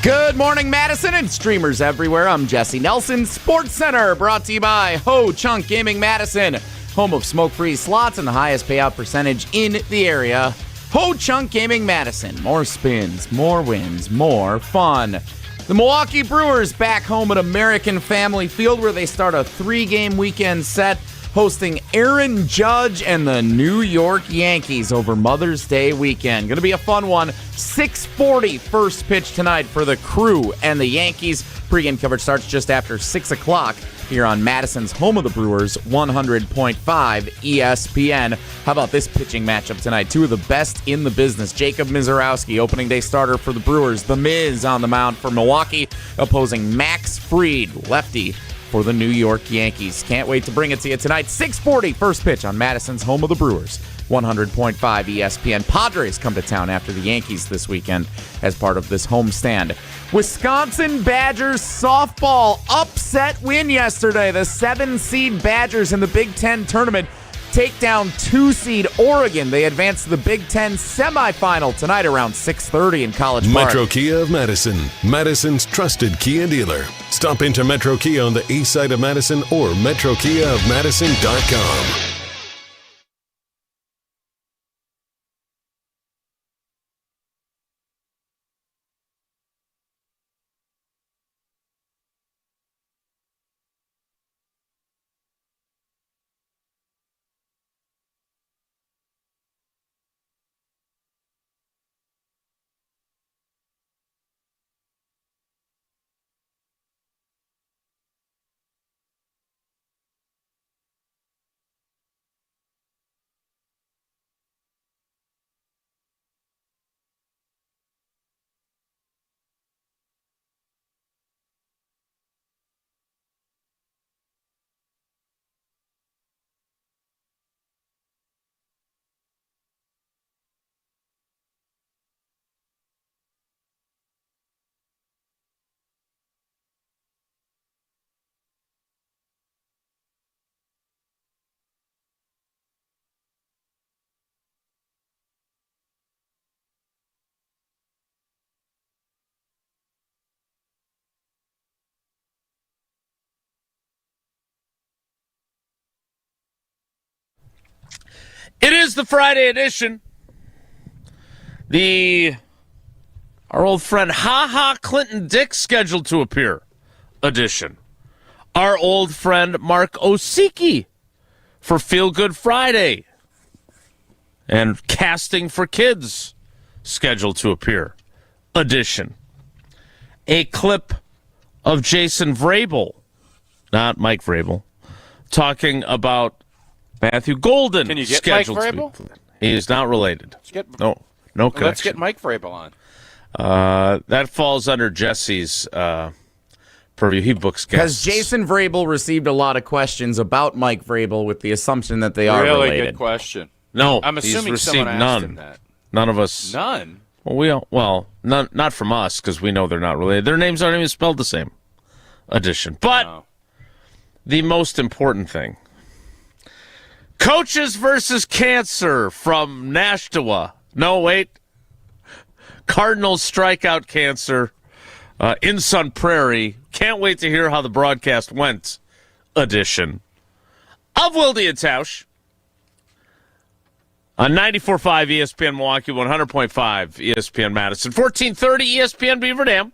Good morning, Madison and streamers everywhere. I'm Jesse Nelson. Sports Center brought to you by Ho Chunk Gaming Madison, home of smoke-free slots and the highest payout percentage in the area. Ho Chunk Gaming Madison. More spins, more wins, more fun. The Milwaukee Brewers back home at American Family Field where they start a 3-game weekend set hosting Aaron Judge and the New York Yankees over Mother's Day weekend. Going to be a fun one. 6:40 first pitch tonight for the Crew and the Yankees. Pre-game coverage starts just after 6 o'clock here on Madison's home of the Brewers, 100.5 ESPN. How about this pitching matchup tonight? Two of the best in the business. Jacob Misiorowski, opening day starter for the Brewers. The Miz on the mound for Milwaukee, opposing Max Fried, lefty, for the New York Yankees. Can't wait to bring it to you tonight. 6:40 first pitch on Madison's home of the Brewers, 100.5 ESPN. Padres come to town after the Yankees this weekend as part of this homestand. Wisconsin Badgers softball upset win yesterday. The 7-seed Badgers in the Big Ten tournament take down 2-seed Oregon. They advance to the Big Ten semifinal tonight around 6:30 in College Park. Metro Kia of Madison, Madison's trusted Kia dealer. Stop into Metro Kia on the east side of Madison or metrokiaofmadison.com. It is the Friday edition. Our old friend Ha Ha Clinton-Dix scheduled to appear edition. Our old friend Mark Osiki for Feel Good Friday. And Casting for Kids scheduled to appear edition. A clip of Jason Vrabel, not Mike Vrabel, talking about Matthew Golden. Can you get Mike Vrabel? He is not related. No connection. Let's get Mike Vrabel on. That falls under Jesse's purview. He books guests. Because Jason Vrabel received a lot of questions about Mike Vrabel with the assumption that they are related. Really good question. No, I'm assuming someone asked him that. None of us. None? Not from us, because we know they're not related. Their names aren't even spelled the same. Addition. But the most important thing. Coaches versus cancer from Nashua. No, wait. Cardinals strike out cancer in Sun Prairie. Can't wait to hear how the broadcast went. Edition of Wilde and Tausch on 94.5 ESPN Milwaukee, 100.5 ESPN Madison, 1430 ESPN Beaver Dam,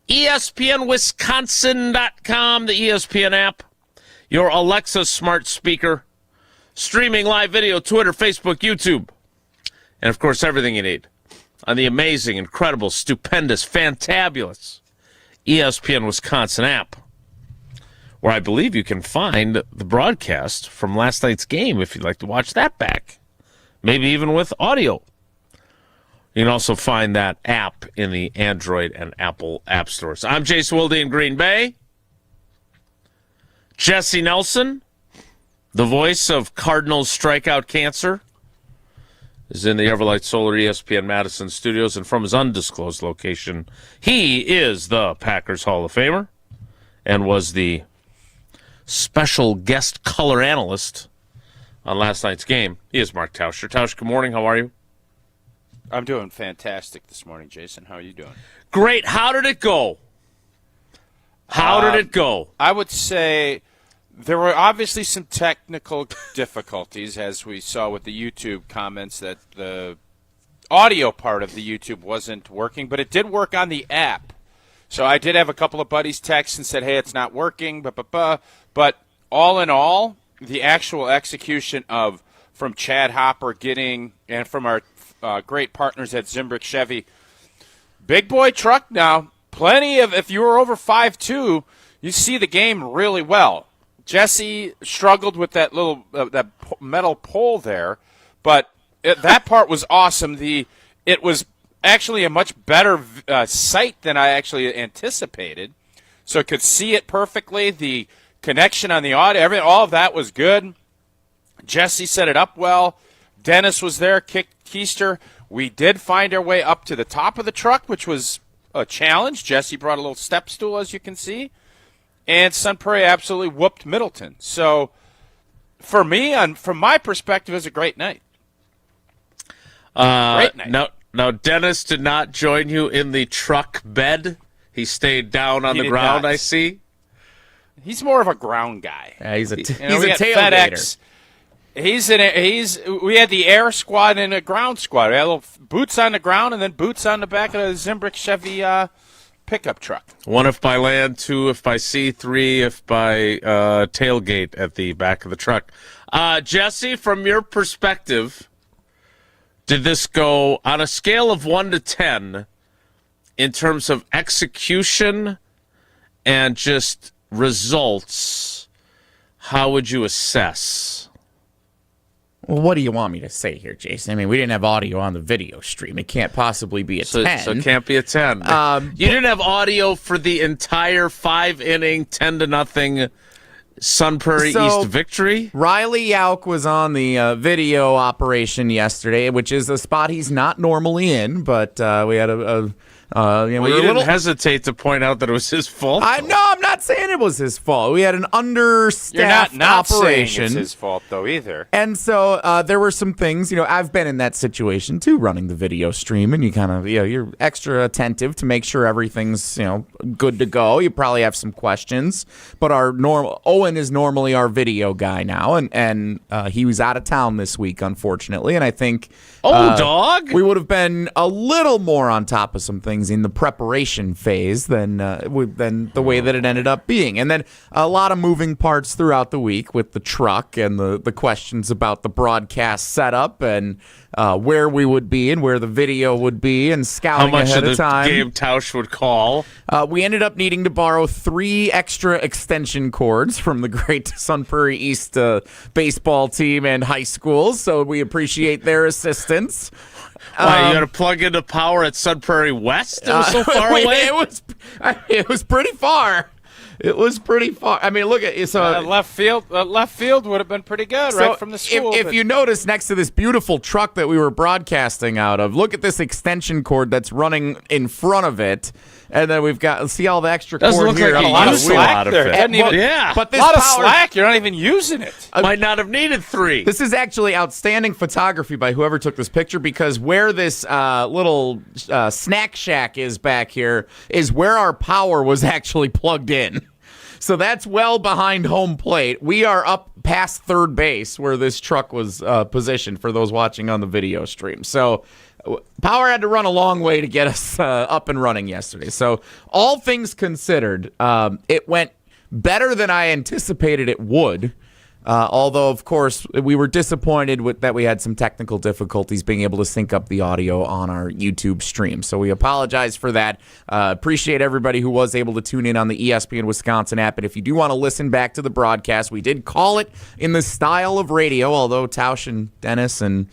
ESPNWisconsin.com, the ESPN app, your Alexa smart speaker, streaming live video, Twitter, Facebook, YouTube, and, of course, everything you need on the amazing, incredible, stupendous, fantabulous ESPN Wisconsin app, where I believe you can find the broadcast from last night's game if you'd like to watch that back, maybe even with audio. You can also find that app in the Android and Apple app stores. I'm Jason Wilde in Green Bay. Jesse Nelson, the voice of Cardinals strikeout cancer, is in the Everlight Solar ESPN Madison studios, and from his undisclosed location, he is the Packers Hall of Famer and was the special guest color analyst on last night's game. He is Mark Tauscher. Tausch, good morning. How are you? I'm doing fantastic this morning, Jason. How are you doing? Great. How did it go? I would say there were obviously some technical difficulties, as we saw with the YouTube comments, that the audio part of the YouTube wasn't working, but it did work on the app. So I did have a couple of buddies text and said, hey, it's not working, but all in all, the actual execution from Chad Hopper and from our great partners at Zimbrick Chevy, big boy truck now, plenty of, if you were over 5'2", you see the game really well. Jesse struggled with that little that metal pole there, but that part was awesome. It was actually a much better sight than I actually anticipated, so I could see it perfectly. The connection on the audio, all of that was good. Jesse set it up well. Dennis was there, kicked keister. We did find our way up to the top of the truck, which was a challenge. Jesse brought a little step stool, as you can see. And Sun Prairie absolutely whooped Middleton. So, for me, from my perspective, it was a great night. Great night. Now, Dennis did not join you in the truck bed. He stayed down on the ground, I see. He's more of a ground guy. Yeah, he's a we tailgater. We had the air squad and a ground squad. We had little boots on the ground and then boots on the back of the Zimbrick Chevy pickup truck. 1 if by land, 2 if by sea, 3 if by tailgate at the back of the truck. Jesse, from your perspective, did this go on a scale of 1 to 10 in terms of execution and just results? How would you assess? Well, what do you want me to say here, Jason? I mean, we didn't have audio on the video stream. It can't possibly be a 10. So it can't be a 10. You didn't have audio for the entire 5-inning, 10-0 Sun Prairie East victory? Riley Yauk was on the video operation yesterday, which is a spot he's not normally in, but we had you didn't hesitate to point out that it was his fault. I'm not saying it was his fault. We had an understaffed You're not operation. saying it's his fault, though, either. And so there were some things, I've been in that situation, too, running the video stream, and you kind of, you're extra attentive to make sure everything's, good to go. You probably have some questions, but Owen is normally our video guy now, and he was out of town this week, unfortunately, and I think dog, we would have been a little more on top of some things in the preparation phase than the way that it ended up being. And then a lot of moving parts throughout the week with the truck and the questions about the broadcast setup and where we would be and where the video would be and scouting ahead of time. How much of the game Tausch would call. We ended up needing to borrow 3 extra extension cords from the great Sun Prairie East baseball team and high schools, so we appreciate their assistance. Why, you got to plug into power at Sun Prairie West? It was so far away? It was pretty far. It was pretty far. I mean, look at it. So left field would have been pretty good, right from the school. If you notice, next to this beautiful truck that we were broadcasting out of, look at this extension cord that's running in front of it. And then we've got, see all the extra cord here. Like a lot of slack there. But this a lot of slack. You're not even using it. Might not have needed 3. This is actually outstanding photography by whoever took this picture, because where this little snack shack is back here is where our power was actually plugged in. So that's well behind home plate. We are up past third base where this truck was positioned for those watching on the video stream. So power had to run a long way to get us up and running yesterday. So all things considered, it went better than I anticipated it would. Although, of course, we were disappointed with that we had some technical difficulties being able to sync up the audio on our YouTube stream. So we apologize for that. Appreciate everybody who was able to tune in on the ESPN Wisconsin app. And if you do want to listen back to the broadcast, we did call it in the style of radio, although Tausch and Dennis and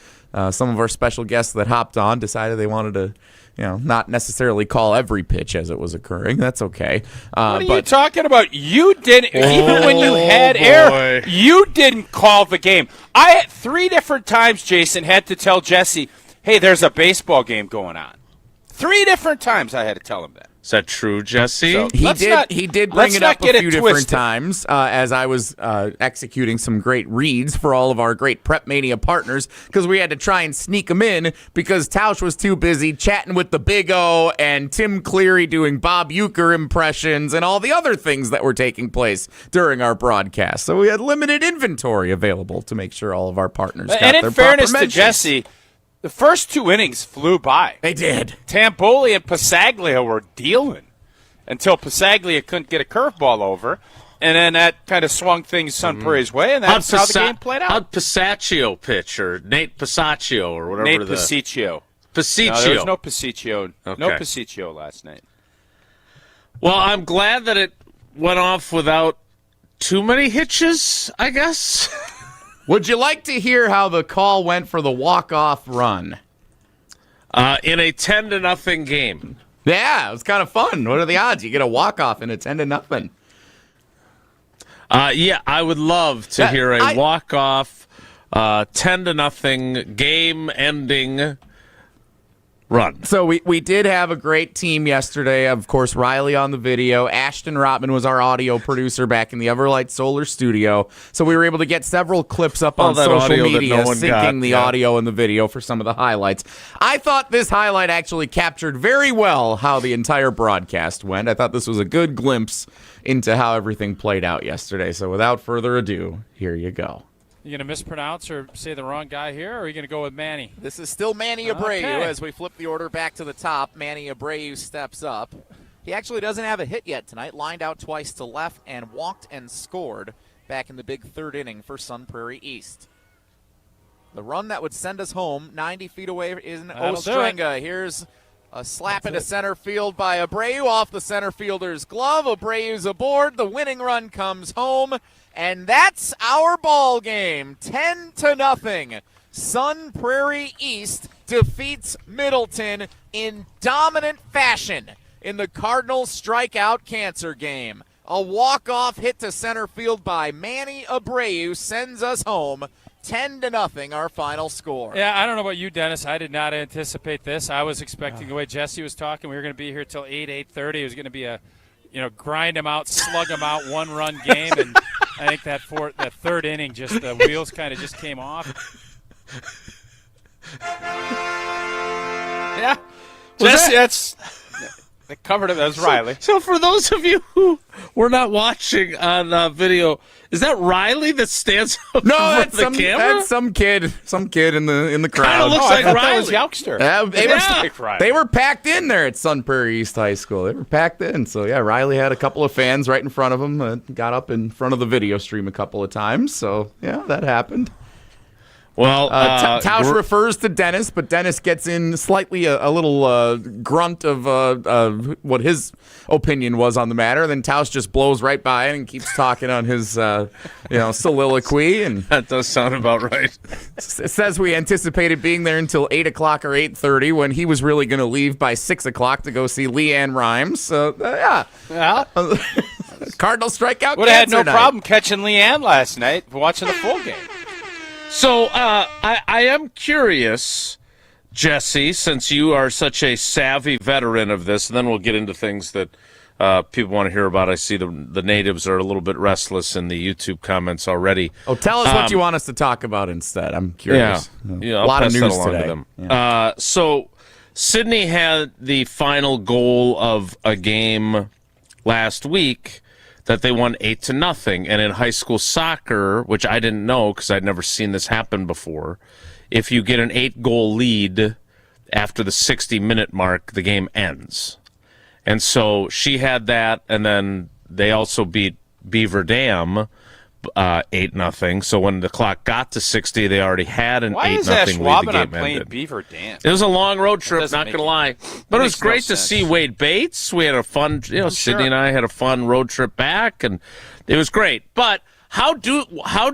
some of our special guests that hopped on decided they wanted to not necessarily call every pitch as it was occurring. That's okay. What are you talking about? You didn't, even when you had air, you didn't call the game. I had 3 different times, Jason, had to tell Jesse, hey, there's a baseball game going on. 3 different times I had to tell him that. Is that true, Jesse? So- He Let's did. not- He did bring let's it not up a get it few different twisted. times as I was executing some great reads for all of our great Prep Mania partners because we had to try and sneak them in because Tausch was too busy chatting with the Big O and Tim Cleary doing Bob Uecker impressions and all the other things that were taking place during our broadcast. So we had limited inventory available to make sure all of our partners got And their in fairness proper to mentions. Jesse, the first 2 innings flew by. They did. Tampoli and Passaglia were dealing until Passaglia couldn't get a curveball over, and then that kind of swung things Sun Prairie's way, and that's how the game played out. How'd Pasaccio pitch, or Nate Pasaccio, or whatever? Nate Pasiccio. Pasiccio. No, there was no Pasiccio. No Okay. Pasiccio last night. Well, I'm glad that it went off without too many hitches, I guess. Would you like to hear how the call went for the walk-off run? In a 10-0 game. Yeah, it was kind of fun. What are the odds? You get a walk-off in a 10-0. Yeah, I would love to hear a walk-off, 10-0 game-ending run. So we did have a great team yesterday. Of course, Riley on the video. Ashton Rotman was our audio producer back in the Everlight Solar Studio. So we were able to get several clips up on that social audio that media, no one syncing got, the yeah. audio and the video for some of the highlights. I thought this highlight actually captured very well how the entire broadcast went. I thought this was a good glimpse into how everything played out yesterday. So without further ado, here you go. You going to mispronounce or say the wrong guy here, or are you going to go with Manny? This is still Manny Abreu Okay. as we flip the order back to the top. Manny Abreu steps up. He actually doesn't have a hit yet tonight. Lined out twice to left and walked and scored back in the big third inning for Sun Prairie East. The run that would send us home 90 feet away is That'll do Ostrenga. Here's a slap into center field by Abreu off the center fielder's glove. Abreu's aboard. The winning run comes home. And that's our ball game, 10-0. Sun Prairie East defeats Middleton in dominant fashion in the Cardinals strikeout cancer game. A walk-off hit to center field by Manny Abreu sends us home, 10-0, our final score. Yeah, I don't know about you, Dennis. I did not anticipate this. I was expecting the way Jesse was talking, we were going to be here till 8:30. It was going to be a, grind them out, slug them out, one-run game, and I think that third inning, just the wheels kind of just came off. Yeah. Jesse, they covered it. That was Riley. So for those of you who were not watching on video, is that Riley that stands up No, in front that's of the camera? that's some kid in the crowd. looks Oh, like I thought that was Riley. Youngster. They were packed in there at Sun Prairie East High School. They were packed in. So, yeah, Riley had a couple of fans right in front of him. Got up in front of the video stream a couple of times. So, yeah, that happened. Well, Tausch refers to Dennis, but Dennis gets in slightly a little grunt of what his opinion was on the matter. Then Tausch just blows right by it and keeps talking on his soliloquy and that does sound about right. says we anticipated being there until 8 o'clock or 8:30 when he was really going to leave by 6 o'clock to go see Leanne Rhymes. So, yeah. Well, Cardinal strikeout would have had no cancer night. problem catching Leanne last night watching the full game. So I am curious, Jesse, since you are such a savvy veteran of this, and then we'll get into things that people want to hear about. I see the natives are a little bit restless in the YouTube comments already. Oh, tell us what you want us to talk about instead. I'm curious. Yeah, a lot of I'll pass that news along today. to them. Yeah. So Sydney had the final goal of a game last week that they won 8-0. And in high school soccer, which I didn't know because I'd never seen this happen before, if you get an 8-goal lead after the 60-minute mark, the game ends. And so she had that, and then they also beat Beaver Dam 8-0. So when the clock got to 60, they already had an 8-0 Why is that lead. The Schwaben game on playing ended. Beaver Dam? It was a long road trip, doesn't not make going to it- lie. But it was makes no great to sense. see Wade Bates. We had a fun, Sydney sure. and I had a fun road trip back, and it was great. But how do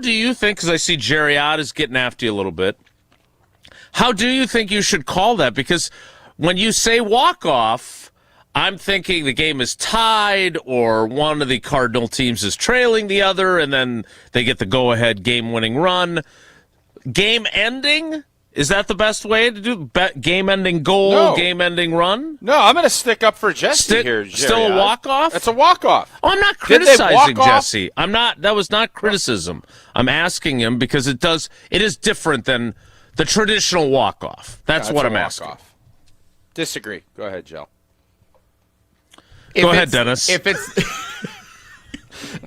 you think, because I see Jerry Ott is getting after you a little bit, how do you think you should call that? Because when you say walk-off, I'm thinking the game is tied or one of the Cardinal teams is trailing the other, and then they get the go-ahead game-winning run. Game ending? Is that the best way to do game-ending goal, No. game-ending run? No, I'm going to stick up for Jesse here, Jerry. Still a walk-off? It's a walk-off. Oh, I'm not Did they walk criticizing off? Jesse. I'm not. That was not criticism. I'm asking him because it is different than the traditional walk-off. That's what I'm asking. Disagree. Go ahead, Joe. Go ahead, Dennis.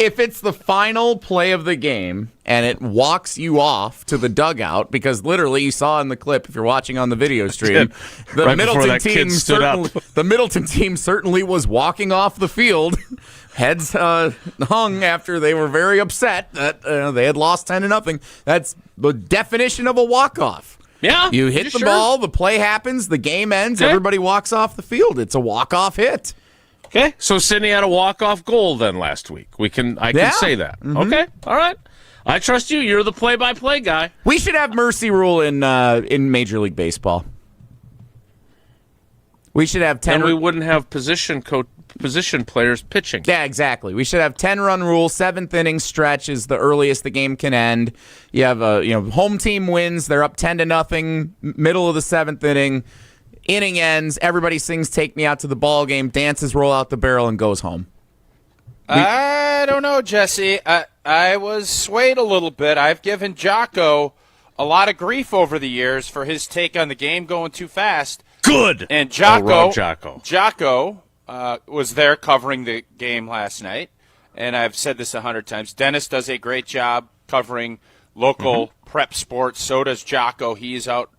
If it's the final play of the game and it walks you off to the dugout, because literally you saw in the clip, if you're watching on the video stream, the Right before Middleton that kid team stood up. the Middleton team certainly was walking off the field, heads hung after they were very upset that they had lost 10-0. That's the definition of a walk-off. Yeah, You hit the ball, the play happens, the game ends, everybody walks off the field. It's a walk-off hit. Okay, so Sydney had a walk-off goal then last week. I can say that. Mm-hmm. Okay, all right. I trust you. You're the play-by-play guy. We should have mercy rule in Major League Baseball. We should have 10. And we wouldn't have position players pitching. Yeah, exactly. We should have 10-run rule. 7th inning stretch is the earliest the game can end. You have home team wins. They're up 10-0. Middle of the 7th inning. Inning ends. Everybody sings "Take Me Out to the Ball Game," dances, roll out the barrel, and goes home. I don't know, Jesse. I was swayed a little bit. I've given Jocko a lot of grief over the years for his take on the game going too fast. Good. And Jocko was there covering the game last night, and I've said this 100 times. Dennis does a great job covering local prep sports. So does Jocko. He's out,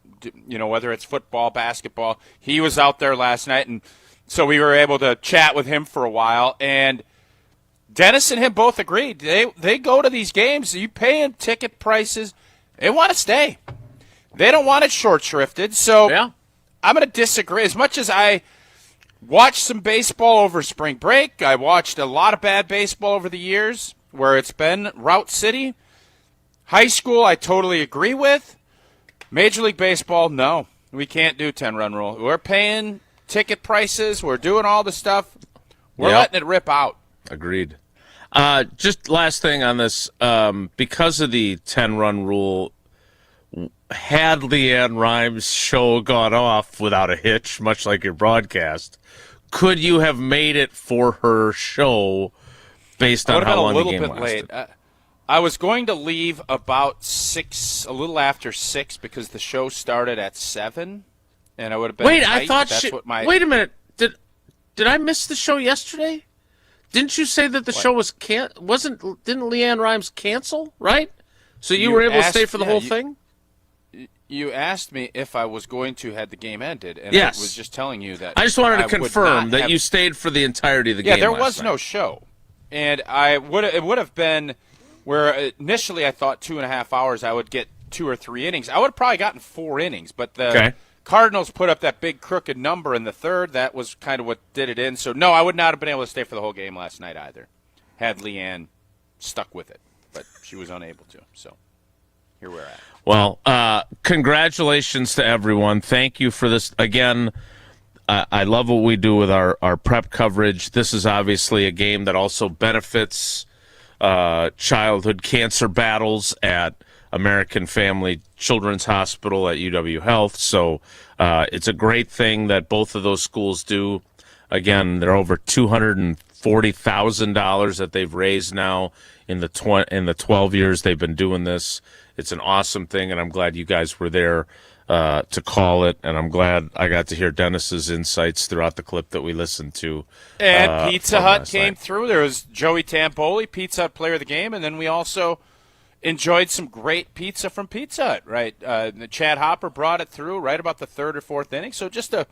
whether it's football, basketball. He was out there last night, and so we were able to chat with him for a while. And Dennis and him both agreed. They go to these games. You pay them ticket prices. They want to stay. They don't want it short-shrifted. So I'm going to disagree. As much as I watched some baseball over spring break, I watched a lot of bad baseball over the years where it's been Route City. High school, I totally agree with. Major League Baseball, no. We can't do 10-run rule. We're paying ticket prices. We're doing all the stuff. We're letting it rip out. Agreed. Just last thing on this. Because of the 10-run rule, had Leanne Rimes' show gone off without a hitch, much like your broadcast, could you have made it for her show based on how long the game lasted? A little bit late. I was going to leave about 6, a little after 6, because the show started at 7, and I would have been Wait, tight. I thought Wait a minute. Did I miss the show yesterday? Didn't you say that the show was didn't Leanne Rimes cancel, right? So you were able to stay for the whole thing? You asked me if I was going to had the game ended, and yes. I was just telling you that. I just wanted to confirm that you stayed for the entirety of the game. Yeah, there was no show, and it would have been where initially I thought 2.5 hours I would get 2 or 3 innings. I would have probably gotten 4 innings, but the Cardinals put up that big crooked number in the third. That was kind of what did it in. So no, I would not have been able to stay for the whole game last night either, had Leanne stuck with it, but she was unable to. So here we're at. Well, congratulations to everyone. Thank you for this. Again, I love what we do with our prep coverage. This is obviously a game that also benefits childhood cancer battles at American Family Children's Hospital at UW Health. So it's a great thing that both of those schools do. Again, they're over $240,000 that they've raised now in the 12 years they've been doing this. It's an awesome thing, and I'm glad you guys were there to call it, and I'm glad I got to hear Dennis's insights throughout the clip that we listened to. And Pizza Hut came through. There was Joey Tampoli, Pizza Hut player of the game, and then we also enjoyed some great pizza from Pizza Hut, right? Chad Hopper brought it through right about the 3rd or 4th inning, so just a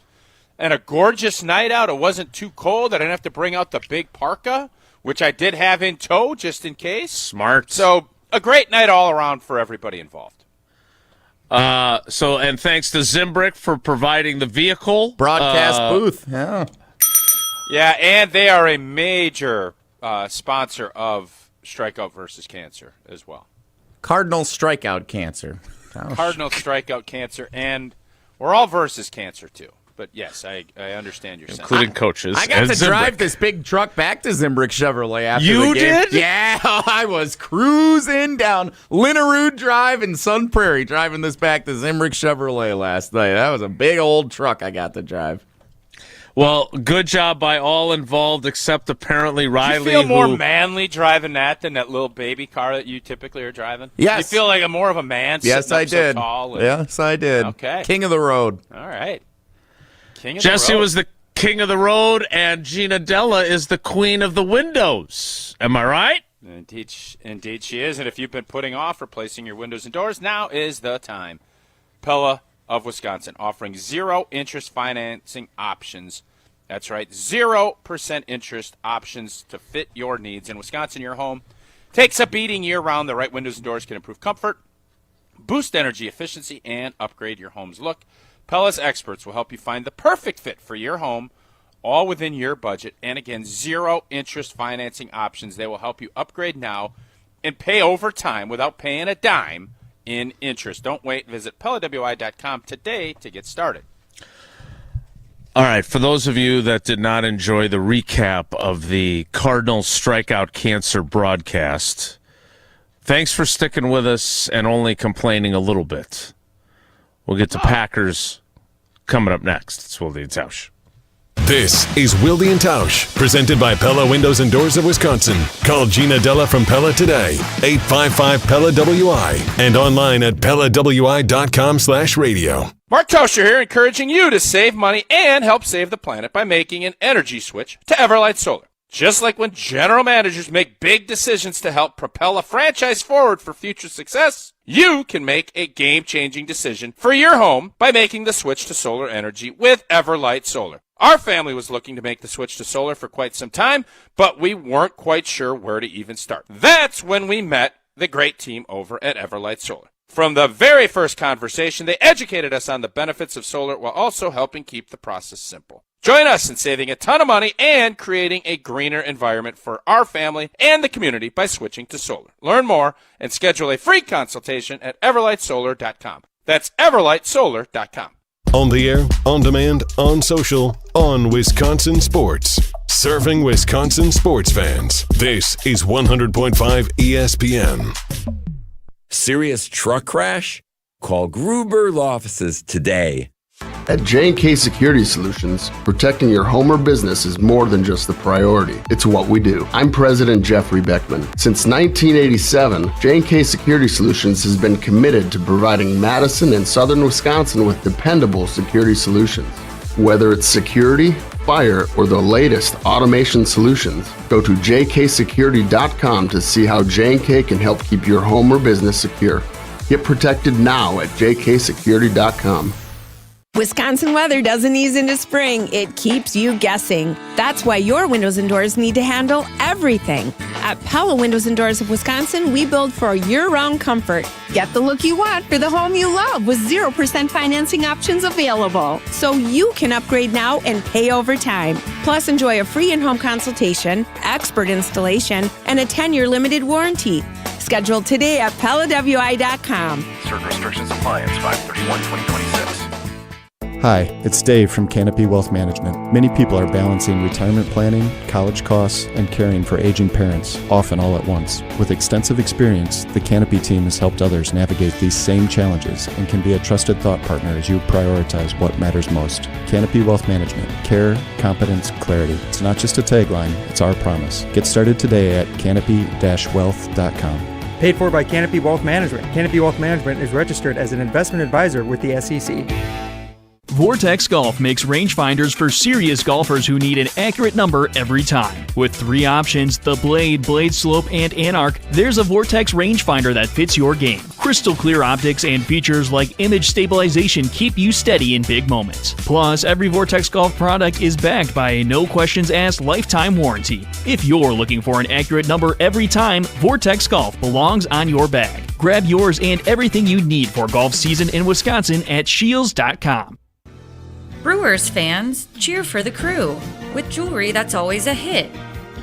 gorgeous night out. It wasn't too cold. I didn't have to bring out the big parka, which I did have in tow just in case. Smart. So a great night all around for everybody involved. And thanks to Zimbrick for providing the vehicle. Broadcast booth. Yeah. Yeah, and they are a major sponsor of Strikeout versus Cancer as well. Cardinal Strikeout Cancer. Cardinal Strikeout Cancer, and we're all versus cancer too. but yes, I understand your sense. Including coaches. I got and to Zimbrick. drive this big truck back to Zimbrick Chevrolet after You the game. did? Yeah, I was cruising down Linnerud Drive in Sun Prairie, driving this back to Zimbrick Chevrolet last night. That was a big old truck I got to drive. Well, good job by all involved except apparently Riley. Do you feel more who, manly driving that than that little baby car that you typically are driving? Yes. You feel like more of a man Yes, sitting up I did. so tall? And, Yes, I did. Okay. King of the road. All right. King of Jesse the road. was the king of the road, and Gina Della is the queen of the windows. Am I right? Indeed she is. And if you've been putting off replacing your windows and doors, now is the time. Pella of Wisconsin, offering 0% financing options. That's right, 0% interest options to fit your needs. In Wisconsin, your home takes a beating year-round. The right windows and doors can improve comfort, boost energy efficiency, and upgrade your home's look. Pella's experts will help you find the perfect fit for your home, all within your budget. And again, 0% financing options. They will help you upgrade now and pay over time without paying a dime in interest. Don't wait. Visit PellaWI.com today to get started. All right, for those of you that did not enjoy the recap of the Cardinals strikeout cancer broadcast, thanks for sticking with us and only complaining a little bit. We'll get to Packers coming up next. It's Wilde and Tausch. This is Wilde and Tausch, presented by Pella Windows and Doors of Wisconsin. Call Gina Della from Pella today, 855-PELLA-WI, and online at PellaWI.com/radio. Mark Tauscher here, encouraging you to save money and help save the planet by making an energy switch to Everlight Solar. Just like when general managers make big decisions to help propel a franchise forward for future success, you can make a game-changing decision for your home by making the switch to solar energy with Everlight Solar. Our family was looking to make the switch to solar for quite some time, but we weren't quite sure where to even start. That's when we met the great team over at Everlight Solar. From the very first conversation, they educated us on the benefits of solar while also helping keep the process simple. Join us in saving a ton of money and creating a greener environment for our family and the community by switching to solar. Learn more and schedule a free consultation at everlightsolar.com. That's everlightsolar.com. On the air, on demand, on social, on Wisconsin Sports. Serving Wisconsin sports fans. This is 100.5 ESPN. Serious truck crash? Call Gruber Law Offices today. At J&K Security Solutions, protecting your home or business is more than just the priority. It's what we do. I'm President Jeffrey Beckman. Since 1987, J&K Security Solutions has been committed to providing Madison and southern Wisconsin with dependable security solutions. Whether it's security, fire, or the latest automation solutions, go to jksecurity.com to see how J&K can help keep your home or business secure. Get protected now at jksecurity.com. Wisconsin weather doesn't ease into spring. It keeps you guessing. That's why your windows and doors need to handle everything. At Pella Windows and Doors of Wisconsin, we build for year-round comfort. Get the look you want for the home you love with 0% financing options available. So you can upgrade now and pay over time. Plus, enjoy a free in-home consultation, expert installation, and a 10-year limited warranty. Schedule today at PellaWI.com. Certain restrictions apply. It's 5/31/2026. Hi, it's Dave from Canopy Wealth Management. Many people are balancing retirement planning, college costs, and caring for aging parents, often all at once. With extensive experience, the Canopy team has helped others navigate these same challenges and can be a trusted thought partner as you prioritize what matters most. Canopy Wealth Management. Care, competence, clarity. It's not just a tagline, it's our promise. Get started today at canopy-wealth.com. Paid for by Canopy Wealth Management. Canopy Wealth Management is registered as an investment advisor with the SEC. Vortex Golf makes rangefinders for serious golfers who need an accurate number every time. With 3 options, the Blade, Blade Slope, and Anarch, there's a Vortex rangefinder that fits your game. Crystal clear optics and features like image stabilization keep you steady in big moments. Plus, every Vortex Golf product is backed by a no-questions-asked lifetime warranty. If you're looking for an accurate number every time, Vortex Golf belongs on your bag. Grab yours and everything you need for golf season in Wisconsin at Shields.com. Brewers fans, cheer for the crew with jewelry that's always a hit.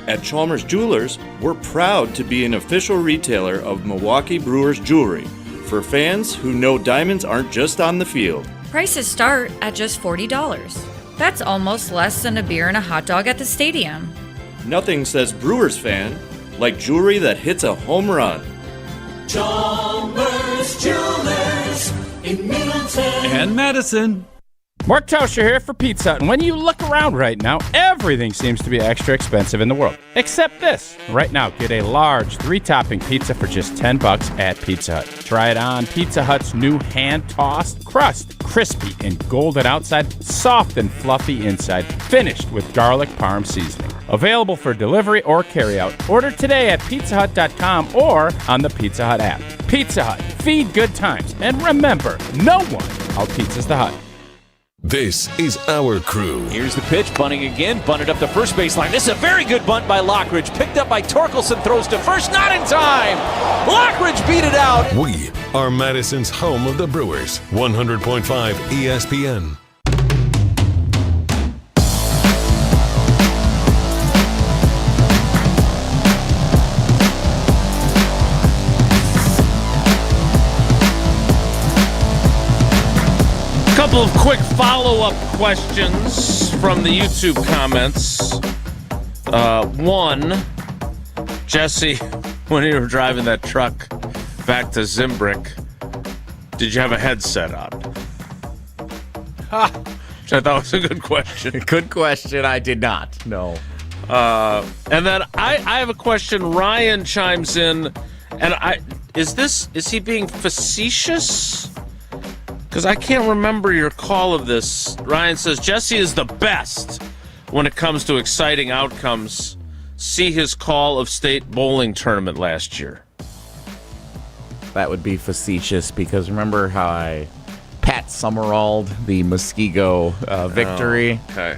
At Chalmers Jewelers, we're proud to be an official retailer of Milwaukee Brewers jewelry for fans who know diamonds aren't just on the field. Prices start at just $40. That's almost less than a beer and a hot dog at the stadium. Nothing says Brewers fan like jewelry that hits a home run. Chalmers Jewelers in Middleton and Madison. Mark Tauscher here for Pizza Hut. And when you look around right now, everything seems to be extra expensive in the world. Except this. Right now, get a large 3-topping pizza for just $10 at Pizza Hut. Try it on Pizza Hut's new hand-tossed crust. Crispy and golden outside, soft and fluffy inside. Finished with garlic parm seasoning. Available for delivery or carryout. Order today at pizzahut.com or on the Pizza Hut app. Pizza Hut. Feed good times. And remember, no one out-pizzas the Hut. This is our crew. Here's the pitch, bunting again, bunted up the first baseline. This is a very good bunt by Lockridge. Picked up by Torkelson, throws to first, not in time. Lockridge beat it out. We are Madison's home of the Brewers. 100.5 ESPN. Couple of quick follow-up questions from the YouTube comments. One, Jesse, when you were driving that truck back to Zimbrick, did you have a headset on? Which I thought was a good question. Good question. I did not. No. And then I have a question. Ryan chimes in, and is he being facetious? Because I can't remember your call of this. Ryan says, Jesse is the best when it comes to exciting outcomes. See his call of state bowling tournament last year. That would be facetious because remember how I Pat Summeralled the Muskego victory? Oh, okay.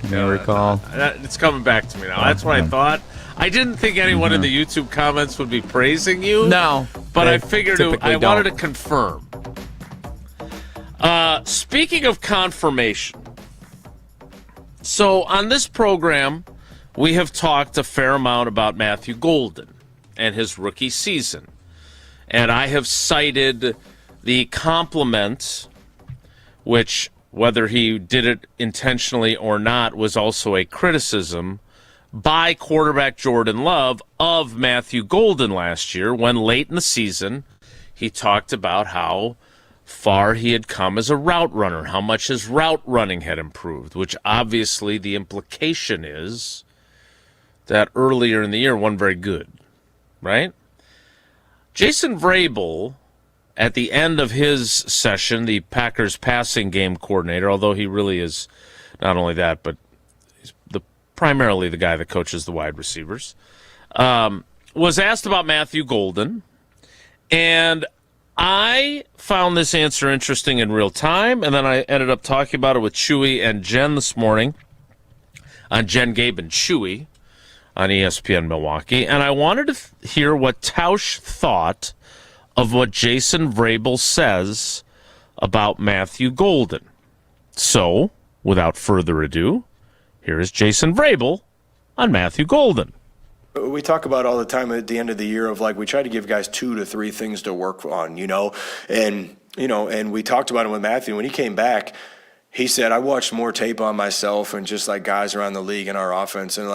You recall? It's coming back to me now. That's what I thought. I didn't think anyone in the YouTube comments would be praising you. No. But I figured I wanted to confirm. Speaking of confirmation, so on this program, we have talked a fair amount about Matthew Golden and his rookie season. And I have cited the compliment, which, whether he did it intentionally or not, was also a criticism by quarterback Jordan Love of Matthew Golden last year when late in the season he talked about how far he had come as a route runner, how much his route running had improved, which obviously the implication is that earlier in the year wasn't very good, right? Jason Vrabel, at the end of his session, the Packers passing game coordinator, although he really is not only that, but he's primarily the guy that coaches the wide receivers, was asked about Matthew Golden, and I found this answer interesting in real time, and then I ended up talking about it with Chewy and Jen this morning on Jen, Gabe, and Chewy on ESPN Milwaukee, and I wanted to hear what Tausch thought of what Jason Vrabel says about Matthew Golden. So, without further ado, here is Jason Vrabel on Matthew Golden. We talk about all the time at the end of the year of we try to give guys 2 to 3 things to work on, and we talked about it with Matthew. When he came back, he said, I watched more tape on myself and just guys around the league and our offense. And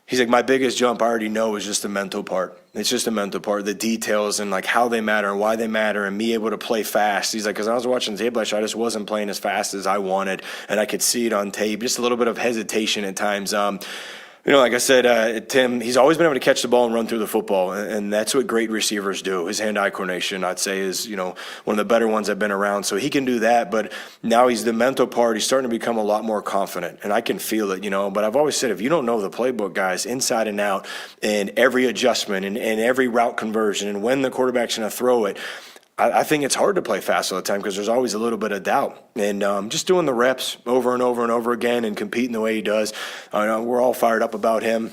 he's like, my biggest jump I already know is just the mental part. It's just the mental part, the details and how they matter and why they matter and me able to play fast. He's like, because I was watching tape last year, I just wasn't playing as fast as I wanted. And I could see it on tape, just a little bit of hesitation at times. Like I said, Tim, he's always been able to catch the ball and run through the football, and that's what great receivers do. His hand-eye coordination, I'd say, is one of the better ones I've been around. So he can do that, but now he's the mental part. He's starting to become a lot more confident, and I can feel it, But I've always said, if you don't know the playbook, guys, inside and out, and every adjustment and every route conversion and when the quarterback's going to throw it, I think it's hard to play fast all the time because there's always a little bit of doubt. And just doing the reps over and over and over again and competing the way he does, we're all fired up about him.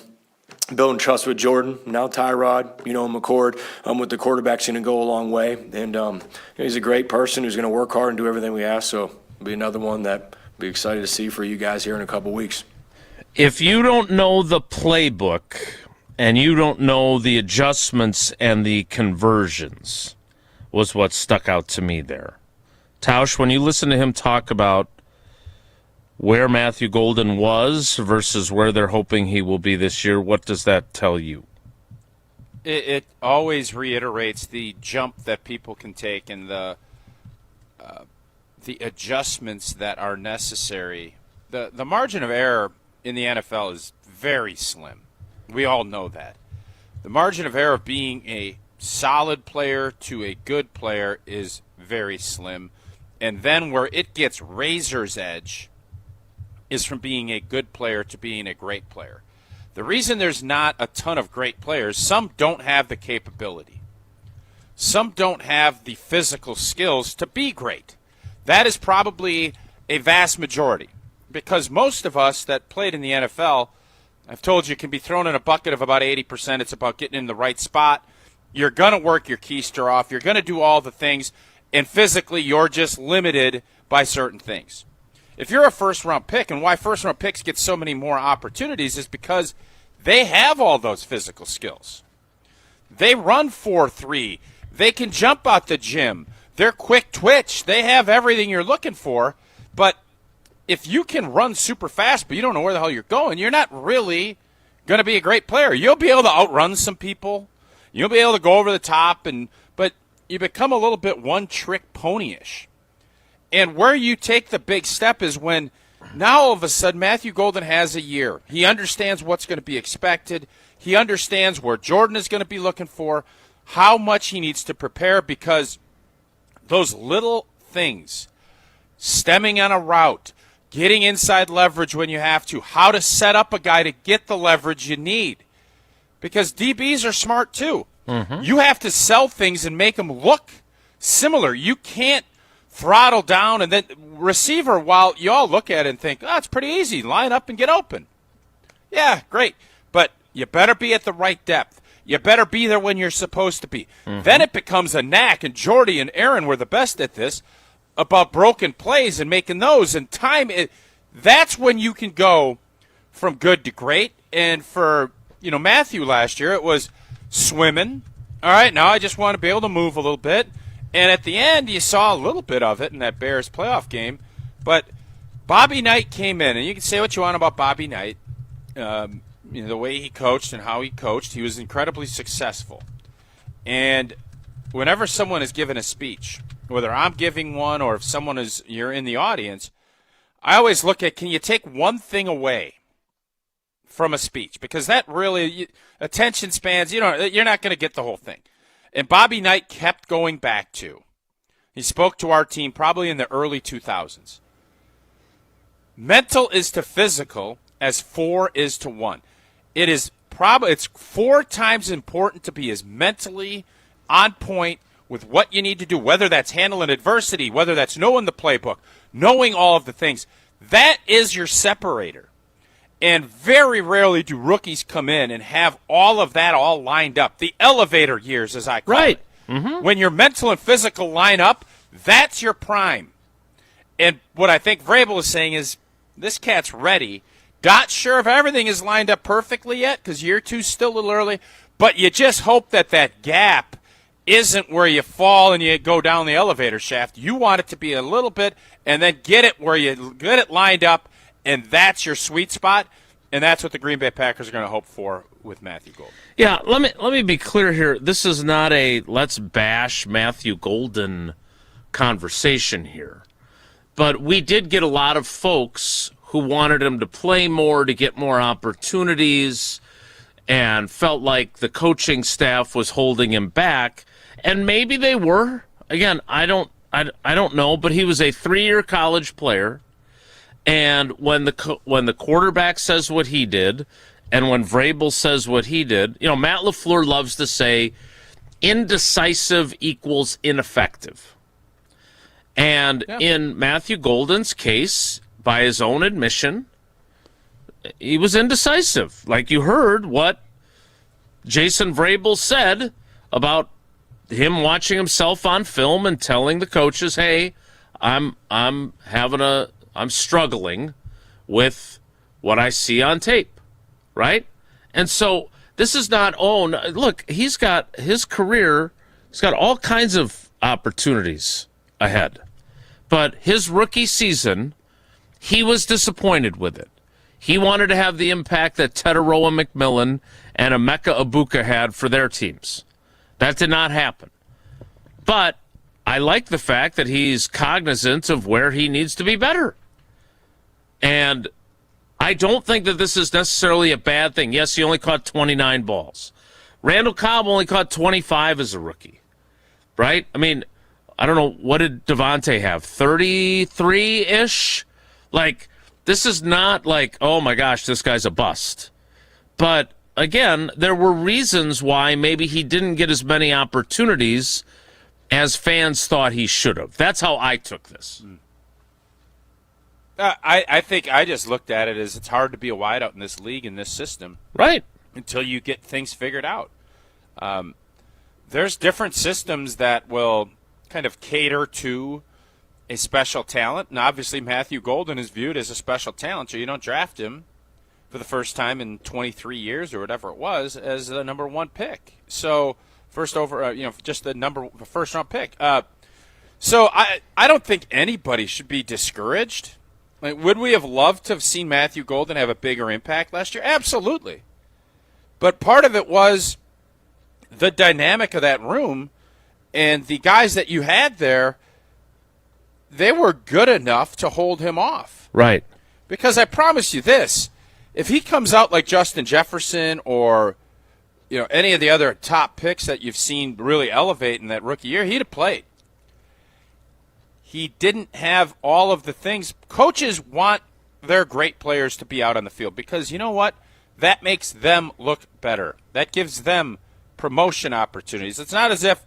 Building trust with Jordan, now Tyrod, McCord, with the quarterback's going to go a long way. And he's a great person who's going to work hard and do everything we ask. So it'll be another one that I'll be excited to see for you guys here in a couple weeks. If you don't know the playbook and you don't know the adjustments and the conversions, was what stuck out to me there. Tausch, when you listen to him talk about where Matthew Golden was versus where they're hoping he will be this year, what does that tell you? It always reiterates the jump that people can take and the adjustments that are necessary. The margin of error in the NFL is very slim. We all know that. The margin of error of being a solid player to a good player is very slim. And then where it gets razor's edge is from being a good player to being a great player. The reason there's not a ton of great players, some don't have the capability. Some don't have the physical skills to be great. That is probably a vast majority, because most of us that played in the NFL, I've told you, can be thrown in a bucket of about 80%. It's about getting in the right spot. You're going to work your keister off. You're going to do all the things, and physically you're just limited by certain things. If you're a first-round pick, and why first-round picks get so many more opportunities is because they have all those physical skills. They run 4.3. They can jump out the gym. They're quick twitch. They have everything you're looking for. But if you can run super fast but you don't know where the hell you're going, you're not really going to be a great player. You'll be able to outrun some people. You'll be able to go over the top, but you become a little bit one-trick pony-ish. And where you take the big step is when now all of a sudden Matthew Golden has a year. He understands what's going to be expected. He understands where Jordan is going to be looking for, how much he needs to prepare, because those little things, stemming on a route, getting inside leverage when you have to, how to set up a guy to get the leverage you need. Because DBs are smart too. Mm-hmm. You have to sell things and make them look similar. You can't throttle down and then receiver, while you all look at it and think, oh, it's pretty easy. Line up and get open. Yeah, great. But you better be at the right depth. You better be there when you're supposed to be. Mm-hmm. Then it becomes a knack, and Jordy and Aaron were the best at this, about broken plays and making those. And time, that's when you can go from good to great. And for Matthew last year, it was swimming. All right, now I just want to be able to move a little bit. And at the end, you saw a little bit of it in that Bears playoff game. But Bobby Knight came in, and you can say what you want about Bobby Knight. The way he coached and how he coached, he was incredibly successful. And whenever someone is given a speech, whether I'm giving one or if you're in the audience, I always look at, can you take one thing away from a speech? Because that really, attention spans, you're not going to get the whole thing. And Bobby Knight kept going back to, he spoke to our team probably in the early 2000s. Mental is to physical as 4 is to 1. It's 4 times important to be as mentally on point with what you need to do, whether that's handling adversity, whether that's knowing the playbook, knowing all of the things. That is your separator. And very rarely do rookies come in and have all of that all lined up. The elevator years, as I call it. Mm-hmm. When your mental and physical line up, that's your prime. And what I think Vrabel is saying is, this cat's ready. Not sure if everything is lined up perfectly yet, because year 2's still a little early, but you just hope that gap isn't where you fall and you go down the elevator shaft. You want it to be a little bit, and then get it where you get it lined up, and that's your sweet spot, and that's what the Green Bay Packers are going to hope for with Matthew Golden. Yeah, let me be clear here. This is not a let's bash Matthew Golden conversation here. But we did get a lot of folks who wanted him to play more, to get more opportunities, and felt like the coaching staff was holding him back. And maybe they were. Again, I don't know, but he was a 3-year college player. And when the quarterback says what he did, and when Vrabel says what he did, Matt LaFleur loves to say indecisive equals ineffective. And in Matthew Golden's case, by his own admission, he was indecisive. Like you heard what Jason Vrabel said about him watching himself on film and telling the coaches, "Hey, I'm struggling with what I see on tape," right? And so this is not, look, he's got his career, he's got all kinds of opportunities ahead. But his rookie season, he was disappointed with it. He wanted to have the impact that Tetaroa McMillan and Emeka Ibuka had for their teams. That did not happen. But I like the fact that he's cognizant of where he needs to be better. And I don't think that this is necessarily a bad thing. Yes, he only caught 29 balls. Randall Cobb only caught 25 as a rookie, right? I mean, I don't know, what did Devontae have, 33-ish? Like, this is not like, oh my gosh, this guy's a bust. But again, there were reasons why maybe he didn't get as many opportunities as fans thought he should have. That's how I took this. I think I just looked at it as it's hard to be a wideout in this league, in this system. Right. Until you get things figured out. There's different systems that will kind of cater to a special talent, and obviously Matthew Golden is viewed as a special talent, so you don't draft him for the first time in 23 years or whatever it was as the number one pick. So first over, just the first round pick. So I don't think anybody should be discouraged. Like, would we have loved to have seen Matthew Golden have a bigger impact last year? Absolutely. But part of it was the dynamic of that room, and the guys that you had there, they were good enough to hold him off. Right. Because I promise you this, if he comes out like Justin Jefferson or any of the other top picks that you've seen really elevate in that rookie year, he'd have played. He didn't have all of the things. Coaches want their great players to be out on the field because you know what? That makes them look better. That gives them promotion opportunities. It's not as if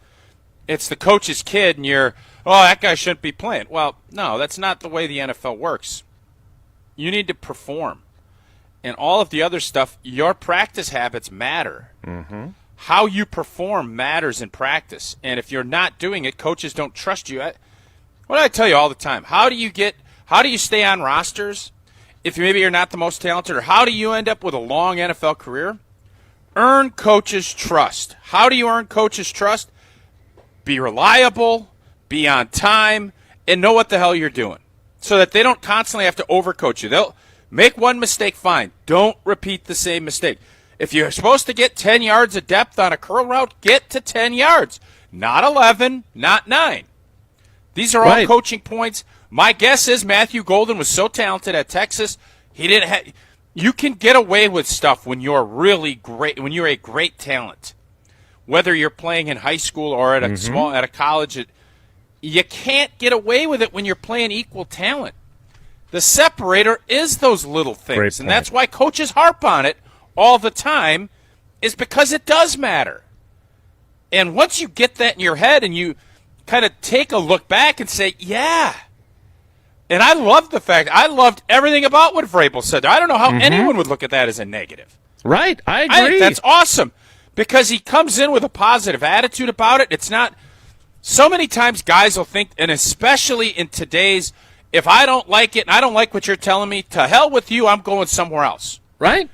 it's the coach's kid and that guy shouldn't be playing. Well, no, that's not the way the NFL works. You need to perform. And all of the other stuff, your practice habits matter. Mm-hmm. How you perform matters in practice. And if you're not doing it, coaches don't trust you. What do I tell you all the time? How do you stay on rosters if maybe you're not the most talented? Or how do you end up with a long NFL career? Earn coaches' trust. How do you earn coaches' trust? Be reliable, be on time, and know what the hell you're doing so that they don't constantly have to overcoach you. They'll make one mistake, fine. Don't repeat the same mistake. If you're supposed to get 10 yards of depth on a curl route, get to 10 yards. Not 11, not 9. These are all coaching points. My guess is Matthew Golden was so talented at Texas, he didn't have. You can get away with stuff when you're really great, when you're a great talent. Whether you're playing in high school or at a college, you can't get away with it when you're playing equal talent. The separator is those little things, and that's why coaches harp on it all the time, is because it does matter. And once you get that in your head and you kind of take a look back and say, yeah. And I loved everything about what Vrabel said. I don't know how anyone would look at that as a negative. Right, I agree. I think that's awesome because he comes in with a positive attitude about it. It's not – so many times guys will think, and especially in today's, if I don't like it and I don't like what you're telling me, to hell with you, I'm going somewhere else. Right?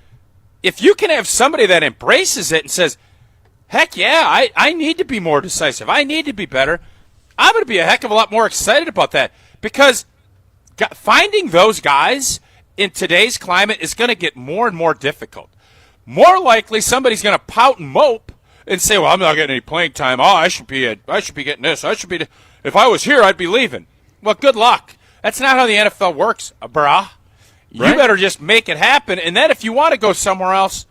If you can have somebody that embraces it and says, heck yeah, I need to be more decisive. I need to be better. I'm going to be a heck of a lot more excited about that because finding those guys in today's climate is going to get more and more difficult. More likely somebody's going to pout and mope and say, well, I'm not getting any playing time. Oh, I should be getting this. If I was here, I'd be leaving. Well, good luck. That's not how the NFL works, brah. You better just make it happen. And then if you want to go somewhere else,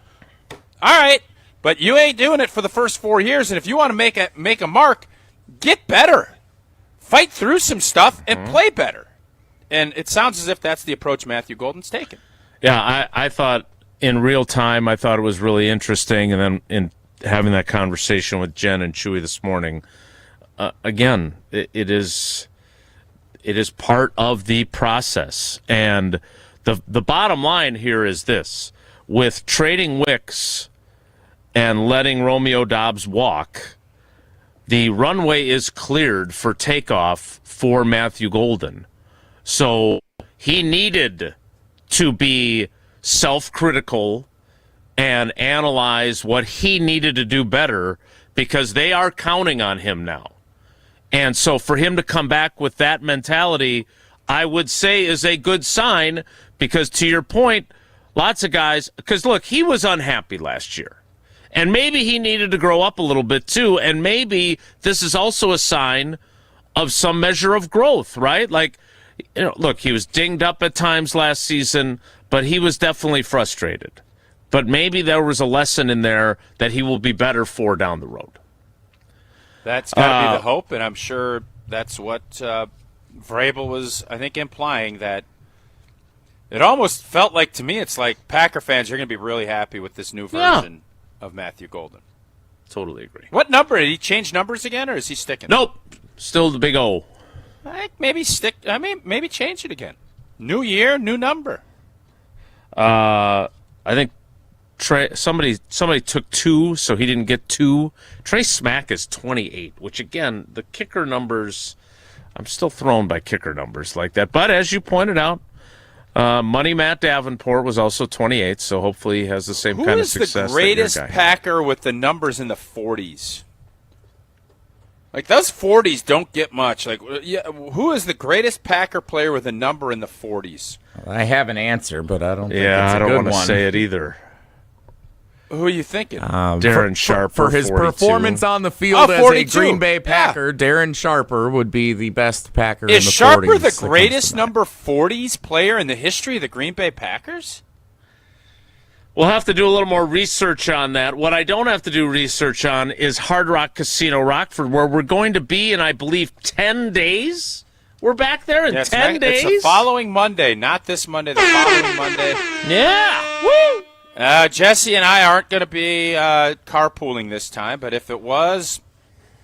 all right, but you ain't doing it for the first 4 years. And if you want to make a mark, get better. Fight through some stuff and play better. And it sounds as if that's the approach Matthew Golden's taken. Yeah, I thought in real time, I thought it was really interesting. And then in having that conversation with Jen and Chewy this morning, again, it is part of the process. And the bottom line here is this. With trading Wicks and letting Romeo Doubs walk, the runway is cleared for takeoff for Matthew Golden. So he needed to be self-critical and analyze what he needed to do better because they are counting on him now. And so for him to come back with that mentality, I would say is a good sign, because to your point, lots of guys, because look, he was unhappy last year. And maybe he needed to grow up a little bit too. And maybe this is also a sign of some measure of growth, right? Like, look, he was dinged up at times last season, but he was definitely frustrated. But maybe there was a lesson in there that he will be better for down the road. That's got to be the hope, and I'm sure that's what Vrabel was, I think, implying, that it almost felt like, to me, it's like Packer fans, you're going to be really happy with this new version of Matthew Golden. Totally agree. What number? Did he change numbers again, or is he sticking? Nope. Still the big O. Maybe change it again. New year, new number. I think somebody took 2, so he didn't get 2. Trey Smack is 28, which, again, the kicker numbers, I'm still thrown by kicker numbers like that. But as you pointed out, Money Matt Davenport was also 28, so hopefully he has the same kind of success. Who is the greatest Packer with the numbers in the 40s? Like, those 40s don't get much. Like, who is the greatest Packer player with a number in the 40s? I have an answer, but I don't think it's a good one. Yeah, I don't want to say it either. Who are you thinking? Darren Sharper. For his 42. performance on the field as a Green Bay Packer, Darren Sharper would be the best Packer in the 40s. Is Sharper the greatest number 40s player in the history of the Green Bay Packers? We'll have to do a little more research on that. What I don't have to do research on is Hard Rock Casino Rockford, where we're going to be in, I believe, 10 days. We're back there in 10 days? It's the following Monday, not this Monday, the following Monday. Yeah! Woo! Jesse and I aren't going to be carpooling this time, but if it was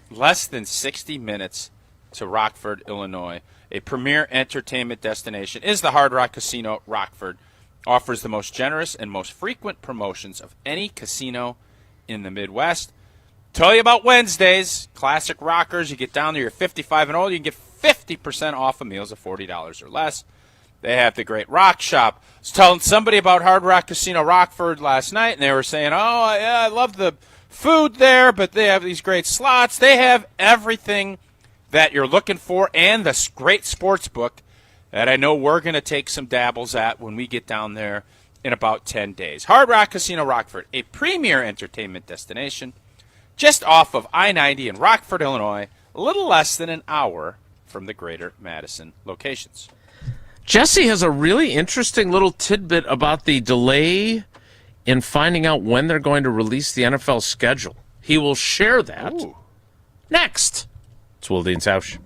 less than 60 minutes to Rockford, Illinois, a premier entertainment destination is the Hard Rock Casino Rockford. Offers the most generous and most frequent promotions of any casino in the Midwest. Tell you about Wednesdays, classic rockers. You get down there, you're 55 and old, you can get 50% off of meals of $40 or less. They have the great Rock Shop. I was telling somebody about Hard Rock Casino Rockford last night, and they were saying, oh, yeah, I love the food there, but they have these great slots. They have everything that you're looking for, and this great sports book that I know we're going to take some dabbles at when we get down there in about 10 days. Hard Rock Casino Rockford, a premier entertainment destination just off of I-90 in Rockford, Illinois, a little less than an hour from the greater Madison locations. Jesse has a really interesting little tidbit about the delay in finding out when they're going to release the NFL schedule. He will share that next. It's Wilde and Tausch.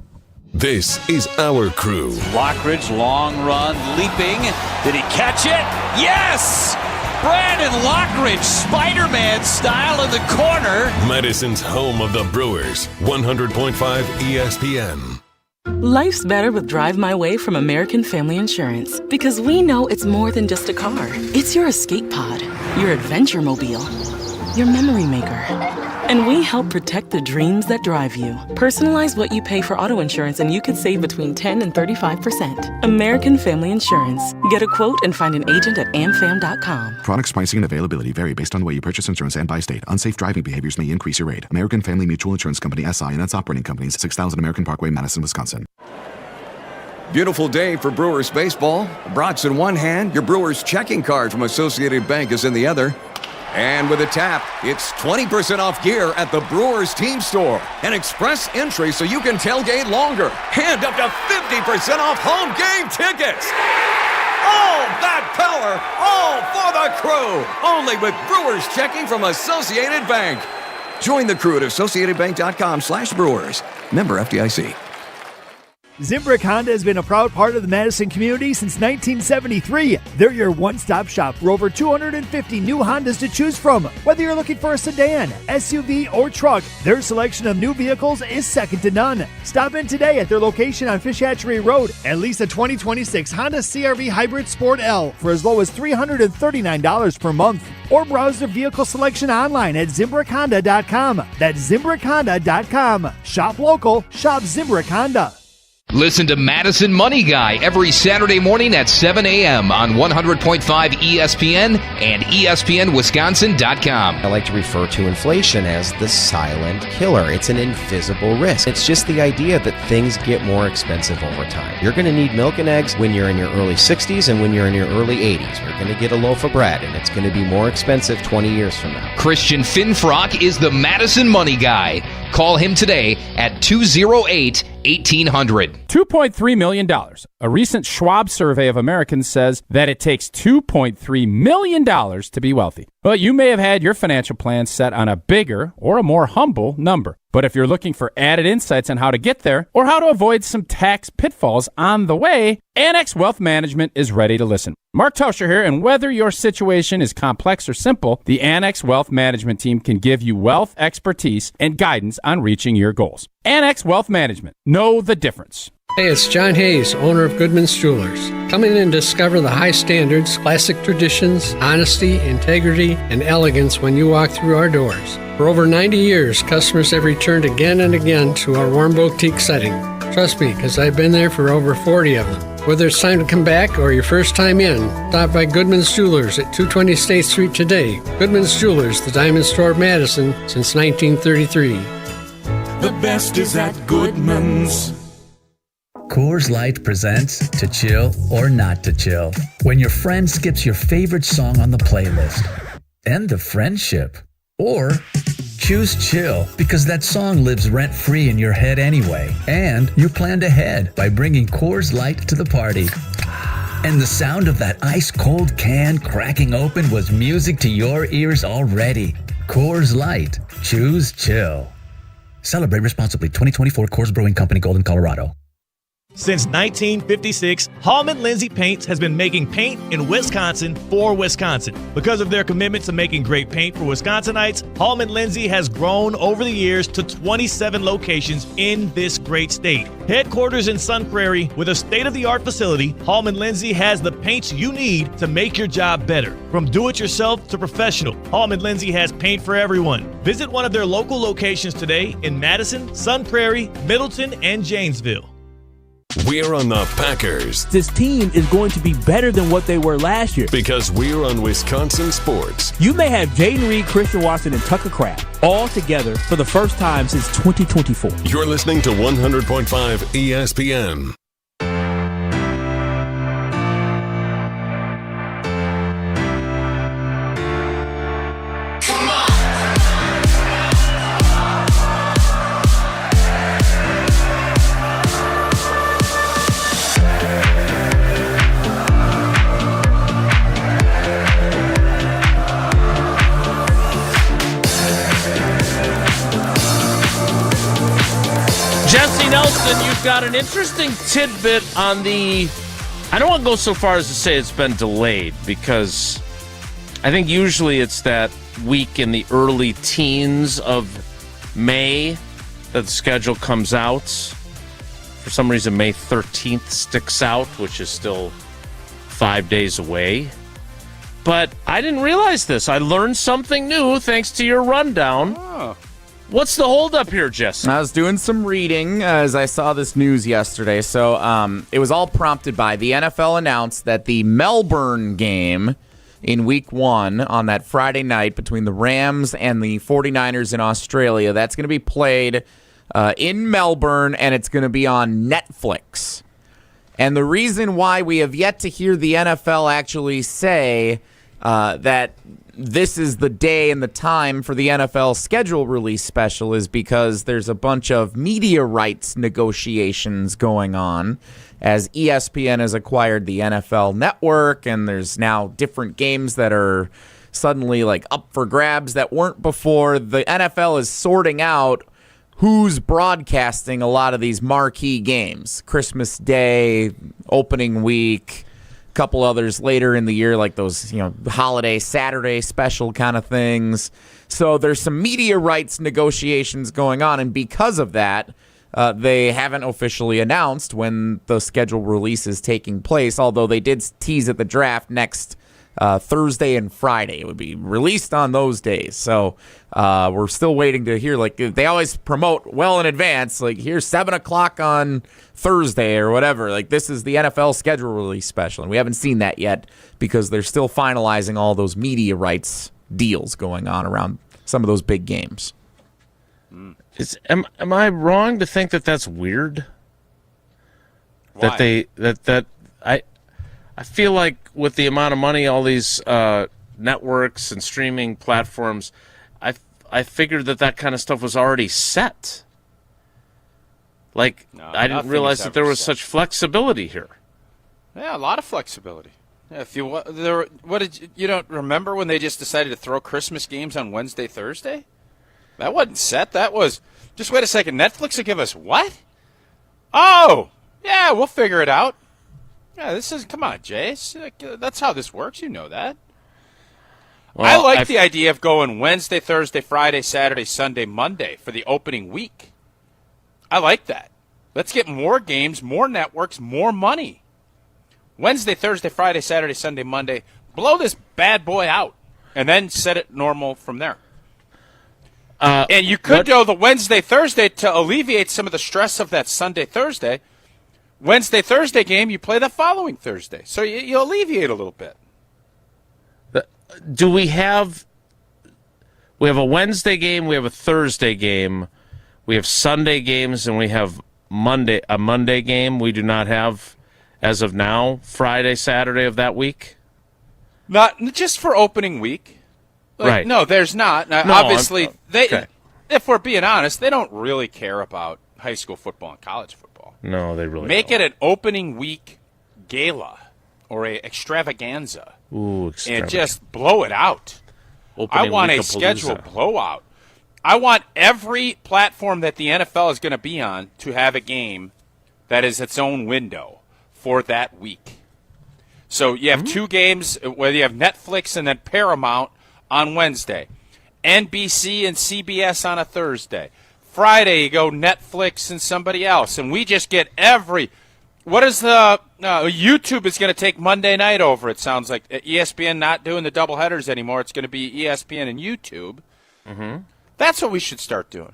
This is our crew. Lockridge, long run, leaping. Did he catch it? Yes! Brandon Lockridge, Spider-Man style in the corner. Madison's home of the Brewers, 100.5 ESPN. Life's better with Drive My Way from American Family Insurance, because we know it's more than just a car. It's your escape pod, your adventure mobile, your memory maker. And we help protect the dreams that drive you. Personalize what you pay for auto insurance and you could save between 10 and 35%. American Family Insurance. Get a quote and find an agent at amfam.com. Products, pricing, and availability vary based on the way you purchase insurance and by state. Unsafe driving behaviors may increase your rate. American Family Mutual Insurance Company, SI, and its operating companies, 6000 American Parkway, Madison, Wisconsin. Beautiful day for Brewers baseball. Brats in one hand, your Brewers checking card from Associated Bank is in the other. And with a tap, it's 20% off gear at the Brewers team store. An express entry so you can tailgate longer. And up to 50% off home game tickets. All that power, all for the crew. Only with Brewers checking from Associated Bank. Join the crew at AssociatedBank.com/Brewers. Member FDIC. Zimbrick Honda has been a proud part of the Madison community since 1973. They're your one-stop shop for over 250 new Hondas to choose from. Whether you're looking for a sedan, SUV, or truck, their selection of new vehicles is second to none. Stop in today at their location on Fish Hatchery Road and lease a 2026 Honda CR-V Hybrid Sport L for as low as $339 per month. Or browse their vehicle selection online at ZimbrickHonda.com. That's ZimbrickHonda.com. Shop local, shop Zimbrick Honda. Listen to Madison Money Guy every Saturday morning at 7 a.m. on 100.5 ESPN and ESPNWisconsin.com. I like to refer to inflation as the silent killer. It's an invisible risk. It's just the idea that things get more expensive over time. You're going to need milk and eggs when you're in your early 60s and when you're in your early 80s. You're going to get a loaf of bread, and it's going to be more expensive 20 years from now. Christian Finfrock is the Madison Money Guy. Call him today at 208-1800. $2.3 million. A recent Schwab survey of Americans says that it takes $2.3 million to be wealthy. Well, you may have had your financial plan set on a bigger or a more humble number. But if you're looking for added insights on how to get there or how to avoid some tax pitfalls on the way, Annex Wealth Management is ready to listen. Mark Tauscher here, and whether your situation is complex or simple, the Annex Wealth Management team can give you wealth expertise and guidance on reaching your goals. Annex Wealth Management. Know the difference. Hey, it's John Hayes, owner of Goodman's Jewelers. Come in and discover the high standards, classic traditions, honesty, integrity, and elegance when you walk through our doors. For over 90 years, customers have returned again and again to our warm boutique setting. Trust me, because I've been there for over 40 of them. Whether it's time to come back or your first time in, stop by Goodman's Jewelers at 220 State Street today. Goodman's Jewelers, the diamond store of Madison since 1933. The best is at Goodman's. Coors Light presents To Chill or Not to Chill. When your friend skips your favorite song on the playlist. End the friendship. Or choose chill because that song lives rent-free in your head anyway. And you planned ahead by bringing Coors Light to the party. And the sound of that ice-cold can cracking open was music to your ears already. Coors Light. Choose chill. Celebrate responsibly. 2024 Coors Brewing Company, Golden, Colorado. Since 1956, Hallman Lindsay Paints has been making paint in Wisconsin for Wisconsin. Because of their commitment to making great paint for Wisconsinites, Hallman Lindsay has grown over the years to 27 locations in this great state. Headquarters in Sun Prairie with a state-of-the-art facility, Hallman Lindsay has the paints you need to make your job better. From do-it-yourself to professional, Hallman Lindsay has paint for everyone. Visit one of their local locations today in Madison, Sun Prairie, Middleton, and Janesville. We're on the Packers. This team is going to be better than what they were last year. Because we're on Wisconsin Sports. You may have Jaden Reed, Christian Watson, and Tucker Kraft all together for the first time since 2024. You're listening to 100.5 ESPN. Jesse Nelson, you've got an interesting tidbit on the... I don't want to go so far as to say it's been delayed, because I think usually it's that week in the early teens of May that the schedule comes out. For some reason, May 13th sticks out, which is still 5 days away. But I didn't realize this. I learned something new thanks to your rundown. Oh. What's the holdup here, Jesse? I was doing some reading as I saw this news yesterday. So it was all prompted by the NFL announced that the Melbourne game in Week 1 on that Friday night between the Rams and the 49ers in Australia, that's going to be played in Melbourne, and it's going to be on Netflix. And the reason why we have yet to hear the NFL actually say that this is the day and the time for the NFL schedule release special is because there's a bunch of media rights negotiations going on as ESPN has acquired the NFL network, and there's now different games that are suddenly like up for grabs that weren't before. The NFL is sorting out who's broadcasting a lot of these marquee games. Christmas Day, opening week, couple others later in the year, like those, holiday Saturday special kind of things. So there's some media rights negotiations going on, and because of that, they haven't officially announced when the schedule release is taking place, although they did tease at the draft next Thursday and Friday. It would be released on those days. So we're still waiting to hear. Like, they always promote well in advance. Like, here's 7 o'clock on Thursday or whatever. Like, this is the NFL schedule release special. And we haven't seen that yet because they're still finalizing all those media rights deals going on around some of those big games. Am I wrong to think that that's weird? Why? I feel like with the amount of money all these networks and streaming platforms, I figured that kind of stuff was already set. Like, No, I didn't nothing realize is that there ever was set. such flexibility here. Yeah, a lot of flexibility. Yeah, if you don't remember when they just decided to throw Christmas games on Wednesday, Thursday? That wasn't set. That was just wait a second. Netflix will give us what? Oh, yeah, we'll figure it out. Yeah, come on, Jay. That's how this works. You know that. Well, I like the idea of going Wednesday, Thursday, Friday, Saturday, Sunday, Monday for the opening week. I like that. Let's get more games, more networks, more money. Wednesday, Thursday, Friday, Saturday, Sunday, Monday. Blow this bad boy out, and then set it normal from there. And you could go the Wednesday, Thursday to alleviate some of the stress of that Sunday, Thursday. Wednesday, Thursday game, you play the following Thursday. So you alleviate a little bit. Do we have a Wednesday game, we have a Thursday game, we have Sunday games, and we have a Monday game. We do not have, as of now, Friday, Saturday of that week? Not just for opening week. Right. No, there's not. Now, No, obviously, okay. if we're being honest, they don't really care about high school football and college football. No, they really Make don't. it an opening week gala or a extravaganza. Ooh, and just blow it out. Opening I want a week-a-palooza. schedule blowout. I want every platform that the NFL is going to be on to have a game that is its own window for that week. So you have two games, whether you have Netflix and then Paramount on Wednesday, NBC and CBS on a Thursday. Friday you go Netflix and somebody else, and we just get what is the YouTube is going to take Monday night over, it sounds like. ESPN not doing the doubleheaders anymore. It's going to be ESPN and YouTube. Mm-hmm. That's what we should start doing.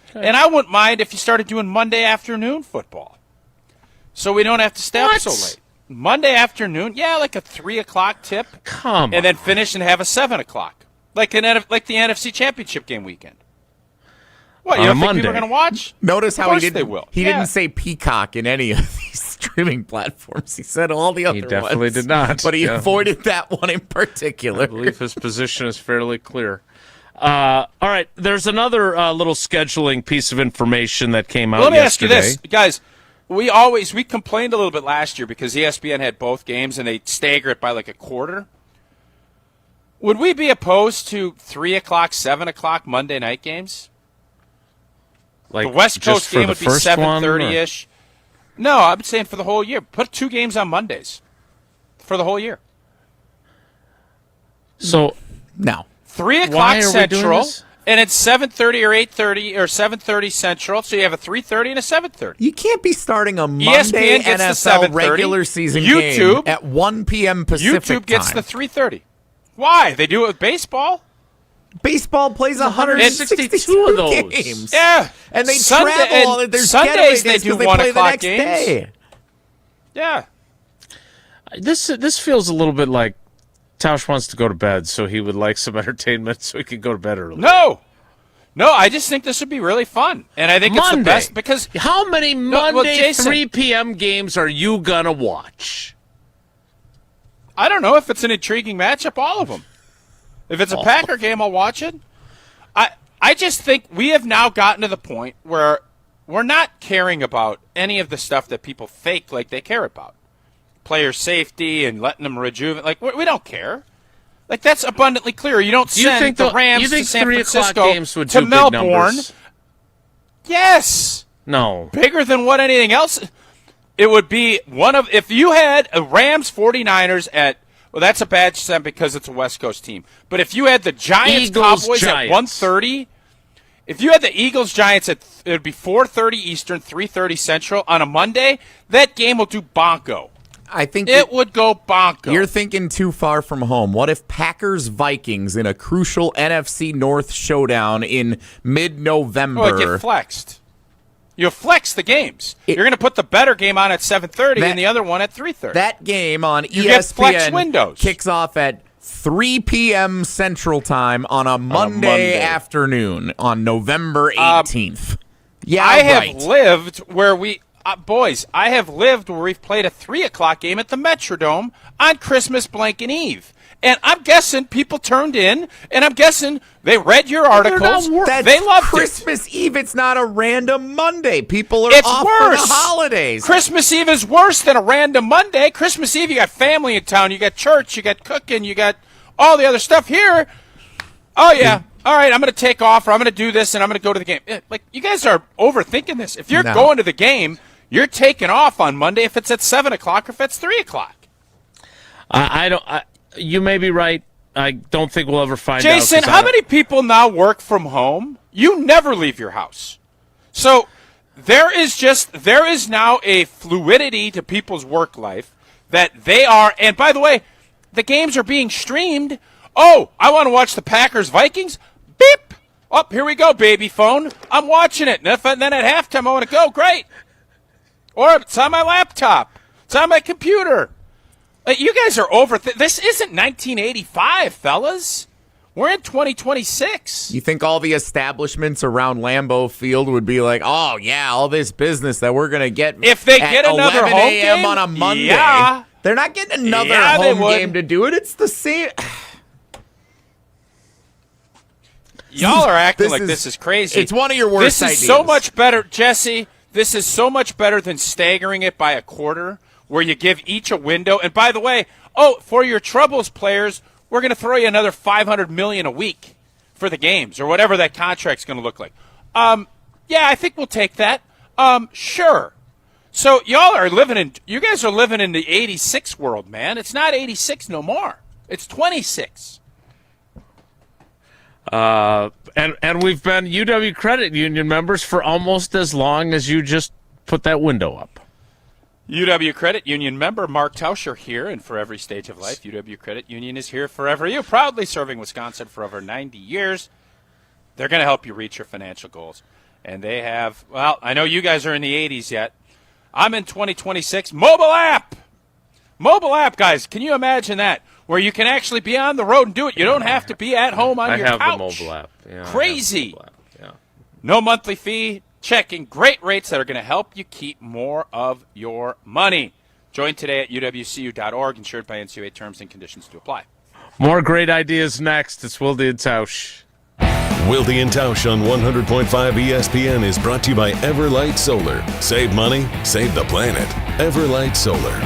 Okay. And I wouldn't mind if you started doing Monday afternoon football, so we don't have to stay up so late. Monday afternoon, like a 3 o'clock tip. Come and then finish and have a 7 o'clock, like the NFC Championship game weekend. What, you don't think people are going to watch? Notice how he they will. Didn't say Peacock in any of these streaming platforms. He said all the other ones. He definitely did not. But he avoided that one in particular. I believe his position is fairly clear. All right, there's another little scheduling piece of information that came out yesterday. Let me ask you this, guys. We complained a little bit last year because ESPN had both games and they stagger it by like a quarter. Would we be opposed to 3 o'clock, 7 o'clock Monday night games? Like the West Coast game would be 7:30-ish. No, I'm saying for the whole year. Put 2 games on Mondays for the whole year. So no, 3 o'clock Central, and it's 7:30 or 8:30 or 7:30 Central. So you have a 3:30 and a 7:30. You can't be starting a Monday ESPN gets NFL the 7:30. regular season YouTube game at 1 p.m. Pacific YouTube gets time. the 3:30. Why? They do it with baseball. Baseball plays 162 of those games. Yeah, and they Sunday, travel. And There's Sundays getaway days they do 'cause 1 play the o'clock next games. day. Yeah. This feels a little bit like Tausch wants to go to bed, so he would like some entertainment so he could go to bed early. No, I just think this would be really fun, and I think it's the best because how many Monday Jason, 3 p.m. games are you gonna watch? I don't know. If it's an intriguing matchup, all of them. If it's a Packer game, I'll watch it. I just think we have now gotten to the point where we're not caring about any of the stuff that people fake like they care about. Player safety and letting them rejuvenate. Like, we don't care. Like, that's abundantly clear. You don't send the Rams to San 3 o'clock Francisco games would to do big Melbourne. numbers? Yes. No. Bigger than what anything else. It would be if you had a Rams 49ers at, well, that's a bad send because it's a West Coast team. But if you had the Giants Cowboys at 1:30, if you had the Eagles Giants it would be 4:30 Eastern, 3:30 Central on a Monday, that game will do bonko. I think it would go bonkers. You're thinking too far from home. What if Packers-Vikings in a crucial NFC North showdown in mid-November? Oh, it get flexed. You flex the games. You're going to put the better game on at 7:30 and the other one at 3:30. That game on you get flex ESPN windows. Kicks off at 3 p.m. Central Time on a Monday afternoon on November 18th. I have lived where we... I have lived where we've played a 3 o'clock game at the Metrodome on Christmas blanket Eve. And I'm guessing people turned in, and I'm guessing they read your articles. They loved Christmas Eve. It's not a random Monday. People are It's off worse. for the holidays. Christmas Eve is worse than a random Monday. Christmas Eve, you got family in town. You got church. You got cooking. You got all the other stuff here. Oh, yeah. All right, I'm going to take off, or I'm going to do this, and I'm going to go to the game. Like, you guys are overthinking this. If you're going to the game, you're taking off on Monday if it's at 7 o'clock or if it's 3 o'clock. You may be right. I don't think we'll ever find out. Jason, how many people now work from home? You never leave your house. So there is now a fluidity to people's work life that they are, and by the way, the games are being streamed. Oh, I want to watch the Packers-Vikings? Beep. Oh, here we go, baby phone. I'm watching it. And then at halftime, I want to go. Great. Or it's on my laptop. It's on my computer. You guys are over. This isn't 1985, fellas. We're in 2026. You think all the establishments around Lambeau Field would be like, oh, yeah, all this business that we're going to get if they get another 11 home a.m. game on a Monday? Yeah. They're not getting another home game to do it. It's the same. Y'all are acting like this is crazy. It's one of your worst ideas. This is so much better, Jesse. This is so much better than staggering it by a quarter, where you give each a window. And by the way, for your troubles players, we're going to throw you another $500 million a week for the games, or whatever that contract's going to look like. Yeah, I think we'll take that. Sure. So you guys are living in the 86 world, man. It's not 86 no more. It's 26. And we've been UW Credit Union members for almost as long as you just put that window up. UW Credit Union member Mark Tauscher here, and for every stage of life, UW Credit Union is here forever. You proudly serving Wisconsin for over 90 years. They're going to help you reach your financial goals. And they have, well, I know you guys are in the 80s yet. I'm in 2026. Mobile app, guys. Can you imagine that? Where you can actually be on the road and do it. You don't have to be at home on your couch. I have the mobile app. Yeah, crazy. Mobile app. Yeah. No monthly fee. Checking great rates that are going to help you keep more of your money. Join today at uwcu.org. Insured by NCAA. Terms and conditions to apply. More great ideas next. It's Wilde and Tausch. Wilde and Tausch on 100.5 ESPN is brought to you by Everlight Solar. Save money, save the planet. Everlight Solar.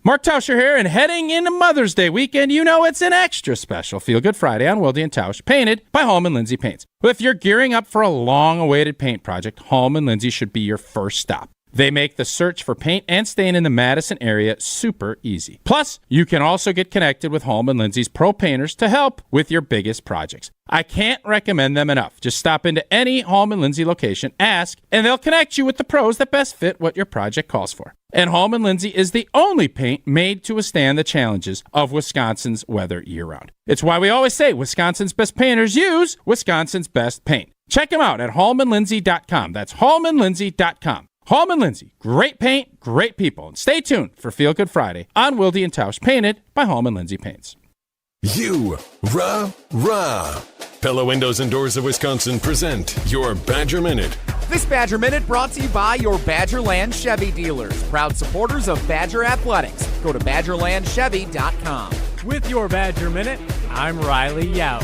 Mark Tauscher here, and heading into Mother's Day weekend, you know it's an extra special Feel Good Friday on Wilde and Tausch, painted by Hallman Lindsay Paints. If you're gearing up for a long-awaited paint project, Hallman Lindsay should be your first stop. They make the search for paint and stain in the Madison area super easy. Plus, you can also get connected with Hallman Lindsay's pro painters to help with your biggest projects. I can't recommend them enough. Just stop into any Hallman Lindsay location, ask, and they'll connect you with the pros that best fit what your project calls for. And Hallman Lindsay is the only paint made to withstand the challenges of Wisconsin's weather year-round. It's why we always say Wisconsin's best painters use Wisconsin's best paint. Check them out at hallmanlindsay.com. That's hallmanlindsay.com. Hallman Lindsay, great paint, great people. And stay tuned for Feel Good Friday on Wilde and Tausch, painted by Hallman Lindsay Paints. Rah. Pella Windows and Doors of Wisconsin present your Badger Minute. This Badger Minute brought to you by your Badgerland Chevy dealers, proud supporters of Badger Athletics. Go to BadgerlandChevy.com. With your Badger Minute, I'm Riley Yount.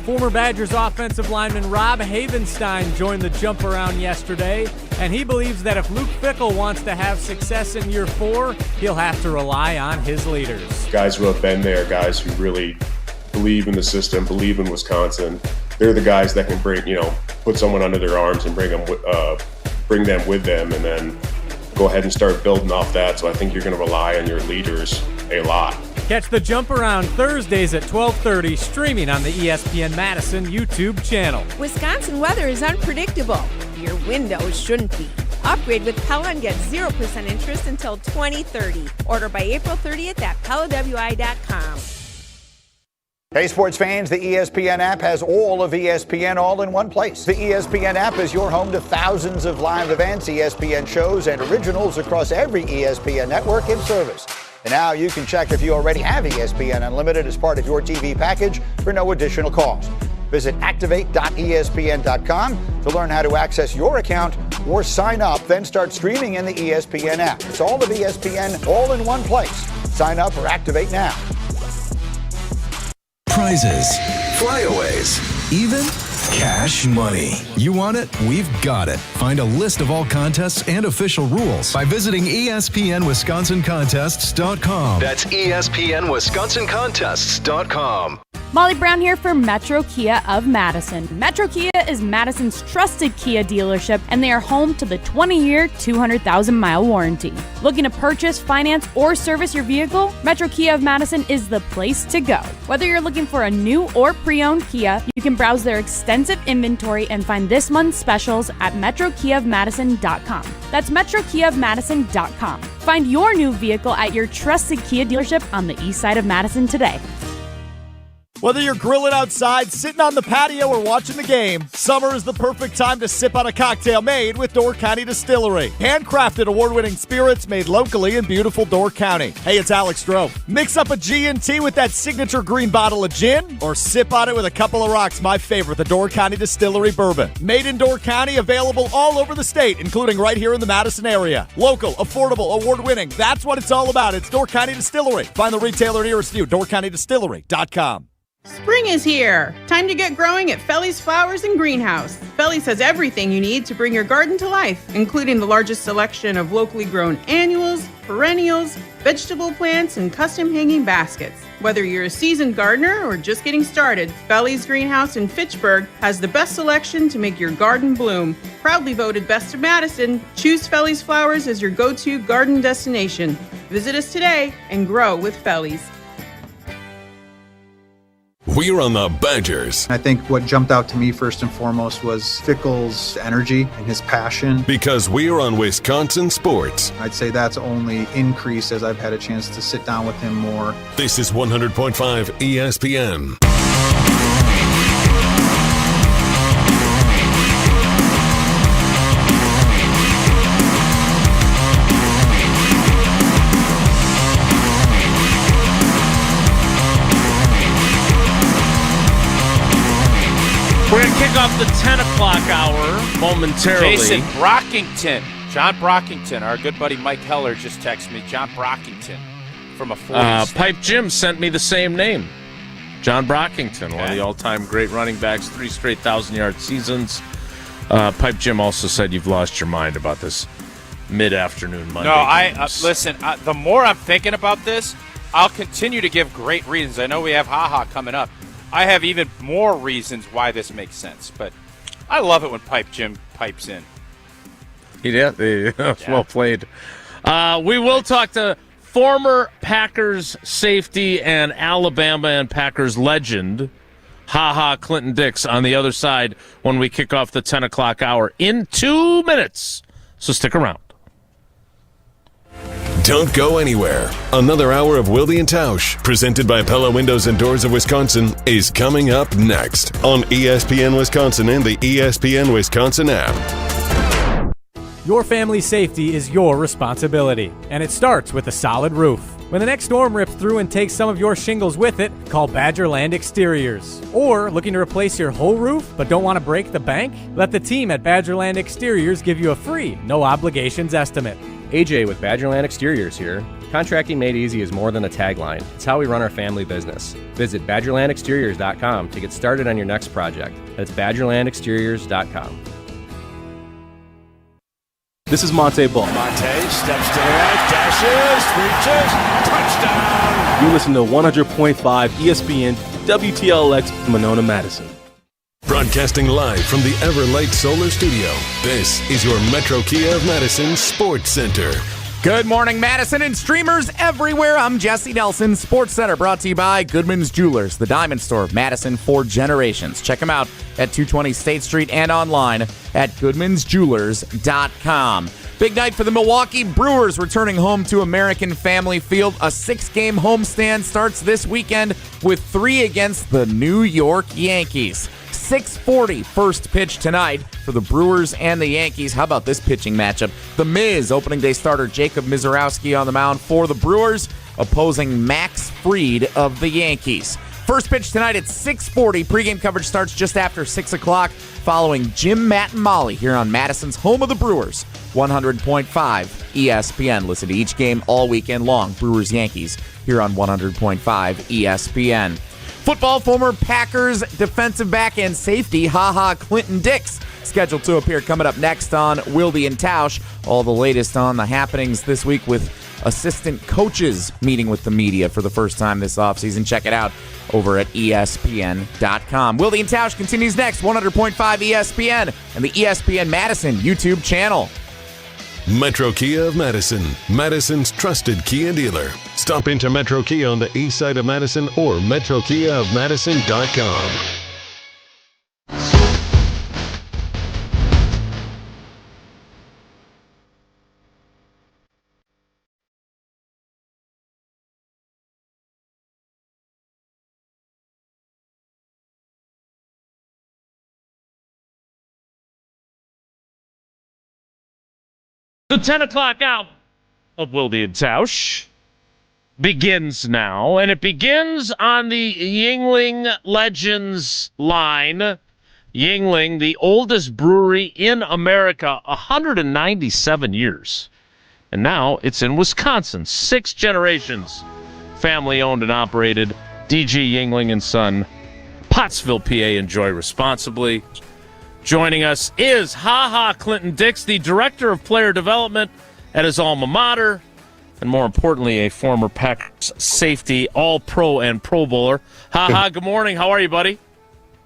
Former Badgers offensive lineman Rob Havenstein joined the jump around yesterday, and he believes that if Luke Fickell wants to have success in year 4, he'll have to rely on his leaders. Guys who have been there, guys who really believe in the system, believe in Wisconsin. They're the guys that can put someone under their arms and bring them with them, and then go ahead and start building off that. So I think you're going to rely on your leaders a lot. Catch the Jump Around Thursdays at 12:30, streaming on the ESPN Madison YouTube channel. Wisconsin weather is unpredictable. Your windows shouldn't be. Upgrade with Pella and get 0% interest until 2030. Order by April 30th at PellaWI.com. Hey, sports fans, the ESPN app has all of ESPN all in one place. The ESPN app is your home to thousands of live events, ESPN shows, and originals across every ESPN network and service. And now you can check if you already have ESPN Unlimited as part of your TV package for no additional cost. Visit activate.espn.com to learn how to access your account or sign up, then start streaming in the ESPN app. It's all of ESPN all in one place. Sign up or activate now. Prizes, flyaways, even cash money. You want it? We've got it. Find a list of all contests and official rules by visiting ESPNWisconsinContests.com. That's ESPNWisconsinContests.com. Molly Brown here for Metro Kia of Madison. Metro Kia is Madison's trusted Kia dealership, and they are home to the 20-year, 200,000-mile warranty. Looking to purchase, finance, or service your vehicle? Metro Kia of Madison is the place to go. Whether you're looking for a new or pre-owned Kia, you can browse their extensive inventory and find this month's specials at MetroKiaofMadison.com. That's MetroKiaofMadison.com. Find your new vehicle at your trusted Kia dealership on the east side of Madison today. Whether you're grilling outside, sitting on the patio, or watching the game, summer is the perfect time to sip on a cocktail made with Door County Distillery. Handcrafted award-winning spirits made locally in beautiful Door County. Hey, it's Alex Stroh. Mix up a G&T with that signature green bottle of gin, or sip on it with a couple of rocks, my favorite, the Door County Distillery Bourbon. Made in Door County, available all over the state, including right here in the Madison area. Local, affordable, award-winning. That's what it's all about. It's Door County Distillery. Find the retailer nearest you, DoorCountyDistillery.com. Spring is here. Time to get growing at Felly's Flowers and Greenhouse. Felly's has everything you need to bring your garden to life, including the largest selection of locally grown annuals, perennials, vegetable plants, and custom hanging baskets. Whether you're a seasoned gardener or just getting started, Felly's Greenhouse in Fitchburg has the best selection to make your garden bloom. Proudly voted Best of Madison, choose Felly's Flowers as your go-to garden destination. Visit us today and grow with Felly's. We're on the Badgers. I think what jumped out to me first and foremost was Fickell's energy and his passion. Because we're on Wisconsin Sports. I'd say that's only increased as I've had a chance to sit down with him more. This is 100.5 ESPN. We're going to kick off the 10 o'clock hour momentarily. Jason Brockington, John Brockington, our good buddy Mike Heller just texted me. John Brockington from a 40 Pipe Jim sent me the same name. John Brockington, one of the all-time great running backs, 3 straight 1,000-yard seasons. Pipe Jim also said you've lost your mind about this mid-afternoon Monday. No, listen, the more I'm thinking about this, I'll continue to give great reasons. I know we have Ha coming up. I have even more reasons why this makes sense, but I love it when Pipe Jim pipes in. Well played. We will talk to former Packers safety and Alabama and Packers legend, Ha Clinton-Dix, on the other side when we kick off the 10 o'clock hour in 2 minutes. So stick around. Don't go anywhere. Another hour of Wilde and Tausch, presented by Pella Windows and Doors of Wisconsin, is coming up next on ESPN Wisconsin and the ESPN Wisconsin app. Your family's safety is your responsibility, and it starts with a solid roof. When the next storm rips through and takes some of your shingles with it, call Badgerland Exteriors. Or looking to replace your whole roof but don't want to break the bank? Let the team at Badgerland Exteriors give you a free, no obligations estimate. AJ with Badgerland Exteriors here. Contracting made easy is more than a tagline. It's how we run our family business. Visit BadgerlandExteriors.com to get started on your next project. That's BadgerlandExteriors.com. This is Monte Ball. Monte steps to the right, dashes, reaches, touchdown. You listen to 100.5 ESPN WTLX Monona, Madison. Broadcasting live from the Everlight Solar Studio, this is your Metro Kia of Madison Sports Center. Good morning, Madison and streamers everywhere. I'm Jesse Nelson. Sports Center brought to you by Goodman's Jewelers, the diamond store of Madison for generations. Check them out at 220 State Street and online at goodmansjewelers.com. Big night for the Milwaukee Brewers returning home to American Family Field. A 6-game homestand starts this weekend with 3 against the New York Yankees. 6:40 first pitch tonight for the Brewers and the Yankees. How about this pitching matchup? The Miz, opening day starter Jacob Mizorowski on the mound for the Brewers, opposing Max Fried of the Yankees. First pitch tonight at 6:40. Pregame coverage starts just after 6 o'clock following Jim, Matt, and Molly here on Madison's home of the Brewers, 100.5 ESPN. Listen to each game all weekend long. Brewers-Yankees here on 100.5 ESPN. Football, former Packers defensive back and safety Ha Ha Clinton-Dix scheduled to appear coming up next on Wilde and Tausch. All the latest on the happenings this week with assistant coaches meeting with the media for the first time this offseason. Check it out over at ESPN.com. Wilde and Tausch continues next, 100.5 ESPN and the ESPN Madison YouTube channel. Metro Kia of Madison, Madison's trusted Kia dealer. Stop into Metro Kia on the east side of Madison or metrokiaofmadison.com. The 10 o'clock hour of Wilde and Tausch begins now, and it begins on the Yuengling Legends line. Yuengling, the oldest brewery in America, 197 years. And now it's in Wisconsin. 6 generations. Family-owned and operated. D.G. Yuengling and Son. Pottsville, PA. Enjoy responsibly. Joining us is Ha Ha Clinton-Dix, the Director of Player Development at his alma mater, and more importantly, a former Packers safety, All-Pro and Pro Bowler. Ha Ha, good morning. How are you, buddy?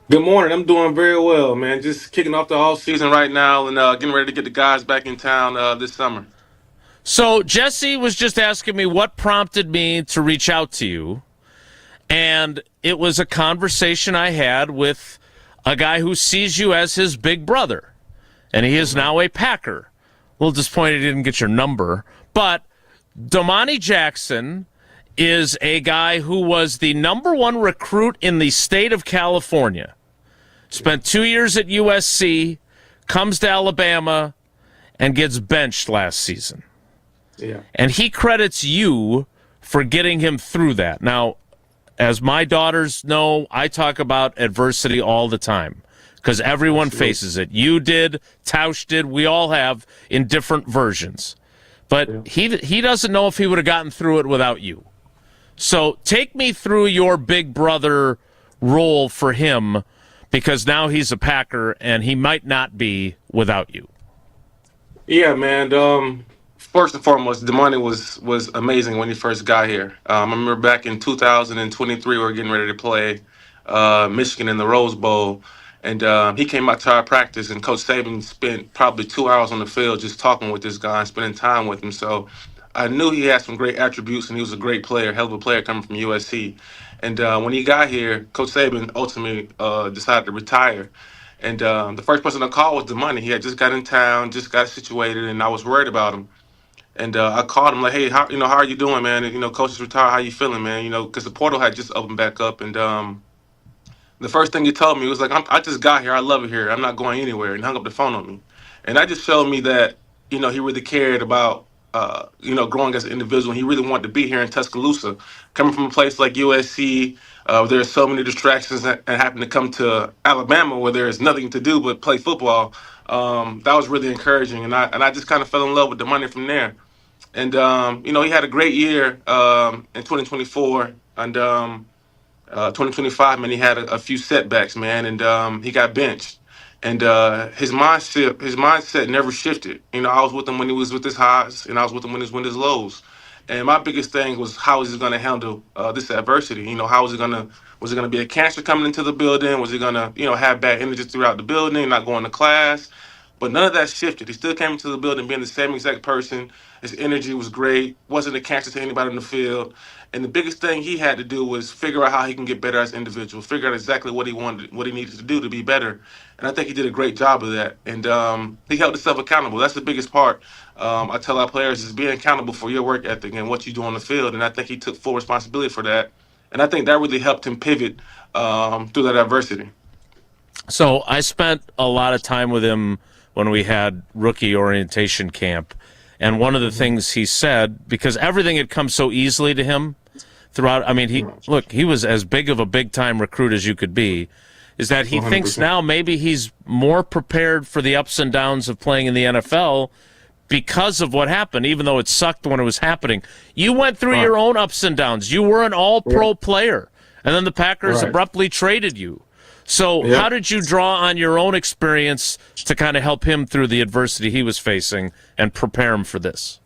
Good morning. I'm doing very well, man. Just kicking off the off season right now and getting ready to get the guys back in town this summer. So Jesse was just asking me what prompted me to reach out to you, and it was a conversation I had with a guy who sees you as his big brother, and he is now a Packer. A little disappointed he didn't get your number, but Domani Jackson is a guy who was the number 1 recruit in the state of California. Spent 2 years at USC, comes to Alabama, and gets benched last season. Yeah. And he credits you for getting him through that. Now, as my daughters know, I talk about adversity all the time because everyone faces it. You did, Tausch did, we all have in different versions. But he doesn't know if he would have gotten through it without you. So take me through your big brother role for him, because now he's a Packer and he might not be without you. Yeah, man. First and foremost, Domani was amazing when he first got here. I remember back in 2023, we were getting ready to play Michigan in the Rose Bowl, and he came out to our practice, and Coach Saban spent probably 2 hours on the field just talking with this guy and spending time with him. So I knew he had some great attributes, and he was a great player, hell of a player coming from USC. And when he got here, Coach Saban ultimately decided to retire. And the first person I called was Domani. He had just got in town, just got situated, and I was worried about him. And I called him like, hey, how are you doing, man? And, coach is retired. How you feeling, man? Because the portal had just opened back up. And the first thing he told me was like, I just got here. I love it here. I'm not going anywhere. And hung up the phone on me. And that just showed me that, he really cared about, growing as an individual. He really wanted to be here in Tuscaloosa. Coming from a place like USC, there are so many distractions that happen to come to Alabama where there is nothing to do but play football. That was really encouraging. And I just kind of fell in love with Domani from there. And, he had a great year in 2024. And 2025, man, he had a few setbacks, man. And he got benched. And his mindset never shifted. I was with him when he was with his highs, and I was with him when he was with his lows. And my biggest thing was how is he going to handle this adversity? How is it going to – was it going to be a cancer coming into the building? Was he going to, have bad energy throughout the building, not going to class? But none of that shifted. He still came into the building being the same exact person. His energy was great. Wasn't a cancer to anybody in the field. And the biggest thing he had to do was figure out how he can get better as an individual. Figure out exactly what he wanted, what he needed to do to be better. And I think he did a great job of that. And he held himself accountable. That's the biggest part. I tell our players is being accountable for your work ethic and what you do on the field. And I think he took full responsibility for that. And I think that really helped him pivot through that adversity. So I spent a lot of time with him when we had rookie orientation camp. And one of the things he said, because everything had come so easily to him throughout, I mean, he was as big of a big-time recruit as you could be, is that he 100%. Thinks now maybe he's more prepared for the ups and downs of playing in the NFL because of what happened, even though it sucked when it was happening. You went through your own ups and downs. You were an all-pro player, and then the Packers abruptly traded you. So how did you draw on your own experience to kind of help him through the adversity he was facing and prepare him for this?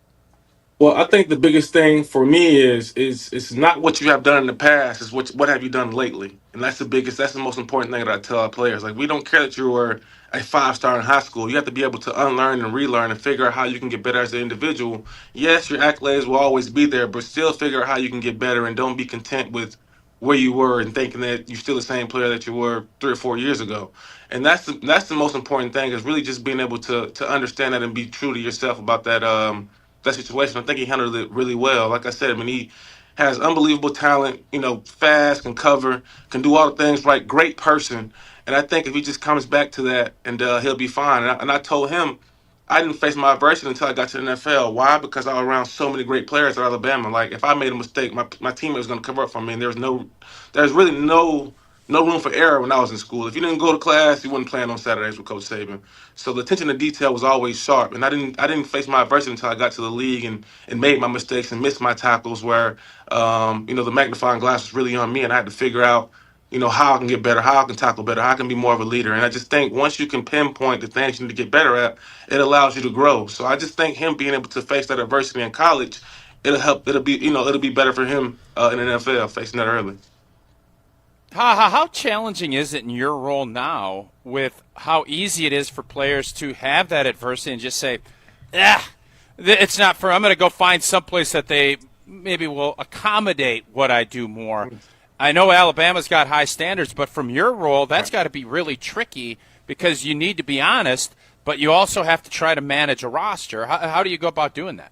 Well, I think the biggest thing for me is not what you have done in the past, is what have you done lately. And that's the most important thing that I tell our players. Like, we don't care that you were a 5-star in high school. You have to be able to unlearn and relearn and figure out how you can get better as an individual. Yes, your accolades will always be there, but still figure out how you can get better and don't be content with where you were and thinking that you're still the same player that you were 3 or 4 years ago. And that's the most important thing, is really just being able to understand that and be true to yourself about that that situation. I think he handled it really well. Like I said, I mean, he has unbelievable talent, fast, can cover, can do all the things right, great person. And I think if he just comes back to that, and he'll be fine. And I told him I didn't face my adversity until I got to the NFL. Why? Because I was around so many great players at Alabama. Like, if I made a mistake, my teammate was going to cover up for me. And there's really no room for error when I was in school. If you didn't go to class, you wouldn't play on Saturdays with Coach Saban. So the attention to detail was always sharp. And I didn't face my adversity until I got to the league and made my mistakes and missed my tackles where, the magnifying glass was really on me, and I had to figure out, how I can get better, how I can tackle better, how I can be more of a leader. And I just think once you can pinpoint the things you need to get better at, it allows you to grow. So I just think him being able to face that adversity in college, it'll be better for him in the NFL, facing that early. How challenging is it in your role now with how easy it is for players to have that adversity and just say, it's not for, I'm going to go find someplace that they maybe will accommodate what I do more. I know Alabama's got high standards, but from your role, that's got to be really tricky because you need to be honest, but you also have to try to manage a roster. How do you go about doing that?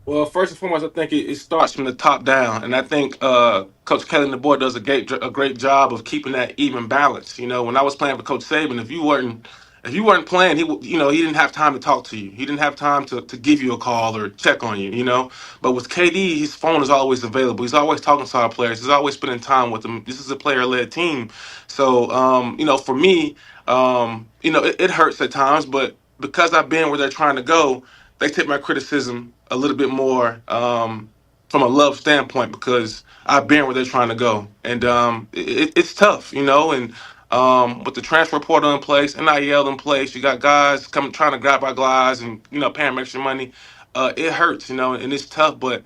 Well, first and foremost, I think it starts from the top down, and I think Coach Kelly and the board does a great job of keeping that even balance. When I was playing with Coach Saban, if you weren't playing, he didn't have time to talk to you. He didn't have time to give you a call or check on you. But with KD, his phone is always available. He's always talking to our players. He's always spending time with them. This is a player-led team, so for me, it hurts at times, but because I've been where they're trying to go, they take my criticism a little bit more from a love standpoint because I've been where they're trying to go. And it's tough, and with the transfer portal in place, NIL in place, you got guys trying to grab our guys and, paying them extra money. It hurts, and it's tough. But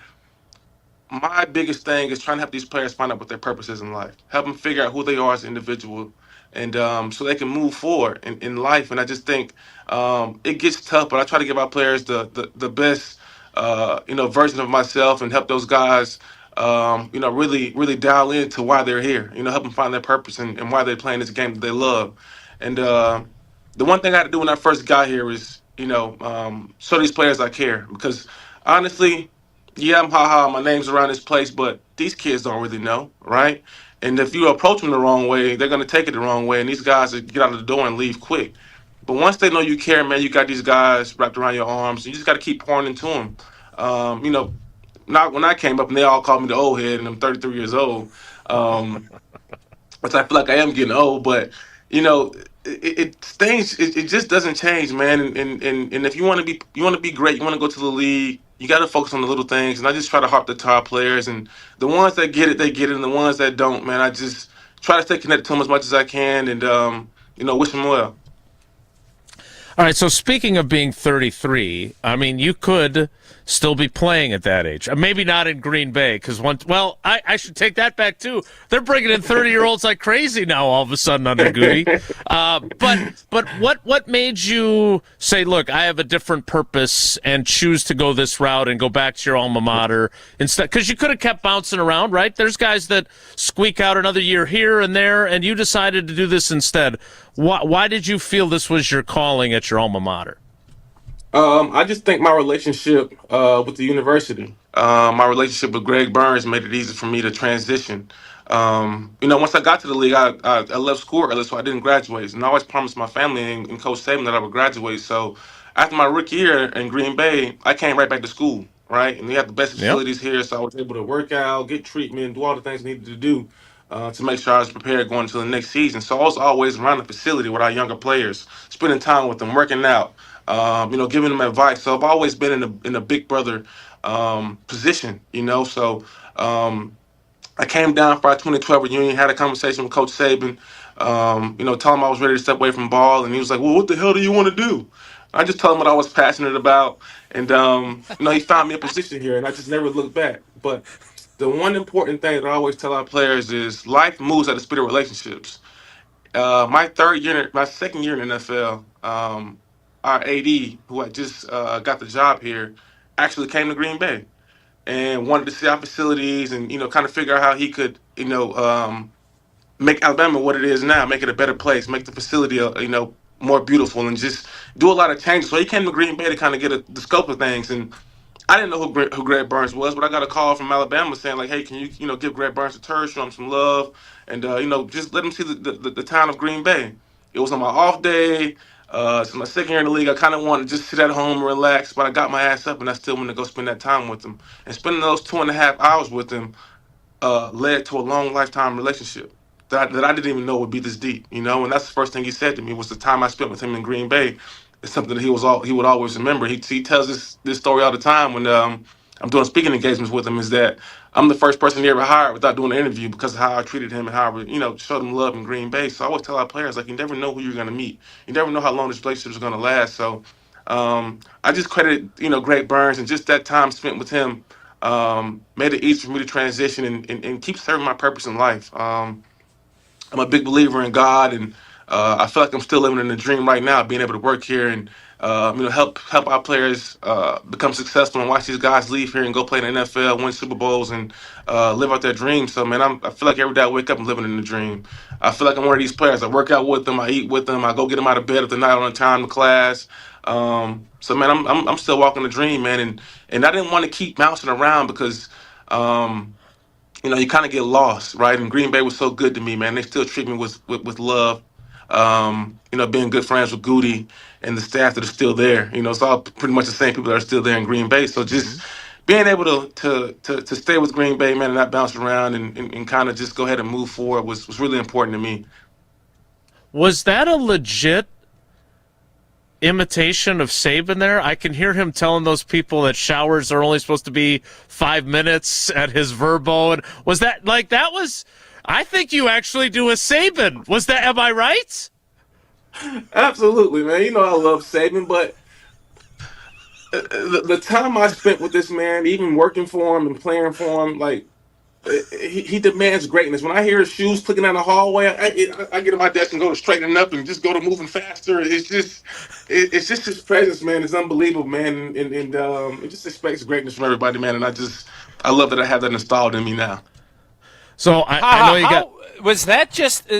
my biggest thing is trying to help these players find out what their purpose is in life, help them figure out who they are as an individual, and so they can move forward in life. And I just think it gets tough, but I try to give our players the best, version of myself and help those guys, really dial into why they're here, help them find their purpose and why they're playing this game that they love. And the one thing I had to do when I first got here is, show these players I care, because honestly, yeah, I'm Ha-Ha, my name's around this place, but these kids don't really know, right? And if you approach them the wrong way, they're going to take it the wrong way, and these guys get out of the door and leave quick. But once they know you care, man, you got these guys wrapped around your arms, and you just got to keep pouring into them. Not when I came up and they all called me the old head, and I'm 33 years old, which I feel like I am getting old, but, it just doesn't change, man. And if you want to be great, you want to go to the league, you got to focus on the little things. And I just try to harp the top players, and the ones that get it, they get it. And the ones that don't, man, I just try to stay connected to them as much as I can, and wish them well. All right, so speaking of being 33, I mean, you could still be playing at that age. Maybe not in Green Bay, because I should take that back too. They're bringing in 30-year-olds like crazy now all of a sudden under Goody. But what made you say, look, I have a different purpose and choose to go this route and go back to your alma mater instead? Because you could have kept bouncing around, right? There's guys that squeak out another year here and there, and you decided to do this instead. Why did you feel this was your calling at your alma mater? I just think my relationship with the university, my relationship with Greg Burns made it easy for me to transition. Once I got to the league, I left school early, so I didn't graduate. And I always promised my family and Coach Saban that I would graduate. So after my rookie year in Green Bay, I came right back to school, right? And we have the best facilities here, so I was able to work out, get treatment, do all the things I needed to do to make sure I was prepared going into the next season. So I was always around the facility with our younger players, spending time with them, working out, giving them advice. So I've always been in a big brother position, So I came down for our 2012 reunion, had a conversation with Coach Saban, told him I was ready to step away from ball, and he was like, "Well, what the hell do you want to do?" I just told him what I was passionate about, and he found me a position here, and I just never looked back. But the one important thing that I always tell our players is life moves at the speed of relationships. My second year in the NFL, our AD, who had just got the job here, actually came to Green Bay and wanted to see our facilities and, kind of figure out how he could, make Alabama what it is now, make it a better place, make the facility, more beautiful, and just do a lot of changes. So he came to Green Bay to kind of get the scope of things. And I didn't know who Greg Burns was, but I got a call from Alabama saying, like, hey, can you, give Greg Burns a tour, show him some love, and, just let him see the town of Green Bay. It was on my off day. So my second year in the league, I kind of wanted to just sit at home and relax, but I got my ass up, and I still wanted to go spend that time with him. And spending those 2.5 hours with him led to a long lifetime relationship that I didn't even know would be this deep, And that's the first thing he said to me was the time I spent with him in Green Bay. It's something that he would always remember. He tells this story all the time when I'm doing speaking engagements with him, is that I'm the first person he ever hired without doing an interview because of how I treated him and how I, showed him love in Green Bay. So I always tell our players, like, you never know who you're going to meet. You never know how long this relationship is going to last. So I just credit, Greg Burns, and just that time spent with him made it easy for me to transition and keep serving my purpose in life. I'm a big believer in God, and I feel like I'm still living in a dream right now, being able to work here and help our players become successful and watch these guys leave here and go play in the NFL, win Super Bowls, and live out their dreams. So, man, I feel like every day I wake up, I'm living in a dream. I feel like I'm one of these players. I work out with them, I eat with them, I go get them out of bed if they're not on time to class. So, man, I'm still walking the dream, man, and I didn't want to keep bouncing around because you kind of get lost, right? And Green Bay was so good to me, man. They still treat me with love. Being good friends with Goody and the staff that are still there. It's all pretty much the same people that are still there in Green Bay. So just being able to stay with Green Bay, man, and not bounce around and kind of just go ahead and move forward was really important to me. Was that a legit imitation of Saban there? I can hear him telling those people that showers are only supposed to be 5 minutes at his Verbo. And was that I think you actually do a Saban. Was that, am I right? Absolutely, man. I love Saban, but the time I spent with this man, even working for him and playing for him, like, he demands greatness. When I hear his shoes clicking down the hallway, I get in my desk and go to straightening up and just go to moving faster. It's just his presence, man. It's unbelievable, man, and it just expects greatness from everybody, man. And I love that I have that installed in me now. So I know you got. Was that just?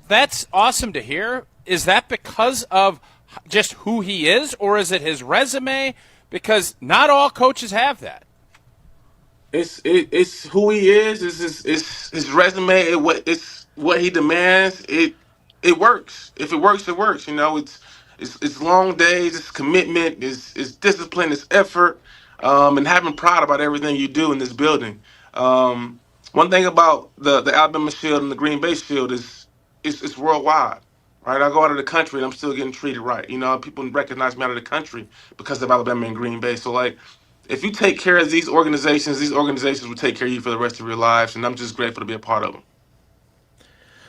That's awesome to hear. Is that because of just who he is, or is it his resume? Because not all coaches have that. It's who he is. It's his resume. It's what he demands. It works. If it works, it works. It's long days. It's commitment. It's discipline. It's effort, and having pride about everything you do in this building. One thing about the Alabama Shield and the Green Bay Shield is it's worldwide. Right, I go out of the country and I'm still getting treated right. People recognize me out of the country because of Alabama and Green Bay. So, like, if you take care of these organizations will take care of you for the rest of your lives, and I'm just grateful to be a part of them.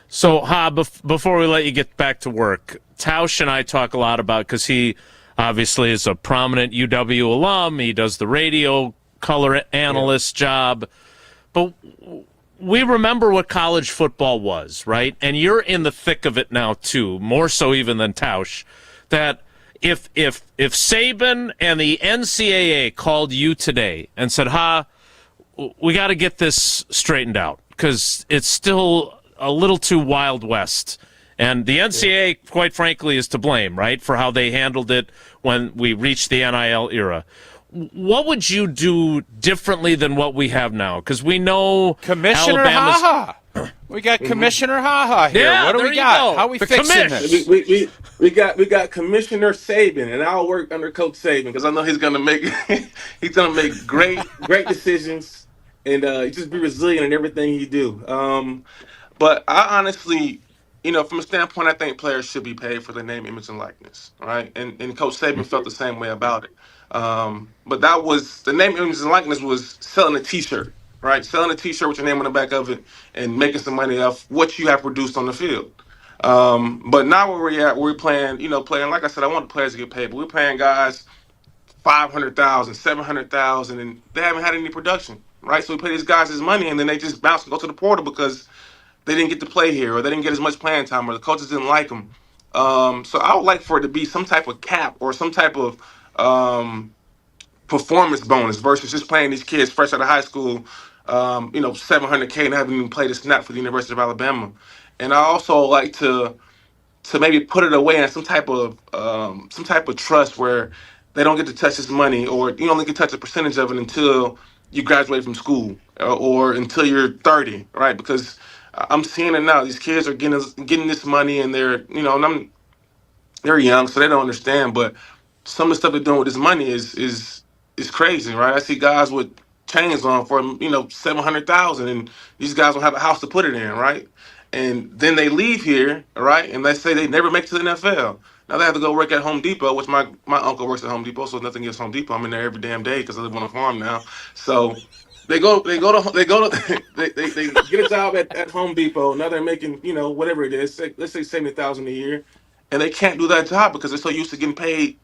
So, before we let you get back to work, Tausch and I talk a lot about, because he obviously is a prominent UW alum. He does the radio color analyst job. But we remember what college football was, right? And you're in the thick of it now, too, more so even than Tausch, that if Saban and the NCAA called you today and said, we got to get this straightened out because it's still a little too Wild West. And the NCAA, quite frankly, is to blame, right, for how they handled it when we reached the NIL era. What would you do differently than what we have now? Because we know Commissioner Alabama's... Ha Ha. We got Commissioner Ha Ha here. Yeah, what do there we you got? go. How are we The fixing commish. this? We got Commissioner Saban, and I'll work under Coach Saban because I know he's gonna make great decisions, and just be resilient in everything he do. But I honestly, from a standpoint, I think players should be paid for their name, image, and likeness, right? And Coach Saban felt the same way about it. But that was the name, image, and likeness was selling a T-shirt, right? Selling a T-shirt with your name on the back of it and making some money off what you have produced on the field. But now where we're at, we're playing, like I said, I want the players to get paid, but we're paying guys $500,000, $700,000, and they haven't had any production, right? So we pay these guys this money, and then they just bounce and go to the portal because they didn't get to play here, or they didn't get as much playing time, or the coaches didn't like them. So I would like for it to be some type of cap or some type of performance bonus versus just playing these kids fresh out of high school, $700K and haven't even played a snap for the University of Alabama. And I also like to maybe put it away in some type of trust where they don't get to touch this money, or you only get to touch a percentage of it until you graduate from school or until you're 30, right? Because I'm seeing it now. These kids are getting this money, and they're they're young, so they don't understand. But some of the stuff they're doing with this money is crazy, right? I see guys with chains on for $700,000, and these guys don't have a house to put it in, right? And then they leave here, right? And let's say they never make it to the NFL. Now they have to go work at Home Depot, which my uncle works at Home Depot, so nothing against Home Depot. I'm in there every damn day because I live on a farm now. So they get a job at Home Depot. Now they're making whatever it is, let's say $70,000 a year, and they can't do that job because they're so used to getting paid.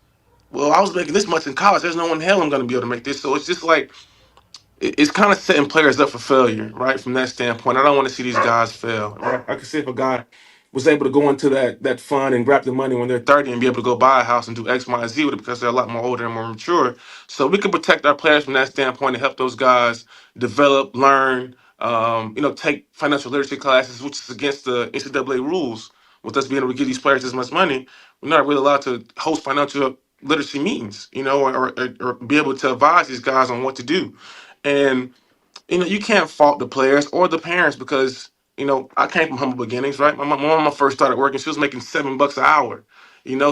Well, I was making this much in college. There's no one in hell I'm going to be able to make this. So it's just like it's kind of setting players up for failure, right? From that standpoint, I don't want to see these guys fail. Right? I could see if a guy was able to go into that fund and grab the money when they're 30 and be able to go buy a house and do X, Y, and Z with it because they're a lot more older and more mature. So we can protect our players from that standpoint and help those guys develop, learn, take financial literacy classes, which is against the NCAA rules. With us being able to give these players this much money, we're not really allowed to host financial literacy meetings, or be able to advise these guys on what to do. And you can't fault the players or the parents because I came from humble beginnings, right? My mom first started working, she was making $7 an hour.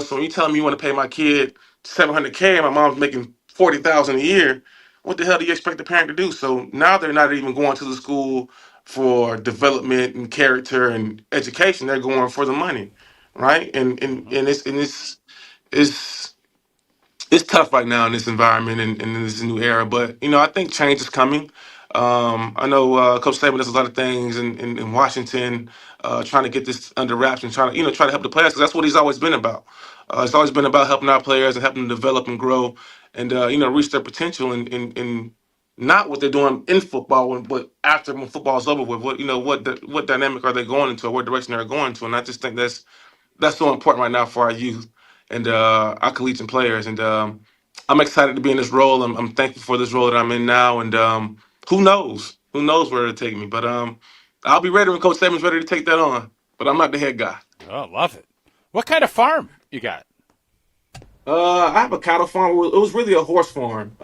So when you tell me you want to pay my kid $700K and my mom's making $40,000 a year, what the hell do you expect the parent to do? So now they're not even going to the school for development and character and education; they're going for the money, right? And it's tough right now in this environment and in this new era. But I think change is coming. I know Coach Saban does a lot of things in Washington, trying to get this under wraps and trying to help the players because that's what he's always been about. It's always been about helping our players and helping them develop and grow and reach their potential and not what they're doing in football, but after when football's over with, what dynamic are they going into, or what direction they're going to, and I just think that's so important right now for our youth and our collegiate players. And I'm excited to be in this role. I'm thankful for this role that I'm in now. And who knows where it'll take me. But I'll be ready when Coach Saban's ready to take that on. But I'm not the head guy. Oh, love it. What kind of farm you got? I have a cattle farm. It was really a horse farm.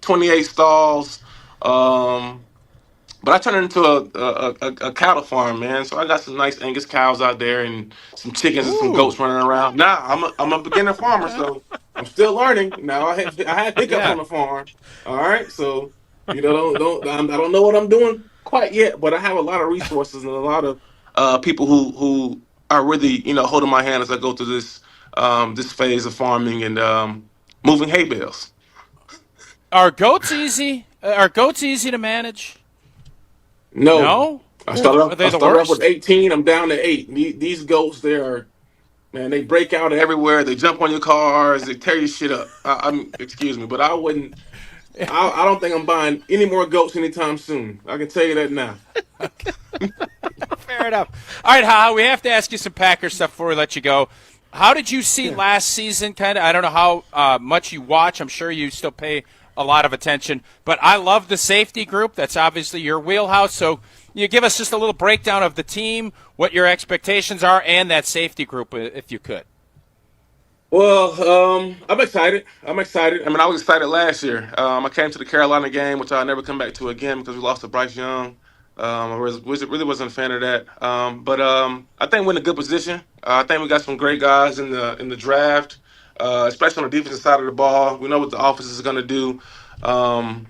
28 stalls. But I turned it into a cattle farm, man. So I got some nice Angus cows out there and some chickens and some goats running around. Now I'm a beginner farmer, so I'm still learning. Now I had hiccups on the farm. All right, so I don't know what I'm doing quite yet, but I have a lot of resources and a lot of people who are really holding my hand as I go through this phase of farming and moving hay bales. Are goats easy? Are goats easy to manage? No. I started off worst? with 18. I'm down to 8. These goats, they're man. They break out everywhere. They jump on your cars. They tear your shit up. Excuse me, but I wouldn't. I don't think I'm buying any more goats anytime soon. I can tell you that now. Fair enough. All right, Ha, we have to ask you some Packers stuff before we let you go. How did you see last season? Kind of, I don't know how much you watch. I'm sure you still pay a lot of attention. But I love the safety group. That's obviously your wheelhouse. So you give us just a little breakdown of the team, what your expectations are, and that safety group, if you could. Well, I'm excited. I mean, I was excited last year. I came to the Carolina game, which I'll never come back to again because we lost to Bryce Young. Really wasn't a fan of that. But I think we're in a good position. I think we got some great guys in the draft, especially on the defensive side of the ball. We know what the offense is going to do. And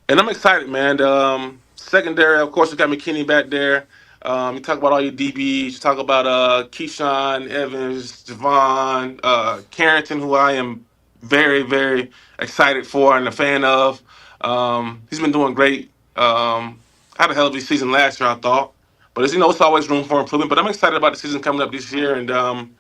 I'm excited, man. Secondary, of course, we got McKinney back there. You talk about all your DBs. You talk about Keyshawn, Evans, Javon, Carrington, who I am very, very excited for and a fan of. He's been doing great. Had a hell of a season last year, I thought. But it's always room for improvement. But I'm excited about the season coming up this year. And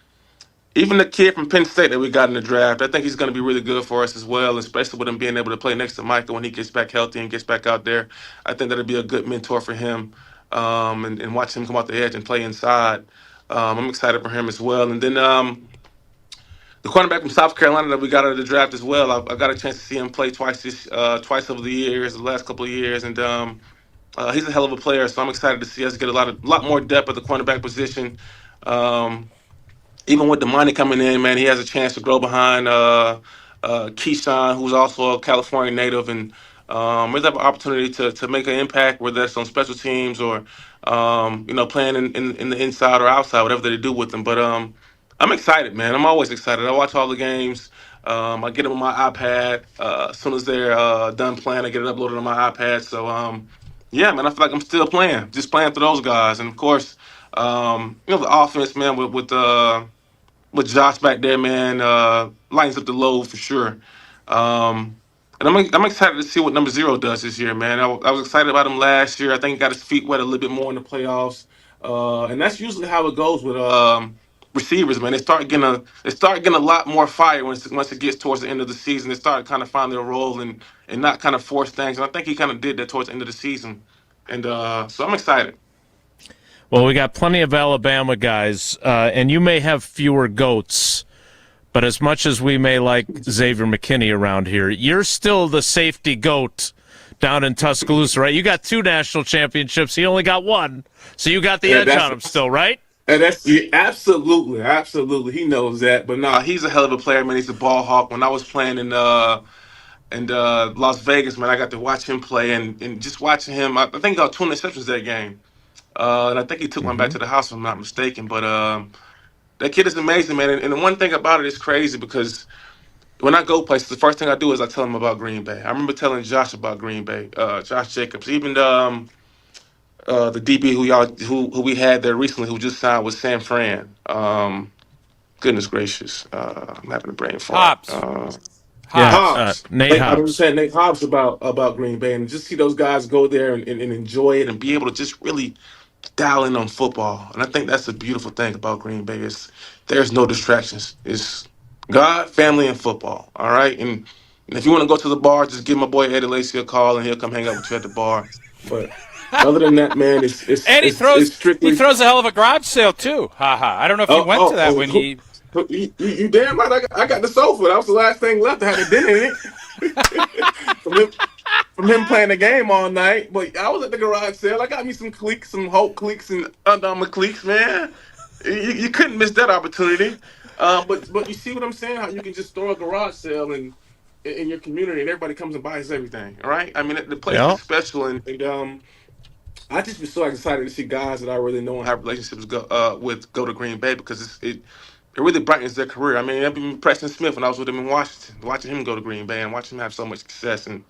even the kid from Penn State that we got in the draft, I think he's going to be really good for us as well, especially with him being able to play next to Michael when he gets back healthy and gets back out there. I think that'll be a good mentor for him. And watch him come out the edge and play inside. I'm excited for him as well. And then the cornerback from South Carolina that we got out of the draft as well, I got a chance to see him play twice over the last couple of years. And he's a hell of a player, so I'm excited to see us get a lot more depth at the cornerback position. Even with the money coming in, man, he has a chance to grow behind Keyshawn, who's also a California native, and we have an opportunity to make an impact, whether that's on special teams or playing in the inside or outside, whatever they do with them. But I'm excited, man. I'm always excited. I watch all the games. I get them on my iPad. As soon as they're done playing, I get it uploaded on my iPad. So yeah, man, I feel like I'm still playing, just playing for those guys. And of course, the offense, man, with Josh back there, man, lightens up the load for sure. And I'm excited to see what number 0 does this year, man. I was excited about him last year. I think he got his feet wet a little bit more in the playoffs. And that's usually how it goes with receivers, man. They start getting a lot more fire once it gets towards the end of the season. They start kind of finding their role and not kind of force things. And I think he kind of did that towards the end of the season. And so I'm excited. Well, we got plenty of Alabama guys, and you may have fewer goats, but as much as we may like Xavier McKinney around here, you're still the safety goat down in Tuscaloosa, right? You got 2 national championships. He only got 1, so you got the edge on him still, right? And absolutely. He knows that. But no, he's a hell of a player, man. He's a ball hawk. When I was playing in Las Vegas, man, I got to watch him play and just watching him. I think he got 2 interceptions that game. And I think he took one back to the house, if I'm not mistaken. But that kid is amazing, man. And the one thing about it is crazy because when I go places, the first thing I do is I tell them about Green Bay. I remember telling Josh about Green Bay, Josh Jacobs, even the DB who we had there recently, who just signed with San Fran. Goodness gracious, I'm having a brain fart. Hobbs. Nate Hobbs. I was saying Nate Hobbs about Green Bay, and just see those guys go there and enjoy it and be able to just really dial in on football. And I think that's the beautiful thing about Green Bay is there's no distractions. It's God, family, and football. All right, and if you want to go to the bar, just give my boy Eddie Lacy a call, and he'll come hang out with you at the bar. But other than that, man, it's strictly. He throws a hell of a garage sale too. Ha. I don't know if you went to that when he. You damn right. I got the sofa. That was the last thing left. I had a dinner in it. From him playing the game all night. But I was at the garage sale. I got me some cliques, some Hulk cliques and Under Armour cliques, man. You couldn't miss that opportunity. But you see what I'm saying? How you can just throw a garage sale in your community and everybody comes and buys everything. All right? I mean, the place is special. And I just be so excited to see guys that I really know and have relationships go to Green Bay because it really brightens their career. I mean, I've been Preston Smith when I was with him in Washington, watching him go to Green Bay and watching him have so much success and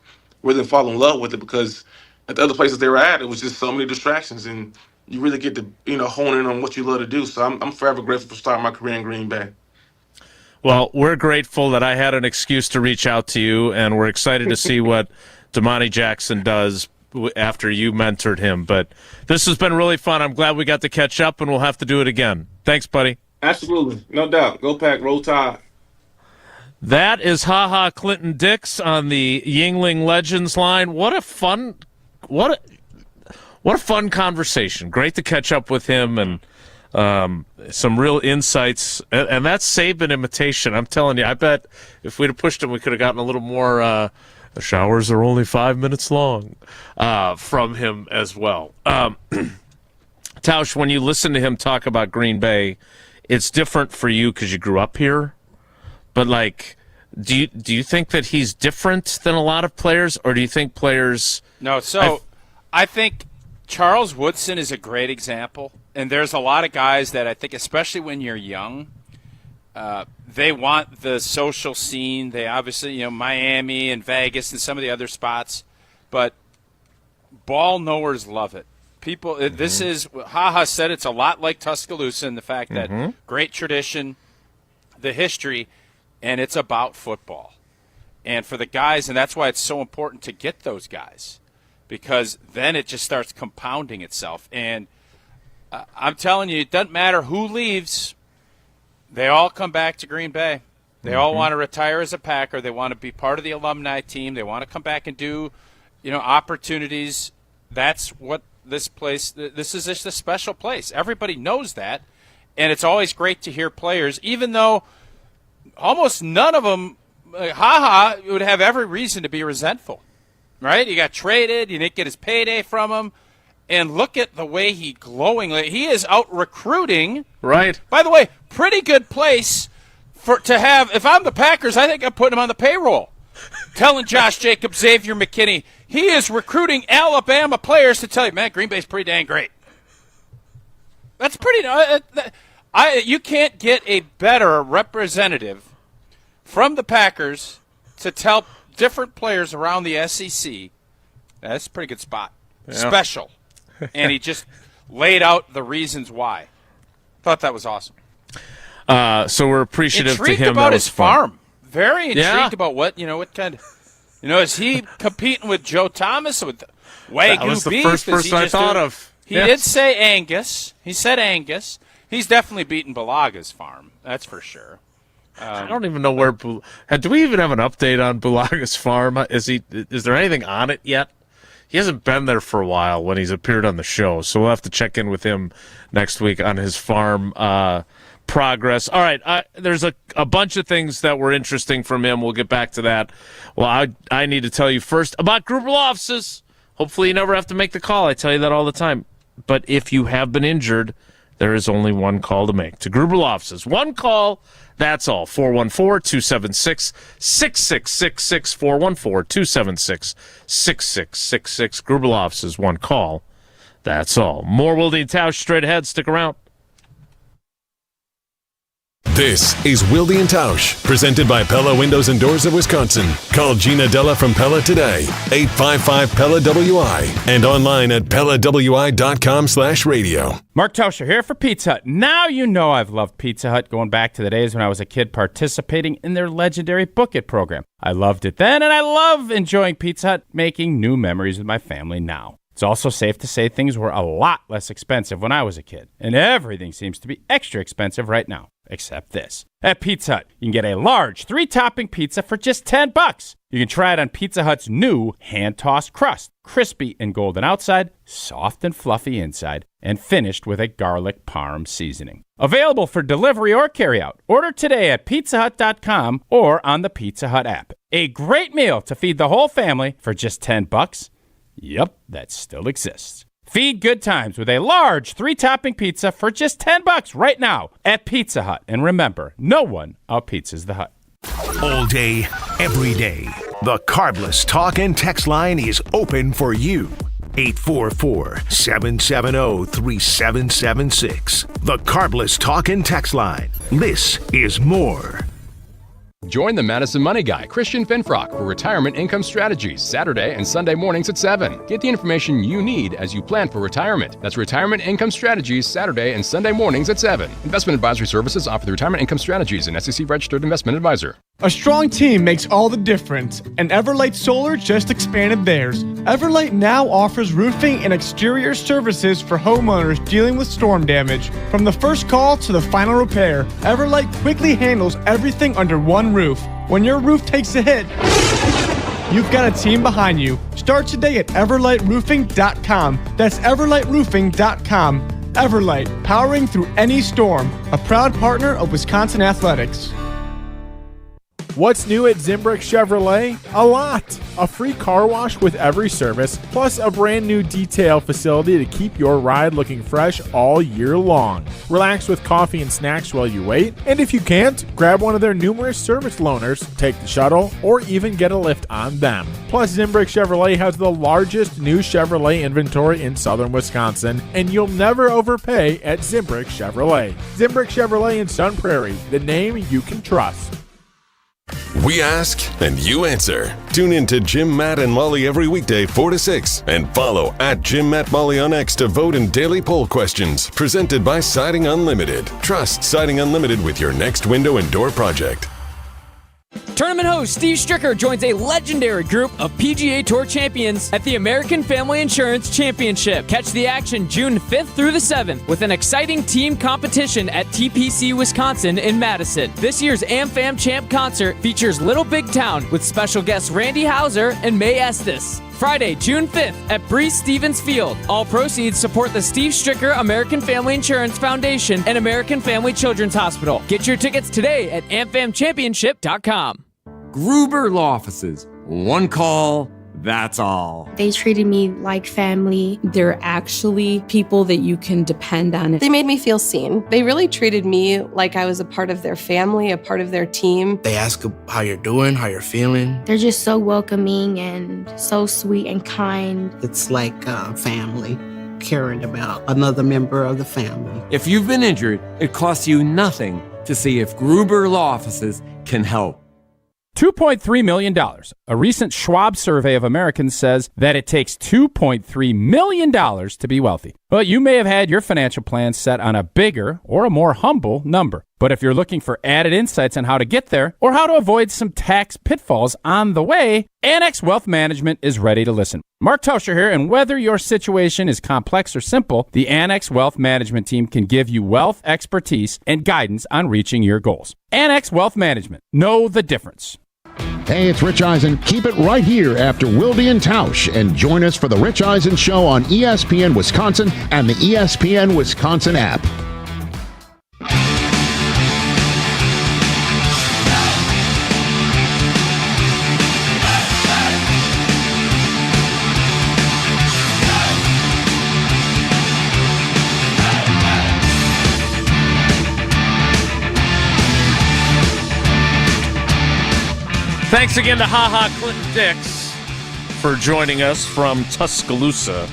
really fall in love with it because at the other places they were at, it was just so many distractions and you really get to, hone in on what you love to do. So I'm forever grateful for starting my career in Green Bay. Well, we're grateful that I had an excuse to reach out to you, and we're excited to see what Damani Jackson does after you mentored him. But this has been really fun. I'm glad we got to catch up, and we'll have to do it again. Thanks, buddy. Absolutely. No doubt. Go Pack, roll Tide. That is Ha Clinton-Dix on the Yingling Legends line. What a fun conversation. Great to catch up with him and some real insights. And that's Saban imitation. I'm telling you, I bet if we'd have pushed him, we could have gotten a little more the showers are only 5 minutes long from him as well. Tausch, when you listen to him talk about Green Bay, it's different for you because you grew up here. But, like, do you think that he's different than a lot of players, or do you think players... No, so I think Charles Woodson is a great example, and there's a lot of guys that I think, especially when you're young, they want the social scene. They obviously, Miami and Vegas and some of the other spots, but ball knowers love it. People, this is, Ha said it's a lot like Tuscaloosa in the fact that great tradition, the history, and it's about football. And for the guys, and that's why it's so important to get those guys, because then it just starts compounding itself. And I'm telling you, it doesn't matter who leaves, they all come back to Green Bay. They all want to retire as a Packer. They want to be part of the alumni team. They want to come back and do, opportunities. That's what this is just a special place. Everybody knows that. And it's always great to hear players, even though almost none of them, Ha would have every reason to be resentful, right? He got traded. You didn't get his payday from him. And look at the way he is out recruiting. Right. By the way, pretty good place to have. If I'm the Packers, I think I'm putting him on the payroll. Telling Josh Jacobs, Xavier McKinney, he is recruiting Alabama players to tell you, man, Green Bay's pretty dang great. That's pretty. You can't get a better representative from the Packers to tell different players around the SEC. That's a pretty good spot. Yeah. Special. And he just laid out the reasons why. Thought that was awesome. So we're appreciative intrigued to him about his farm. Fun. Very intrigued about what kind of, is he competing with Joe Thomas with Wagyu That was the beef? first person I thought of. He did say Angus. He said Angus. He's definitely beaten Bulaga's farm. That's for sure. I don't even know where. Do we even have an update on Bulaga's farm? Is there anything on it yet? He hasn't been there for a while when he's appeared on the show, so we'll have to check in with him next week on his farm progress. All right, there's a bunch of things that were interesting from him. We'll get back to that. Well, I need to tell you first about group offices. Hopefully you never have to make the call. I tell you that all the time. But if you have been injured, there is only one call to make. To Gruber Law Offices. One call, that's all. 414-276-6666. 414-276-6666. Gruber Law Offices. One call, that's all. More Wilde and Tausch straight ahead. Stick around. This is Wilde and Tausch, presented by Pella Windows and Doors of Wisconsin. Call Gina Della from Pella today, 855-PELLA-WI, and online at PellaWI.com/radio. Mark Tauscher here for Pizza Hut. Now you know I've loved Pizza Hut going back to the days when I was a kid participating in their legendary Book It program. I loved it then, and I love enjoying Pizza Hut, making new memories with my family now. It's also safe to say things were a lot less expensive when I was a kid, and everything seems to be extra expensive right now. Except this. At Pizza Hut, you can get a large 3-topping pizza for just $10. You can try it on Pizza Hut's new hand-tossed crust. Crispy and golden outside, soft and fluffy inside, and finished with a garlic parm seasoning. Available for delivery or carryout. Order today at pizzahut.com or on the Pizza Hut app. A great meal to feed the whole family for just $10. Yep, that still exists. Feed good times with a large 3-topping pizza for just $10 right now at Pizza Hut. And remember, no one out-pizzas the Hut. All day, every day, the Carbless Talk and Text line is open for you. 844-770-3776. The Carbless Talk and Text line. This is more. Join the Madison Money Guy, Christian Finfrock, for Retirement Income Strategies, Saturday and Sunday mornings at 7. Get the information you need as you plan for retirement. That's Retirement Income Strategies, Saturday and Sunday mornings at 7. Investment advisory services offered through Retirement Income Strategies, an SEC-registered investment advisor. A strong team makes all the difference, and Everlight Solar just expanded theirs. Everlight now offers roofing and exterior services for homeowners dealing with storm damage. From the first call to the final repair, Everlight quickly handles everything under one roof. When your roof takes a hit, you've got a team behind you. Start today at everlightroofing.com. That's everlightroofing.com. Everlight, powering through any storm. A proud partner of Wisconsin Athletics. What's new at Zimbrick Chevrolet? A lot. A free car wash with every service, plus a brand new detail facility to keep your ride looking fresh all year long. Relax with coffee and snacks while you wait, and if you can't, grab one of their numerous service loaners, take the shuttle, or even get a lift on them. Plus, Zimbrick Chevrolet has the largest new Chevrolet inventory in southern Wisconsin, and you'll never overpay at Zimbrick Chevrolet. Zimbrick Chevrolet in Sun Prairie, the name you can trust. We ask and you answer. Tune in to Jim, Matt, and Molly every weekday 4 to 6 and follow at Jim, Matt, Molly on X to vote in daily poll questions presented by Siding Unlimited. Trust Siding Unlimited with your next window and door project. Tournament host Steve Stricker joins a legendary group of PGA Tour champions at the American Family Insurance Championship. Catch the action June 5th through the 7th with an exciting team competition at TPC Wisconsin in Madison. This year's AmFam Champ concert features Little Big Town with special guests Randy Houser and May Estes. Friday, June 5th at Breeze Stevens Field. All proceeds support the Steve Stricker American Family Insurance Foundation and American Family Children's Hospital. Get your tickets today at amfamchampionship.com. Gruber Law Offices. One call, that's all. They treated me like family. They're actually people that you can depend on. They made me feel seen. They really treated me like I was a part of their family, a part of their team. They ask how you're doing, how you're feeling. They're just so welcoming and so sweet and kind. It's like family, caring about another member of the family. If you've been injured, it costs you nothing to see if Gruber Law Offices can help. $2.3 million. A recent Schwab survey of Americans says that it takes $2.3 million to be wealthy. Well, you may have had your financial plan set on a bigger or a more humble number. But if you're looking for added insights on how to get there or how to avoid some tax pitfalls on the way, Annex Wealth Management is ready to listen. Mark Tauscher here, and whether your situation is complex or simple, the Annex Wealth Management team can give you wealth expertise and guidance on reaching your goals. Annex Wealth Management. Know the difference. Hey, it's Rich Eisen. Keep it right here after Wilde and Tausch and join us for the Rich Eisen Show on ESPN Wisconsin and the ESPN Wisconsin app. Thanks again to Ha Ha Clinton-Dix for joining us from Tuscaloosa.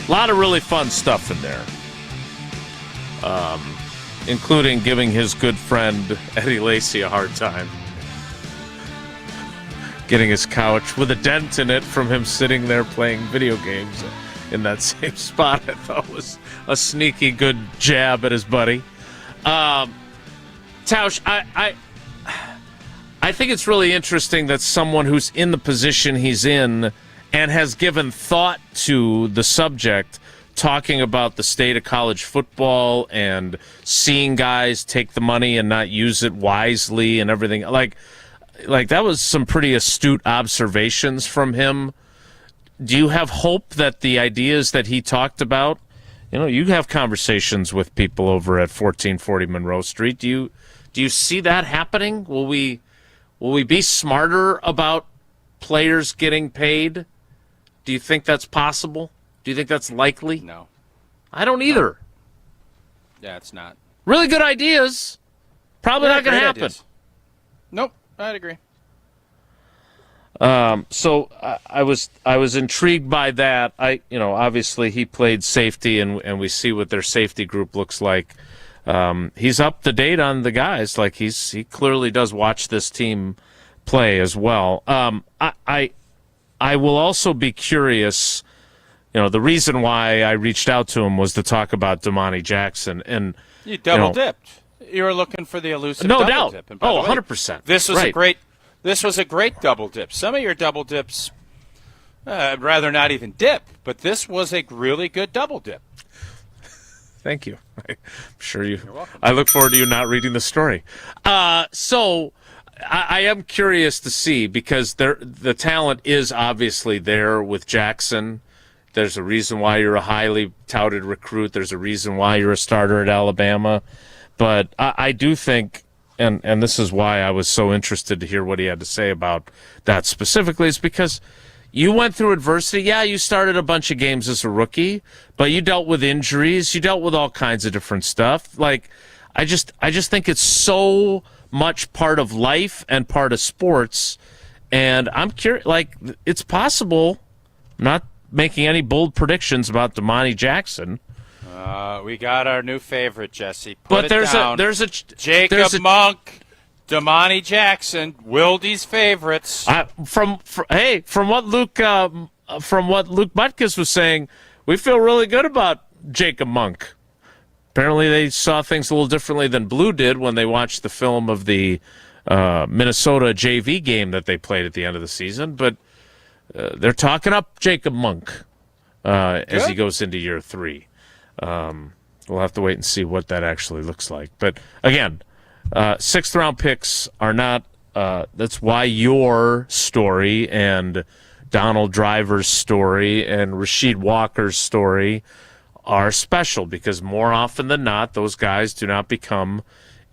A lot of really fun stuff in there, including giving his good friend Eddie Lacy a hard time. Getting his couch with a dent in it from him sitting there playing video games in that same spot. I thought was a sneaky good jab at his buddy. Tausch, I think it's really interesting that someone who's in the position he's in and has given thought to the subject, talking about the state of college football and seeing guys take the money and not use it wisely and everything. Like that was some pretty astute observations from him. Do you have hope that the ideas that he talked about, you have conversations with people over at 1440 Monroe Street. Do you see that happening? Will we be smarter about players getting paid? Do you think that's possible? Do you think that's likely? No. I don't either. Yeah, it's not. Really good ideas. Probably not going to happen. Ideas. Nope, I'd agree. So I was intrigued by that. Obviously he played safety, and we see what their safety group looks like. He's up to date on the guys. Like he clearly does watch this team play as well. I will also be curious. The reason why I reached out to him was to talk about Damani Jackson, and you double dipped. You were looking for the elusive No double doubt. dip. And by the way, 100%. This was Right. This was a great double dip. Some of your double dips, I'd rather not even dip, but this was a really good double dip. Thank you. I'm sure you. You're welcome. I look forward to you not reading the story. So I am curious to see, because the talent is obviously there with Jackson. There's a reason why you're a highly touted recruit. There's a reason why you're a starter at Alabama. But I do think, and this is why I was so interested to hear what he had to say about that specifically, is because you went through adversity. Yeah, you started a bunch of games as a rookie, but you dealt with injuries. You dealt with all kinds of different stuff. Like, I just think it's so much part of life and part of sports. And I'm curious, like, it's possible, not making any bold predictions about Damani Jackson. We got our new favorite, Jesse. But there's a Jacob Monk, Damani Jackson, Wildy's favorites. From what Luke Butkus was saying, we feel really good about Jacob Monk. Apparently, they saw things a little differently than Blue did when they watched the film of the Minnesota JV game that they played at the end of the season. But they're talking up Jacob Monk as he goes into year 3. We'll have to wait and see what that actually looks like. But again, 6th round picks are not. That's why your story and Donald Driver's story and Rasheed Walker's story are special, because more often than not, those guys do not become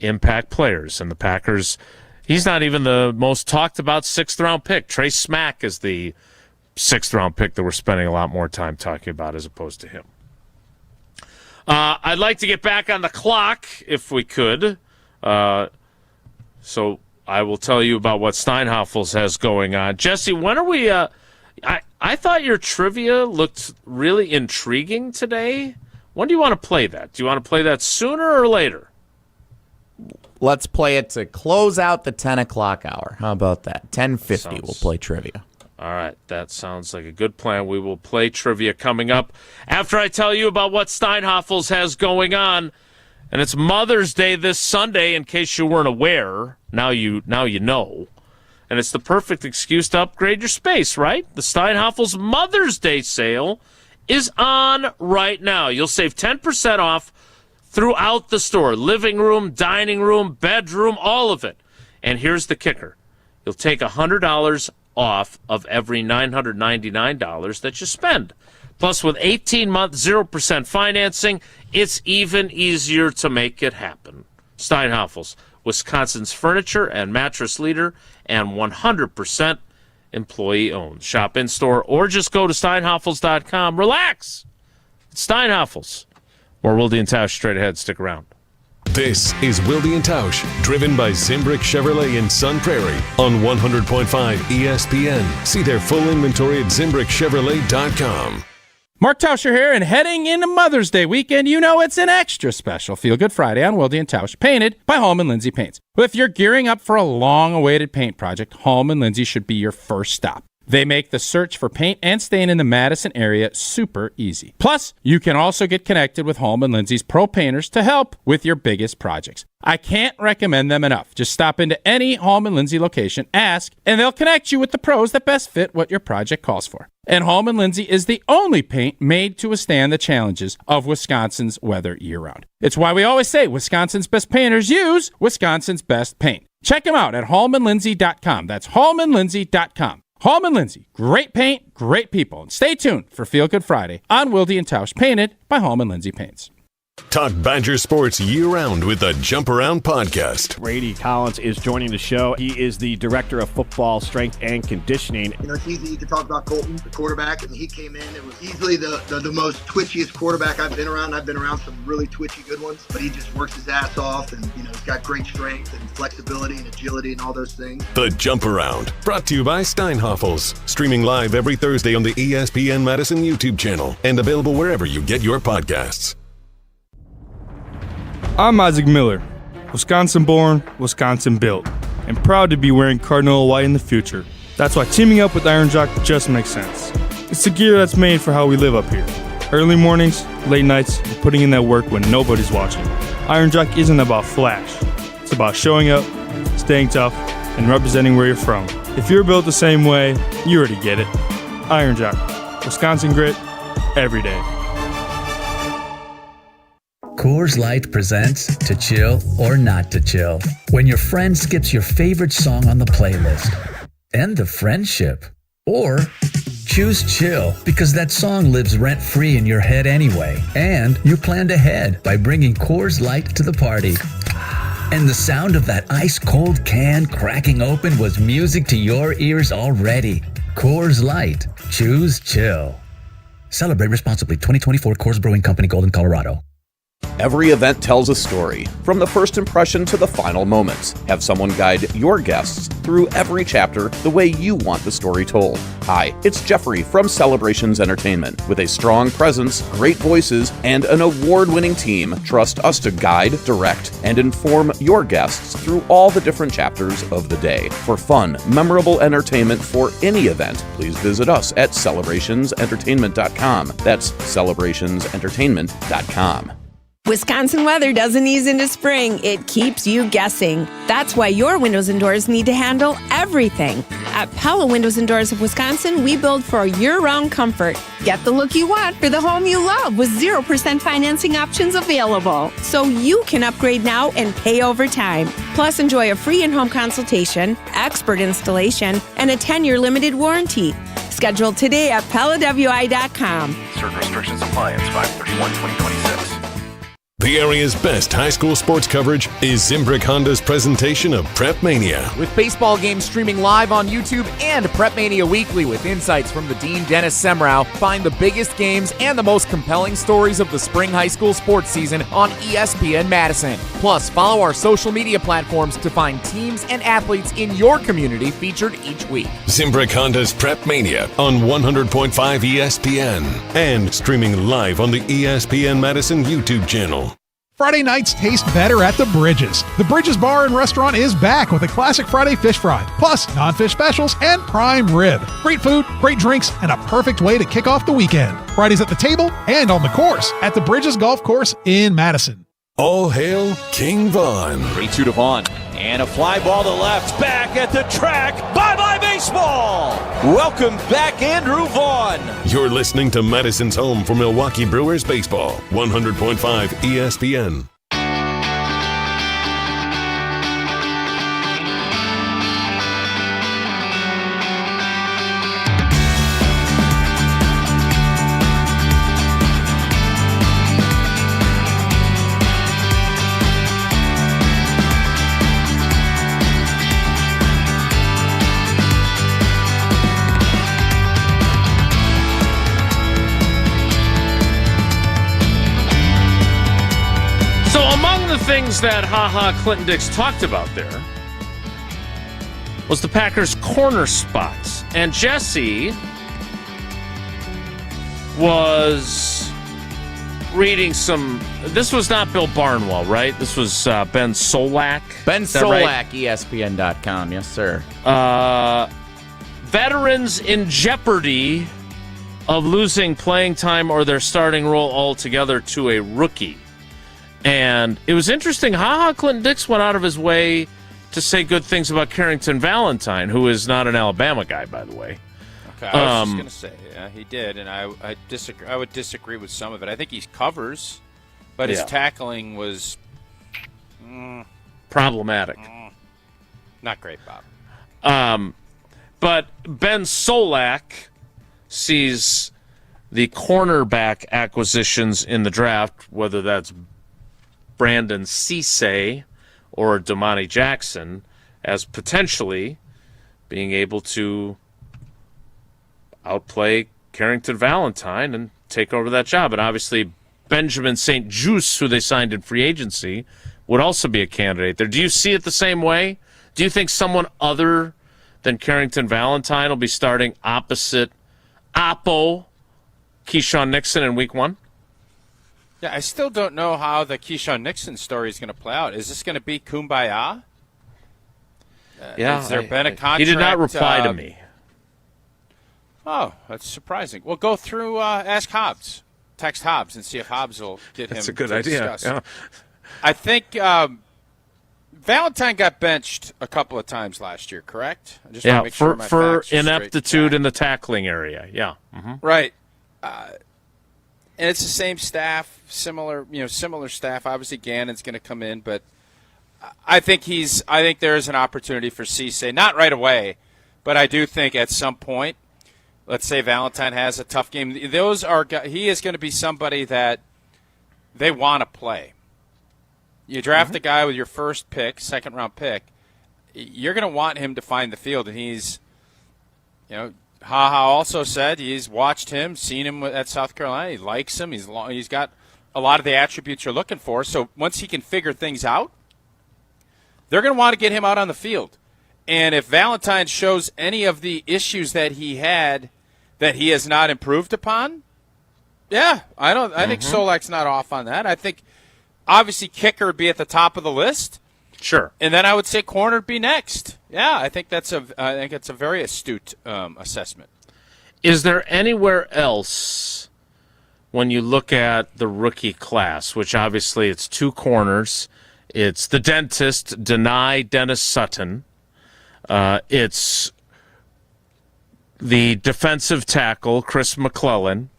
impact players. And the Packers, he's not even the most talked about 6th round pick. Trey Smack is the 6th round pick that we're spending a lot more time talking about as opposed to him. I'd like to get back on the clock if we could. So I will tell you about what Steinhoffels has going on. Jesse, when are we... I thought your trivia looked really intriguing today. When do you want to play that? Do you want to play that sooner or later? Let's play it to close out the 10 o'clock hour. How about that? 10:50 we'll play trivia. All right, that sounds like a good plan. We will play trivia coming up after I tell you about what Steinhoffels has going on. And it's Mother's Day this Sunday, in case you weren't aware. Now you know. And it's the perfect excuse to upgrade your space, right? The Steinhoffels Mother's Day sale is on right now. You'll save 10% off throughout the store. Living room, dining room, bedroom, all of it. And here's the kicker. You'll take $100 off of every $999 that you spend. Plus, with 18-month 0% financing, it's even easier to make it happen. Steinhoffels, Wisconsin's furniture and mattress leader, and 100% employee-owned. Shop in-store or just go to steinhoffels.com. Relax. It's Steinhoffels. More Wilde and Tausch straight ahead. Stick around. This is Wilde and Tausch, driven by Zimbrick Chevrolet in Sun Prairie on 100.5 ESPN. See their full inventory at ZimbrickChevrolet.com. Mark Tauscher here, and heading into Mother's Day weekend, you know it's an extra special Feel Good Friday on Wilde and Tausch, painted by Hallman Lindsay Paints. If you're gearing up for a long-awaited paint project, Hallman Lindsay should be your first stop. They make the search for paint and stain in the Madison area super easy. Plus, you can also get connected with Hallman Lindsay's pro painters to help with your biggest projects. I can't recommend them enough. Just stop into any Hallman Lindsay location, ask, and they'll connect you with the pros that best fit what your project calls for. And Hallman Lindsay is the only paint made to withstand the challenges of Wisconsin's weather year-round. It's why we always say Wisconsin's best painters use Wisconsin's best paint. Check them out at hallmanlindsay.com. That's hallmanlindsay.com. Hallman Lindsay, great paint, great people. And stay tuned for Feel Good Friday on Wilde and Tausch, painted by Hallman Lindsay Paints. Talk Badger sports year-round with the Jump Around podcast. Brady Collins is joining the show. He is the director of football strength and conditioning. You know, it's easy to talk about Colton, the quarterback, and he came in. It was easily the most twitchiest quarterback I've been around. I've been around some really twitchy good ones, but he just works his ass off, and you know, he's got great strength and flexibility and agility and all those things. The Jump Around, brought to you by Steinhoffels, streaming live every Thursday on the ESPN Madison YouTube channel and available wherever you get your podcasts. I'm Isaac Miller, Wisconsin-born, Wisconsin-built, and proud to be wearing Cardinal white in the future. That's why teaming up with Iron Jock just makes sense. It's the gear that's made for how we live up here. Early mornings, late nights, and putting in that work when nobody's watching. Iron Jock isn't about flash. It's about showing up, staying tough, and representing where you're from. If you're built the same way, you already get it. Iron Jock, Wisconsin grit, every day. Coors Light presents To Chill or Not to Chill. When your friend skips your favorite song on the playlist. End the friendship. Or choose chill because that song lives rent-free in your head anyway. And you planned ahead by bringing Coors Light to the party. And the sound of that ice-cold can cracking open was music to your ears already. Coors Light. Choose chill. Celebrate responsibly. 2024 Coors Brewing Company, Golden, Colorado. Every event tells a story, from the first impression to the final moments. Have someone guide your guests through every chapter the way you want the story told. Hi, it's Jeffrey from Celebrations Entertainment. With a strong presence, great voices, and an award-winning team, trust us to guide, direct, and inform your guests through all the different chapters of the day. For fun, memorable entertainment for any event, please visit us at celebrationsentertainment.com. That's celebrationsentertainment.com. Wisconsin weather doesn't ease into spring. It keeps you guessing. That's why your windows and doors need to handle everything. At Pella Windows and Doors of Wisconsin, we build for year-round comfort. Get the look you want for the home you love with 0% financing options available. So you can upgrade now and pay over time. Plus, enjoy a free in-home consultation, expert installation, and a 10-year limited warranty. Schedule today at PellaWI.com. Certain restrictions apply. It's 5/31/2026. The area's best high school sports coverage is Zimbrick Honda's presentation of Prep Mania. With baseball games streaming live on YouTube and Prep Mania Weekly with insights from the Dean Dennis Semrau, find the biggest games and the most compelling stories of the spring high school sports season on ESPN Madison. Plus, follow our social media platforms to find teams and athletes in your community featured each week. Zimbrick Honda's Prep Mania on 100.5 ESPN and streaming live on the ESPN Madison YouTube channel. Friday nights taste better at the Bridges. The Bridges Bar and Restaurant is back with a classic Friday fish fry, plus non-fish specials and prime rib. Great food, great drinks, and a perfect way to kick off the weekend. Fridays at the table and on the course at the Bridges Golf Course in Madison. All hail King Vaughn. 3-2 to Vaughn. And a fly ball to left. Back at the track. Bye-bye baseball. Welcome back, Andrew Vaughn. You're listening to Madison's home for Milwaukee Brewers baseball. 100.5 ESPN. Things that Ha Ha Clinton-Dix talked about there was the Packers' corner spots. And Jesse was reading some... This was not Bill Barnwell, right? This was Ben Solak. Ben Solak, right? ESPN.com. Yes, sir. Veterans in jeopardy of losing playing time or their starting role altogether to a rookie. And it was interesting. Ha Ha Clinton-Dix went out of his way to say good things about Carrington Valentine, who is not an Alabama guy, by the way. Okay, I was just going to say, he did, and I disagree. I would disagree with some of it. I think he covers, but his tackling was problematic. Not great, Bob. But Ben Solak sees the cornerback acquisitions in the draft, whether that's Brandon Cisse or Damani Jackson, as potentially being able to outplay Carrington Valentine and take over that job. And obviously Benjamin St. Juste, who they signed in free agency, would also be a candidate there. Do you see it the same way? Do you think someone other than Carrington Valentine will be starting opposite Oppo Keyshawn Nixon in week 1? Yeah, I still don't know how the Keyshawn Nixon story is going to play out. Is this going to be kumbaya? Has there been a contract? He did not reply to me. Oh, that's surprising. Well, go through, ask Hobbs. Text Hobbs and see if Hobbs will get him to discuss. That's a good idea. I think Valentine got benched a couple of times last year, correct? I just want to make sure my for facts are ineptitude in the tackling area. Yeah. Right. And it's the same staff, similar staff. Obviously, Gannon's going to come in, but I think there is an opportunity for Cisse, not right away, but I do think at some point, let's say Valentine has a tough game. He is going to be somebody that they want to play. You draft a guy with your first pick, second-round pick, you're going to want him to find the field, and he's, Ha also said he's watched him, seen him at South Carolina. He likes him. He's got a lot of the attributes you're looking for. So once he can figure things out, they're going to want to get him out on the field. And if Valentine shows any of the issues that he had that he has not improved upon, I think Solak's not off on that. I think obviously kicker would be at the top of the list. Sure. And then I would say corner would be next. Yeah, I think it's a very astute assessment. Is there anywhere else when you look at the rookie class, which obviously it's two corners, it's the dentist, Dennis Sutton. It's the defensive tackle, Chris McClellan.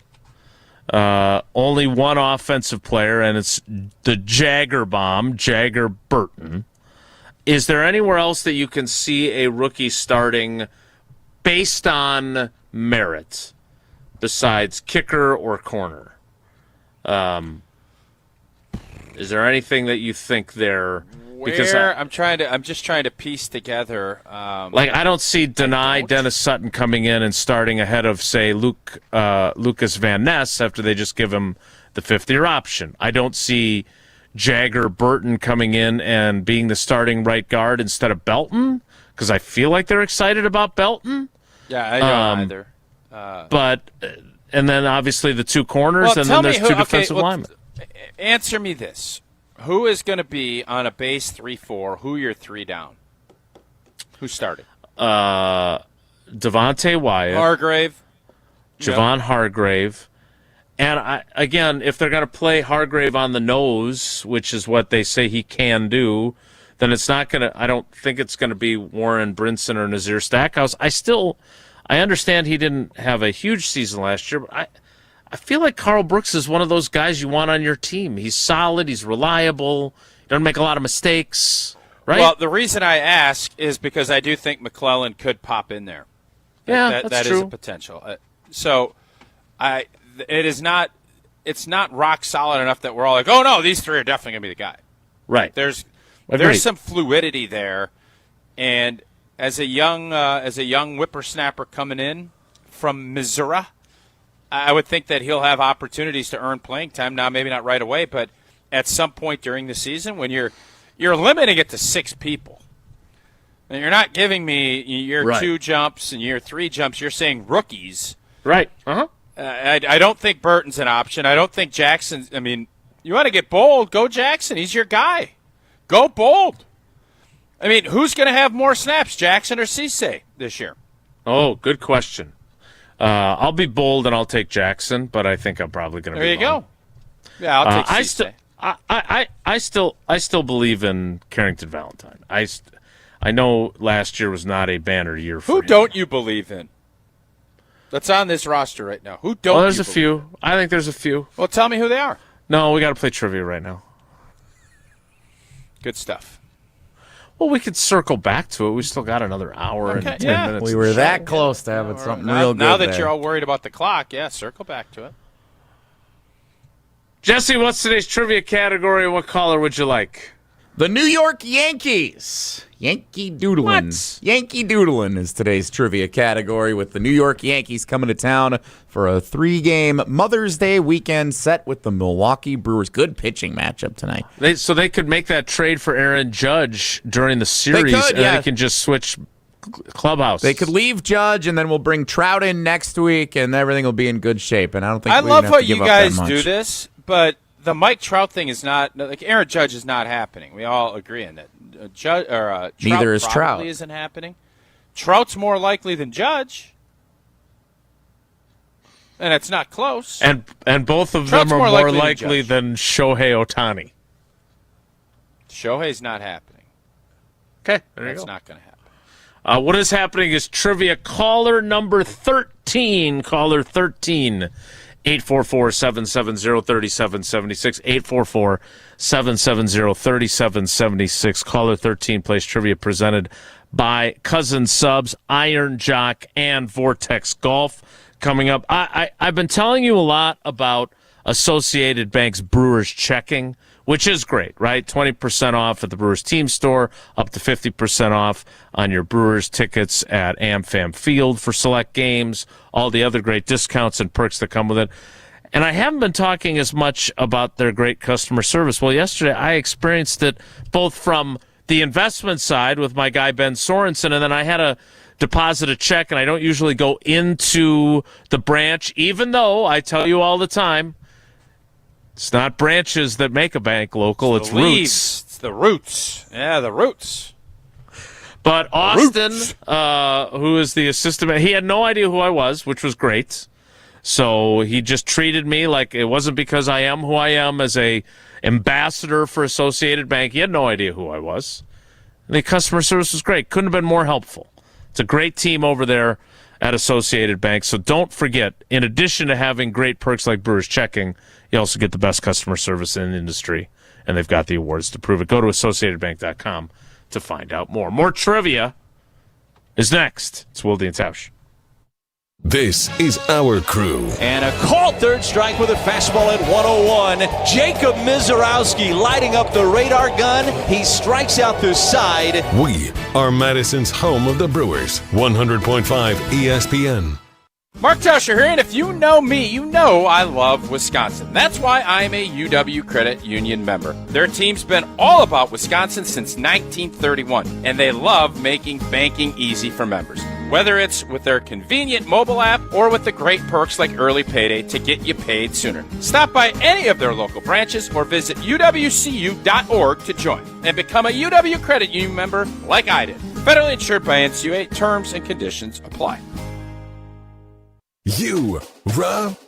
Only one offensive player, and it's the Jagger bomb, Jagger Burton. Is there anywhere else that you can see a rookie starting based on merit besides kicker or corner? Is there anything that you think there? Because I'm just trying to piece together. I don't see Dennis Sutton coming in and starting ahead of, say, Lucas Van Ness after they just give him the fifth-year option. I don't see Jagger Burton coming in and being the starting right guard instead of Belton, because I feel like they're excited about Belton. Yeah, I don't either. And then obviously the two corners, and then there's two defensive linemen. Answer me this. Who is going to be on a base 3-4? Who are your three down? Who's starting? Devontae Wyatt. Hargrave. Javon Hargrave. And, again, if they're going to play Hargrave on the nose, which is what they say he can do, then it's not going to – I don't think it's going to be Warren Brinson or Nazir Stackhouse. I understand he didn't have a huge season last year, but I feel like Carl Brooks is one of those guys you want on your team. He's solid. He's reliable. He doesn't make a lot of mistakes, right? Well, the reason I ask is because I do think McClellan could pop in there. Yeah, that true. is a potential. It's not rock solid enough that we're all like, oh, no, these three are definitely going to be the guy. Right. There's Agreed. some fluidity there. And as a young whippersnapper coming in from Missouri, I would think that he'll have opportunities to earn playing time. Now, maybe not right away, but at some point during the season when you're limiting it to 6 people. And you're not giving me your 2 jumps and your 3 jumps. You're saying rookies. Right. Uh-huh. I don't think Burton's an option. I don't think Jackson. I mean, you want to get bold, go Jackson. He's your guy. Go bold. I mean, who's going to have more snaps, Jackson or Cisse this year? Oh, good question. I'll be bold and I'll take Jackson, but I think I'm probably going to be wrong. Go. Yeah, I'll take Cisse. I still believe in Carrington Valentine. I know last year was not a banner year for him. Who don't you believe in? That's on this roster right now. Who don't? Well, there's a few. I think there's a few. Well, tell me who they are. No, we got to play trivia right now. Good stuff. Well, we could circle back to it. We still got another hour and 10 minutes. We were that close to having something real good. Now that you're all worried about the clock, circle back to it. Jesse, what's today's trivia category? What caller would you like? The New York Yankees. Yankee Doodlin'. What? Yankee Doodlin' is today's trivia category, with the New York Yankees coming to town for a 3-game Mother's Day weekend set with the Milwaukee Brewers. Good pitching matchup tonight. So they could make that trade for Aaron Judge during the series, they can just switch clubhouse. They could leave Judge, and then we'll bring Trout in next week, and everything will be in good shape. And I don't think I we love have how to give you up that guys much. do this, but the Mike Trout thing is not like Aaron Judge is not happening. We all agree on that. Trout Neither is probably Trout. Isn't happening. Trout's more likely than Judge, and it's not close. And both of Trout's them are more likely than than Shohei Ohtani. Shohei's not happening. Okay, there you go. That's not going to happen. What is happening is trivia caller number 13. Caller 13. 844-770-3776. 844-770-3776. Caller 13 plays trivia presented by Cousin Subs, Iron Jock, and Vortex Golf. Coming up, I've been telling you a lot about Associated Bank's Brewers checking, which is great, right? 20% off at the Brewers team store, up to 50% off on your Brewers tickets at AmFam Field for select games, all the other great discounts and perks that come with it. And I haven't been talking as much about their great customer service. Well, yesterday I experienced it both from the investment side with my guy Ben Sorensen, and then I had to deposit a check, and I don't usually go into the branch, even though I tell you all the time, it's not branches that make a bank local, it's roots. It's the roots. Yeah, the roots. But Austin, who is the assistant, he had no idea who I was, which was great. So he just treated me like it wasn't because I am who I am as a ambassador for Associated Bank. He had no idea who I was. And the customer service was great. Couldn't have been more helpful. It's a great team over there at Associated Bank. So don't forget, in addition to having great perks like Brewers checking, you also get the best customer service in the industry, and they've got the awards to prove it. Go to AssociatedBank.com to find out more. More trivia is next. It's Wilde and Tausch. This is our crew. And a called third strike with a fastball at 101. Jacob Mizorowski lighting up the radar gun. He strikes out the side. We are Madison's home of the Brewers. 100.5 ESPN. Mark Tauscher here, and if you know me, you know I love Wisconsin. That's why I'm a UW Credit Union member. Their team's been all about Wisconsin since 1931, and they love making banking easy for members. Whether it's with their convenient mobile app or with the great perks like early payday to get you paid sooner. Stop by any of their local branches or visit uwcu.org to join and become a UW Credit Union member like I did. Federally insured by NCAA. Terms and conditions apply.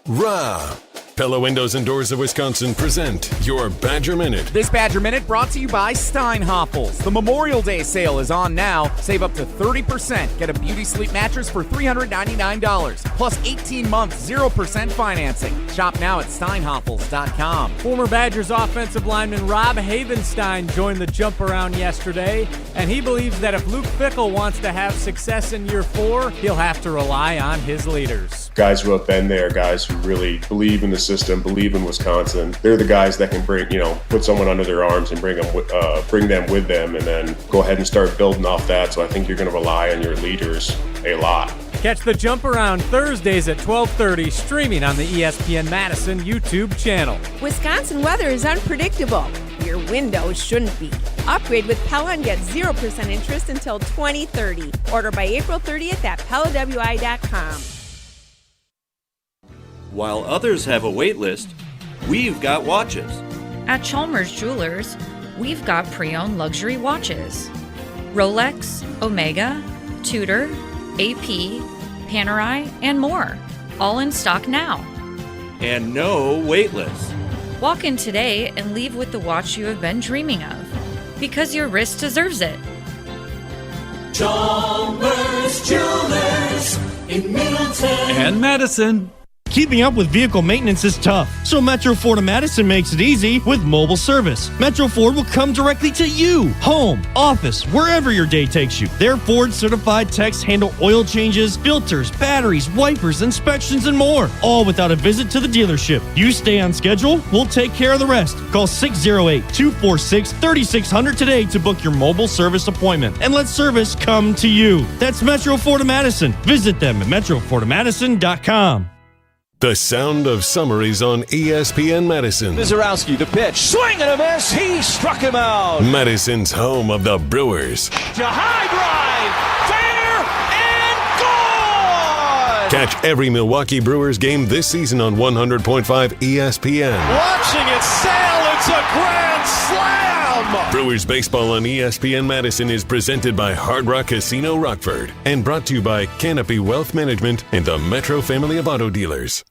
Rah. Pella Windows and Doors of Wisconsin present your Badger Minute. This Badger Minute brought to you by Steinhoffels. The Memorial Day sale is on now. Save up to 30%. Get a Beauty Sleep mattress for $399. Plus 18-month 0% financing. Shop now at steinhoffels.com. Former Badgers offensive lineman Rob Havenstein joined the jump around yesterday, and he believes that if Luke Fickell wants to have success in year 4, he'll have to rely on his leaders. Guys who have been there, guys who really believe in the system, believe in Wisconsin. They're the guys that can put someone under their arms and bring them with them, and then go ahead and start building off that. So I think you're going to rely on your leaders a lot. Catch the Jump Around Thursdays at 12:30, streaming on the ESPN Madison YouTube channel. Wisconsin weather is unpredictable. Your windows shouldn't be. Upgrade with Pella and get 0% interest until 2030. Order by April 30th at PellaWI.com. While others have a wait list, we've got watches. At Chalmers Jewelers, we've got pre-owned luxury watches. Rolex, Omega, Tudor, AP, Panerai, and more. All in stock now. And no wait list. Walk in today and leave with the watch you have been dreaming of. Because your wrist deserves it. Chalmers Jewelers in Middleton and Madison. Keeping up with vehicle maintenance is tough, so Metro Ford of Madison makes it easy with mobile service. Metro Ford will come directly to you, home, office, wherever your day takes you. Their Ford-certified techs handle oil changes, filters, batteries, wipers, inspections, and more, all without a visit to the dealership. You stay on schedule, we'll take care of the rest. Call 608-246-3600 today to book your mobile service appointment, and let service come to you. That's Metro Ford of Madison. Visit them at metrofordofmadison.com. The sound of summaries on ESPN Madison. Mizorowski, the pitch. Swing and a miss. He struck him out. Madison's home of the Brewers. To high drive. Fair and gone. Catch every Milwaukee Brewers game this season on 100.5 ESPN. Watching it sail. It's a grand slam. Brewers baseball on ESPN Madison is presented by Hard Rock Casino Rockford and brought to you by Canopy Wealth Management and the Metro family of auto dealers.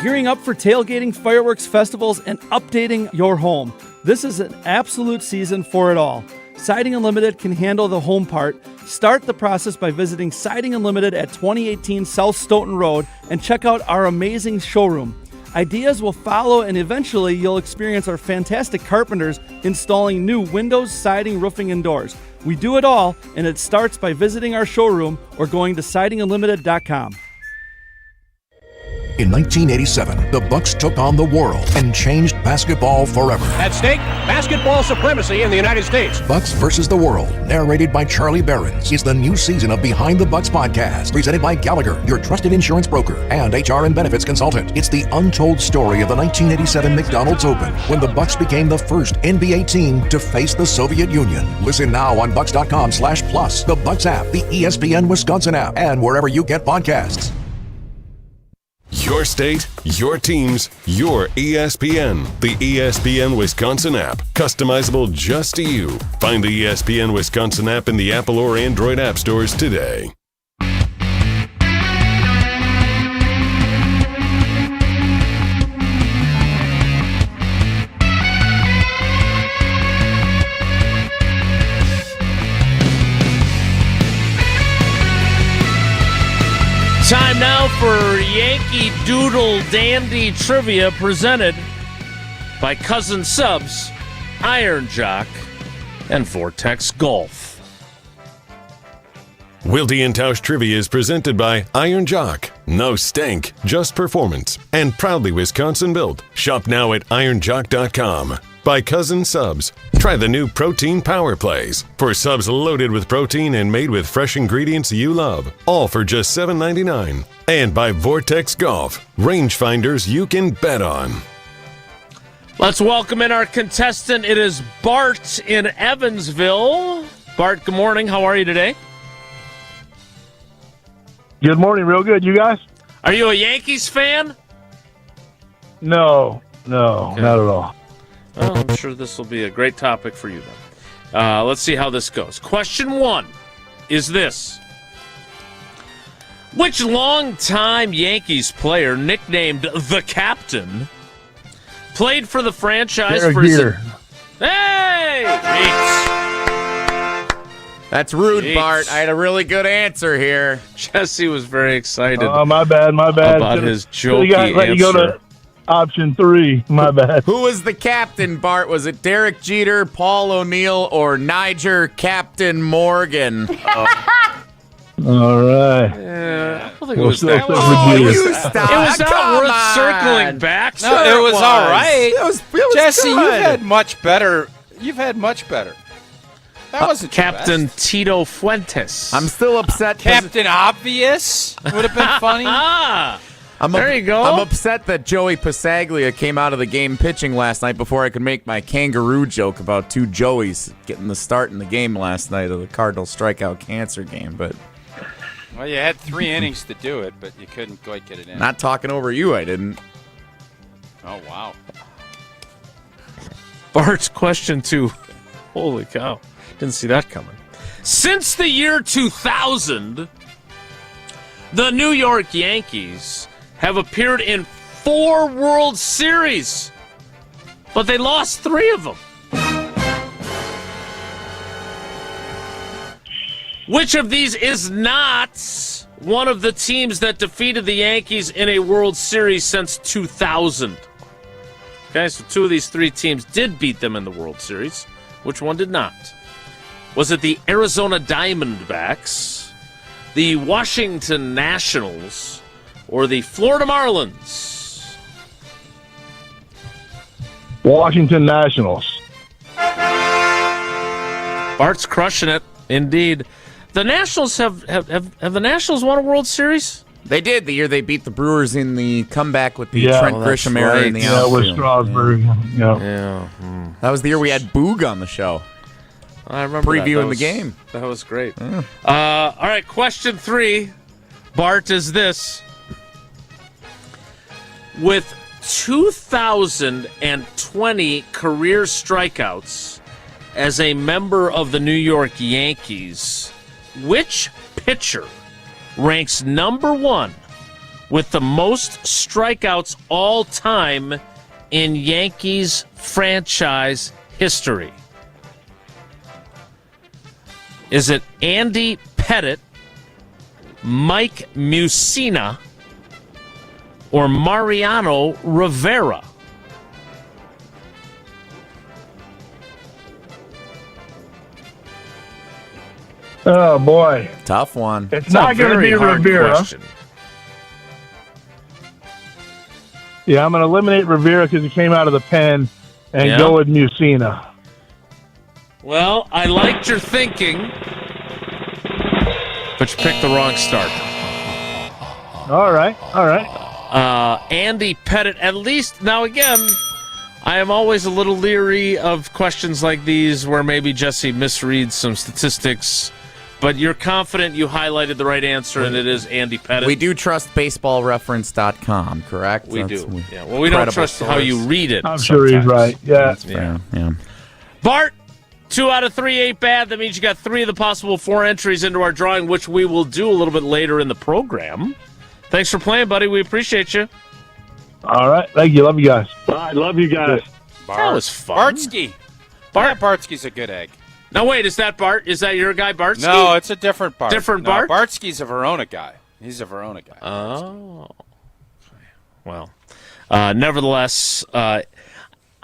Gearing up for tailgating, fireworks, festivals, and updating your home. This is an absolute season for it all. Siding Unlimited can handle the home part. Start the process by visiting Siding Unlimited at 2018 South Stoughton Road and check out our amazing showroom. Ideas will follow, and eventually you'll experience our fantastic carpenters installing new windows, siding, roofing, and doors. We do it all, and it starts by visiting our showroom or going to sidingunlimited.com. In 1987, the Bucks took on the world and changed basketball forever. At stake, basketball supremacy in the United States. Bucks versus the World, narrated by Charlie Behrens, is the new season of Behind the Bucks podcast, presented by Gallagher, your trusted insurance broker and HR and benefits consultant. It's the untold story of the 1987 McDonald's Open, when the Bucks became the first NBA team to face the Soviet Union. Listen now on bucks.com/plus, the Bucks app, the ESPN Wisconsin app, and wherever you get podcasts. Your state, your teams, your ESPN. The ESPN Wisconsin app. Customizable just to you. Find the ESPN Wisconsin app in the Apple or Android app stores today. Time now for Yankee Doodle Dandy Trivia, presented by Cousin Subs, Iron Jock, and Vortex Golf. Wilde and Tausch Trivia is presented by Iron Jock. No stink, just performance. And proudly Wisconsin built. Shop now at ironjock.com. By Cousin Subs. Try the new Protein Power Plays. For subs loaded with protein and made with fresh ingredients you love. All for just $7.99. And by Vortex Golf. Rangefinders you can bet on. Let's welcome in our contestant. It is Bart in Evansville. Bart, good morning. How are you today? Good morning. Real good. You guys? Are you a Yankees fan? No, not at all. Well, I'm sure this will be a great topic for you then. Let's see how this goes. Question 1 is this. Which longtime Yankees player, nicknamed the Captain, played for the franchise Derek for... Jeter. Hey! That's rude, Bart. I had a really good answer here. Jesse was very excited. Oh, my bad. About his jokey answer. Let you go to option 3. My bad. Who was the captain, Bart? Was it Derek Jeter, Paul O'Neill, or Niger Captain Morgan? All right. Yeah, I don't think it was that. You stop. It was not worth circling back. No, it was all right. It was Jesse, good. you've had much better. That wasn't Captain your best. Tito Fuentes. I'm still upset. Captain Obvious would have been funny. There you go. I'm upset that Joey Passaglia came out of the game pitching last night before I could make my kangaroo joke about two Joeys getting the start in the game last night of the Cardinals strikeout cancer game. But Well, you had 3 innings to do it, but you couldn't quite get it in. not talking over you, I didn't. Oh, wow. Bart's question 2. Holy cow. Didn't see that coming. Since the year 2000, the New York Yankees have appeared in 4 World Series, but they lost 3 of them. Which of these is not one of the teams that defeated the Yankees in a World Series since 2000? Okay, so 2 of these 3 teams did beat them in the World Series. Which one did not? Was it the Arizona Diamondbacks, the Washington Nationals, or the Florida Marlins? Washington Nationals. Bart's crushing it, indeed. The Nationals have the Nationals won a World Series? They did the year they beat the Brewers in the comeback with the Yeah. Trent Oh, Grisham era in the Yeah, with outfield. Strasburg. Yeah. Yeah. That was the year we had Boog on the show. I remember previewing that. the game. That was great. All right, question 3, Bart, is this. With 2,020 career strikeouts as a member of the New York Yankees, which pitcher ranks number 1 with the most strikeouts all time in Yankees franchise history? Is it Andy Pettitte, Mike Mussina, or Mariano Rivera? Oh, boy. Tough one. It's not going to be Rivera. Question. Yeah, I'm going to eliminate Rivera because he came out of the pen and go with Mussina. Well, I liked your thinking, but you picked the wrong start. All right. Andy Pettitte, at least, now again, I am always a little leery of questions like these where maybe Jesse misreads some statistics, but you're confident you highlighted the right answer, and it is Andy Pettitte. We do trust baseballreference.com, correct? We do. Yeah. Well, we don't trust how you read it. I'm sure he's right. Yeah. That's fair. Yeah. Bart, 2 out of 3 ain't bad. That means you got 3 of the possible 4 entries into our drawing, which we will do a little bit later in the program. Thanks for playing, buddy. We appreciate you. All right. Thank you. Love you guys. All right. Love you guys. That was fun. Bartsky. Bartsky's a good egg. Now, wait, is that Bart? Is that your guy, Bartsky? No, it's a different Bart. Different Bart? Bartsky's a Verona guy. He's a Verona guy. Oh. Well, nevertheless, I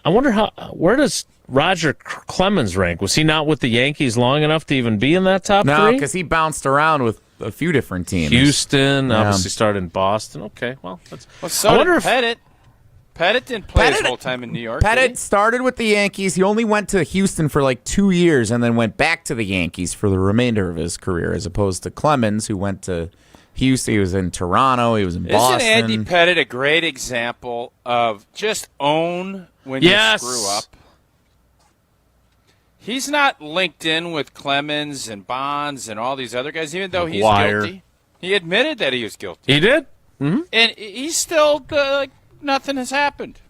wonder where does Roger Clemens rank? Was he not with the Yankees long enough to even be in that top 3? No, because he bounced around with a few different teams. Houston, obviously started in Boston. Okay, well, so I wonder did Pettitte. Pettitte didn't play his whole time in New York. Pettitte started with the Yankees. He only went to Houston for like 2 years and then went back to the Yankees for the remainder of his career, as opposed to Clemens, who went to Houston. He was in Toronto. He was in Boston. Isn't Andy Pettitte a great example of just own when you screw up? He's not linked in with Clemens and Bonds and all these other guys, even though he's guilty. He admitted that he was guilty. He did? Mm-hmm. And he's still like nothing has happened.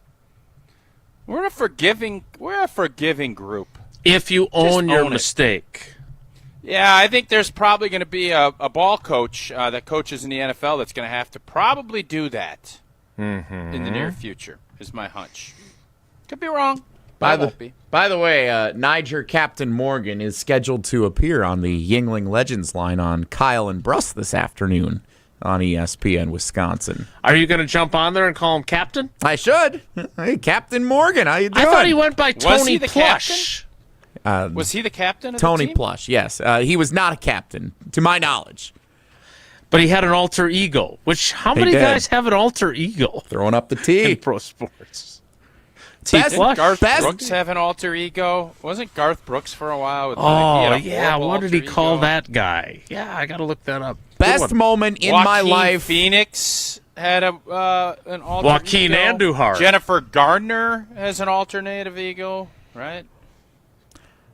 We're a forgiving group. If you own your mistake. Yeah, I think there's probably going to be a ball coach that coaches in the NFL that's going to have to probably do that in the near future, is my hunch. Could be wrong. By the way, Niger Captain Morgan is scheduled to appear on the Yingling Legends line on Kyle and Bruss this afternoon on ESPN Wisconsin. Are you going to jump on there and call him Captain? I should. Hey, Captain Morgan, how you doing? I thought he went by Tony Plush. Was he the captain of Tony the team? Plush, yes. He was not a captain, to my knowledge. But he had an alter ego, which how many guys have an alter ego? Throwing up the T. In pro sports. Didn't Garth Brooks have an alter ego? Wasn't Garth Brooks for a while? What did he call that guy? Yeah, I got to look that up. Best moment in my life. Phoenix had an alter Joaquin ego. Andujar. Jennifer Gardner has an alternative ego, right?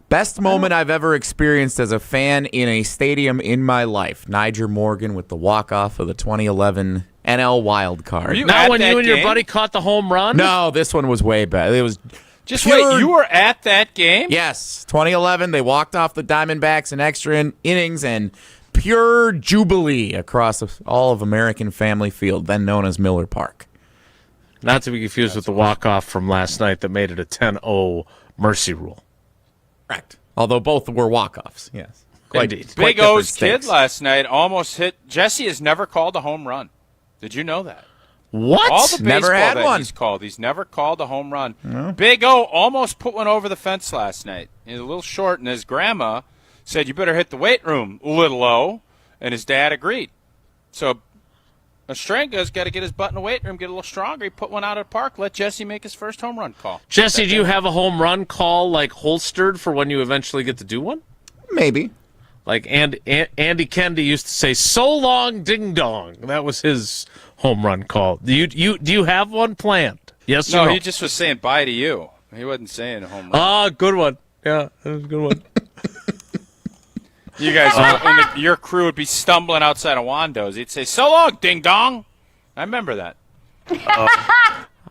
Best moment I've ever experienced as a fan in a stadium in my life. Niger Morgan with the walk-off of the 2011 NL Wild Card. Now when you and your buddy caught the home run? No, this one was way bad. It was wait, you were at that game? Yes, 2011. They walked off the Diamondbacks in extra innings and pure jubilee across all of American Family Field, then known as Miller Park. Not to be confused with the walk-off from last night that made it a 10-0 mercy rule. Correct. Although both were walk-offs, yes. Indeed. Big O's kid last night almost hit. Jesse has never called a home run. Did you know that? What? All the Never baseball had that one. he's called, he's never called a home run. No. Big O almost put one over the fence last night. He's a little short, and his grandma said, "You better hit the weight room, little O," and his dad agreed. So Ostranga's got to get his butt in the weight room, get a little stronger. He put one out at the park, let Jesse make his first home run call. Jesse, do you have a home run call like holstered for when you eventually get to do one? Maybe. Like Andy Kennedy used to say, "So long, ding dong." That was his home run call. Do you have one planned? Yes or no? No, he just was saying bye to you. He wasn't saying a home run. Ah, good one. Yeah, that was a good one. You guys, your crew would be stumbling outside of Wando's. He'd say, "So long, ding dong." I remember that.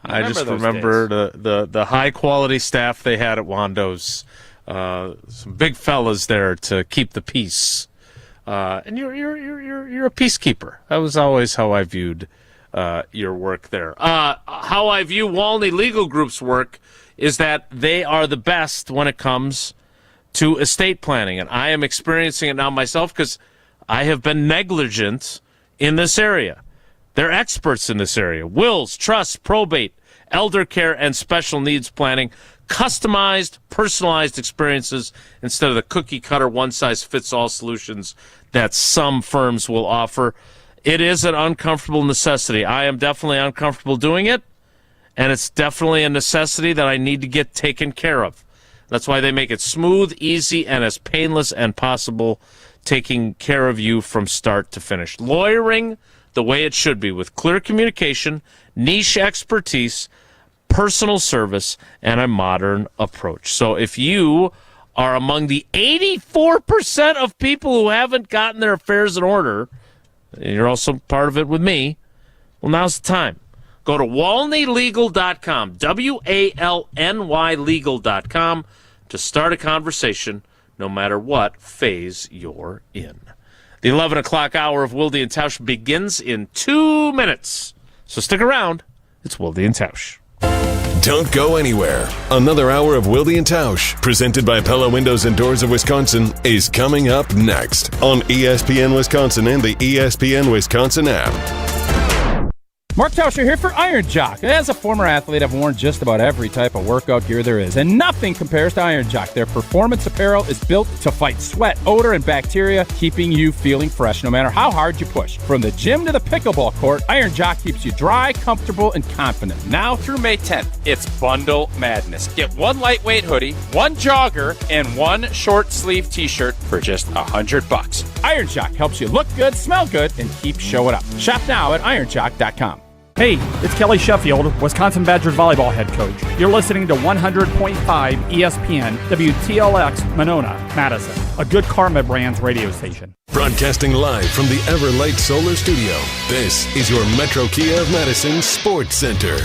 I just remember the high quality staff they had at Wando's. Some big fellas there to keep the peace, and you're a peacekeeper. That was always how I viewed your work there. How I view Walney Legal Group's work is that they are the best when it comes to estate planning, and I am experiencing it now myself because I have been negligent in this area. They're experts in this area. Wills, trusts, probate, elder care, and special needs planning. Customized, personalized experiences instead of the cookie-cutter, one-size-fits-all solutions that some firms will offer. It is an uncomfortable necessity. I am definitely uncomfortable doing it, and it's definitely a necessity that I need to get taken care of. That's why they make it smooth, easy, and as painless as possible, taking care of you from start to finish. Lawyering the way it should be, with clear communication, niche expertise, personal service, and a modern approach. So if you are among the 84% of people who haven't gotten their affairs in order, and you're also part of it with me, well, now's the time. Go to walneylegal.com, WALNY legal.com, to start a conversation no matter what phase you're in. The 11 o'clock hour of Wilde and Tausch begins in 2 minutes. So stick around. It's Wilde and Tausch. Don't go anywhere. Another hour of Wilde and Tausch, presented by Pella Windows and Doors of Wisconsin, is coming up next on ESPN Wisconsin and the ESPN Wisconsin app. Mark Tauscher here for Iron Jock. As a former athlete, I've worn just about every type of workout gear there is, and nothing compares to Iron Jock. Their performance apparel is built to fight sweat, odor, and bacteria, keeping you feeling fresh no matter how hard you push. From the gym to the pickleball court, Iron Jock keeps you dry, comfortable, and confident. Now through May 10th, it's Bundle Madness. Get one lightweight hoodie, one jogger, and one short sleeve t-shirt for just $100. Iron Jock helps you look good, smell good, and keep showing up. Shop now at ironjock.com. Hey, it's Kelly Sheffield, Wisconsin Badgers volleyball head coach. You're listening to 100.5 ESPN, WTLX, Monona, Madison, a good Karma Brands radio station. Broadcasting live from the Everlight Solar Studio, this is your Metro Kia of Madison Sports Center.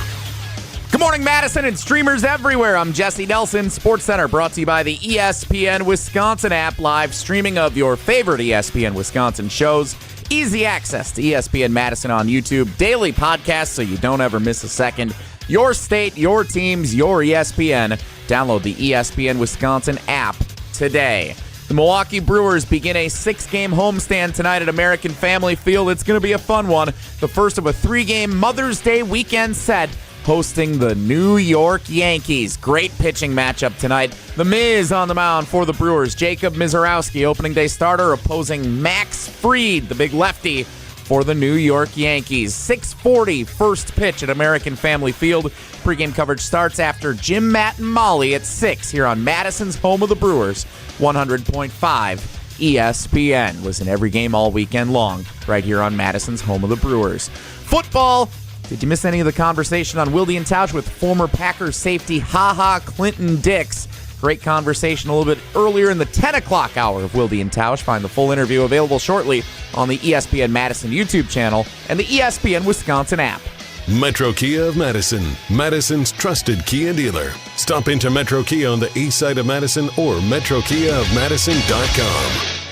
Good morning, Madison and streamers everywhere. I'm Jesse Nelson, Sports Center, brought to you by the ESPN Wisconsin app, live streaming of your favorite ESPN Wisconsin shows. Easy access to ESPN Madison on YouTube, daily podcasts so you don't ever miss a second. Your state, your teams, your ESPN. Download the ESPN Wisconsin app today. The Milwaukee Brewers begin a 6-game homestand tonight at American Family Field. It's going to be a fun one. The first of a 3-game Mother's Day weekend set, hosting the New York Yankees. Great pitching matchup tonight. The Miz on the mound for the Brewers. Jacob Mizorowski, opening day starter, opposing Max Fried, the big lefty, for the New York Yankees. 6:40 first pitch at American Family Field. Pre-game coverage starts after Jim, Matt, and Molly at 6 here on Madison's home of the Brewers, 100.5 ESPN. Listen every game all weekend long right here on Madison's home of the Brewers. Football. Did you miss any of the conversation on Wilde and Tausch with former Packers safety Ha Ha Clinton-Dix? Great conversation a little bit earlier in the 10 o'clock hour of Wilde and Tausch. Find the full interview available shortly on the ESPN Madison YouTube channel and the ESPN Wisconsin app. Metro Kia of Madison, Madison's trusted Kia dealer. Stop into Metro Kia on the east side of Madison or metrokiaofmadison.com.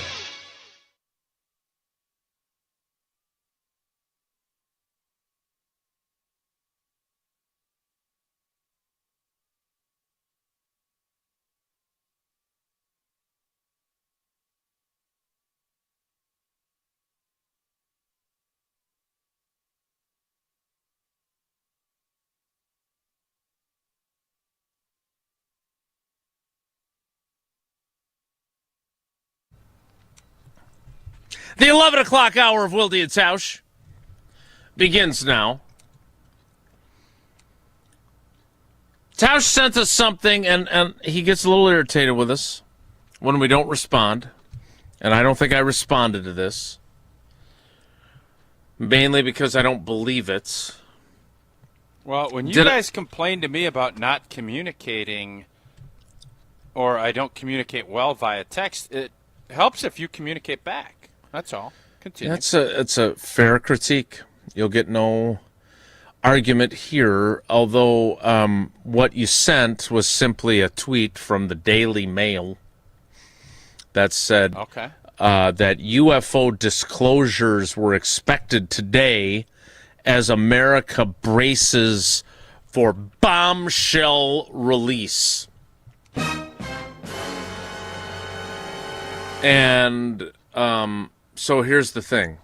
The 11 o'clock hour of Wilde and Tausch begins now. Tausch sent us something, and he gets a little irritated with us when we don't respond. And I don't think I responded to this. Mainly because I don't believe it. Well, when you guys complain to me about not communicating, or I don't communicate well via text, it helps if you communicate back. That's all. Continue. It's a fair critique. You'll get no argument here, although what you sent was simply a tweet from the Daily Mail that said that UFO disclosures were expected today as America braces for bombshell release. And so here's the thing.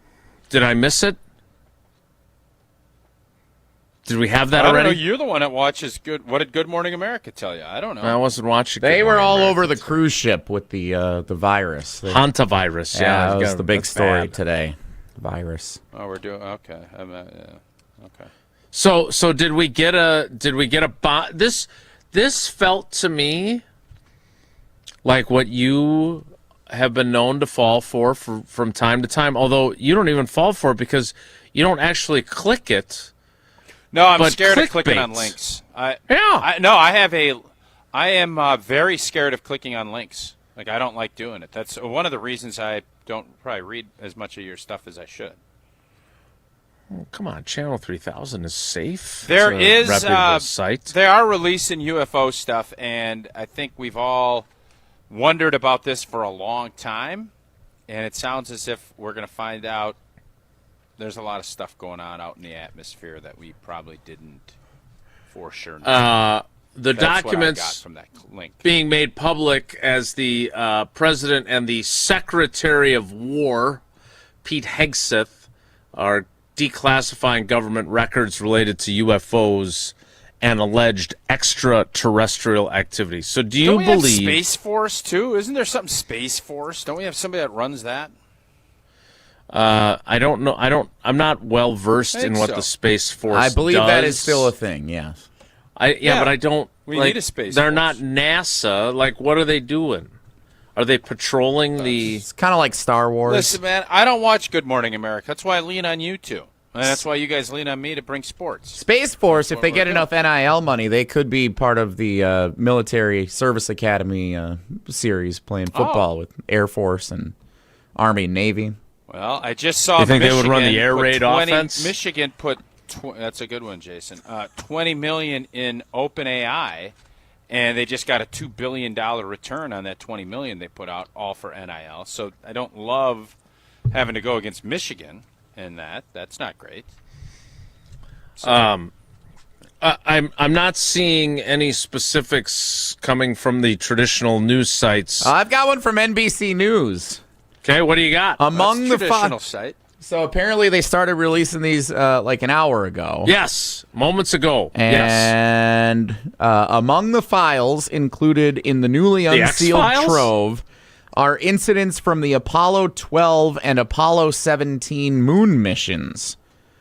Did I miss it? Did we have that I already? don't know. You're the one that watches Good. What did Good Morning America tell you? I don't know. I wasn't watching. They Good were Morning all America. over the cruise ship with the virus. Hantavirus. Yeah, that was got- the big that's story bad. today. The virus. Oh, we're doing okay. Okay. So did we get a this felt to me like what you have been known to fall for from time to time, although you don't even fall for it because you don't actually click it. No, I'm but scared of clicking clickbait. on links. I am very scared of clicking on links. Like, I don't like doing it. That's one of the reasons I don't probably read as much of your stuff as I should. Oh, come on, Channel 3000 is safe. There It's a is reputable site. They are releasing UFO stuff, and I think we've all wondered about this for a long time, and it sounds as if we're going to find out there's a lot of stuff going on out in the atmosphere that we probably didn't for sure know. The That's what I documents got from that link. being made public as the President and the Secretary of War, Pete Hegseth, are declassifying government records related to UFOs and alleged extraterrestrial activity. So do you Don't we have believe Space Force too? Isn't there something Space Force? Don't we have somebody that runs that? I don't know. I'm not well versed in what so. the Space Force I believe does. that is still a thing. Yes. Yeah, but I don't. We like, need a Space They're Force. not NASA. Like, what are they doing? Are they patrolling the? It's kind of like Star Wars. Listen, man, I don't watch Good Morning America. That's why I lean on you two. And that's why you guys lean on me to bring sports. Space Force, if what they we're get doing. enough NIL money, they could be part of the military service academy series, playing football with Air Force and Army and Navy. Well, I just saw. You think they would Michigan run the air put raid 20 offense? Michigan put. That's a good one, Jason. $20 million in OpenAI, and they just got a $2 billion return on that $20 million they put out, all for NIL. So I don't love having to go against Michigan in that. That's not great. So, I'm not seeing any specifics coming from the traditional news sites. I've got one from NBC News. Okay, what do you got? Among the traditional site. So apparently they started releasing these like an hour ago. Yes, moments ago. And among the files included in the newly The unsealed X-Files? trove are incidents from the Apollo 12 and Apollo 17 moon missions.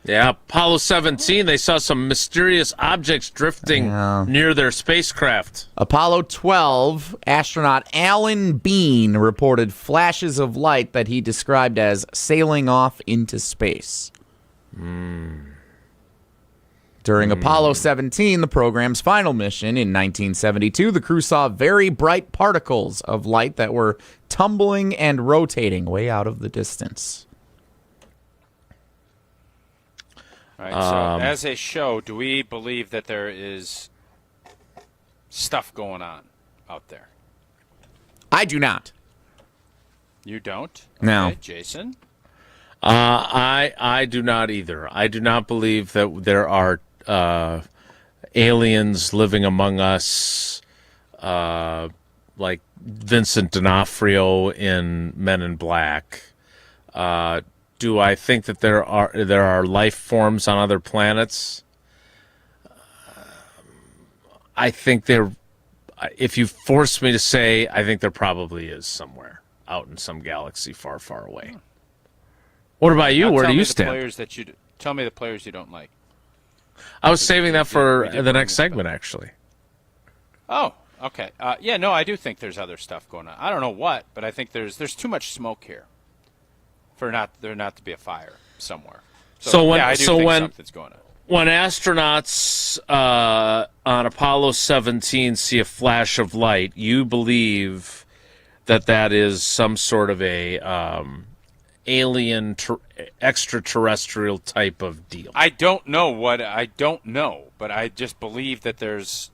Yeah, Apollo 17, they saw some mysterious objects drifting near their spacecraft. Apollo 12 astronaut Alan Bean reported flashes of light that he described as sailing off into space. During Apollo 17, the program's final mission in 1972, the crew saw very bright particles of light that were tumbling and rotating way out of the distance. All right, so as a show, do we believe that there is stuff going on out there? I do not. You don't? No. Okay, Jason? I do not either. I do not believe that there are aliens living among us, like Vincent D'Onofrio in Men in Black. Do I think that there are life forms on other planets? I think there. If you force me to say, I think there probably is somewhere out in some galaxy far, far away. What about you? Now Where tell do me you the stand? Players that you tell me the players you don't like. I was saving that for we did the bring next this up. segment, actually. Oh, okay. Yeah, no, I do think there's other stuff going on. I don't know what, but I think there's too much smoke here for there not to be a fire somewhere. So when yeah, I do think something's going on. When astronauts on Apollo 17 see a flash of light, you believe that is some sort of a alien extraterrestrial type of deal. I don't know, but I just believe that there's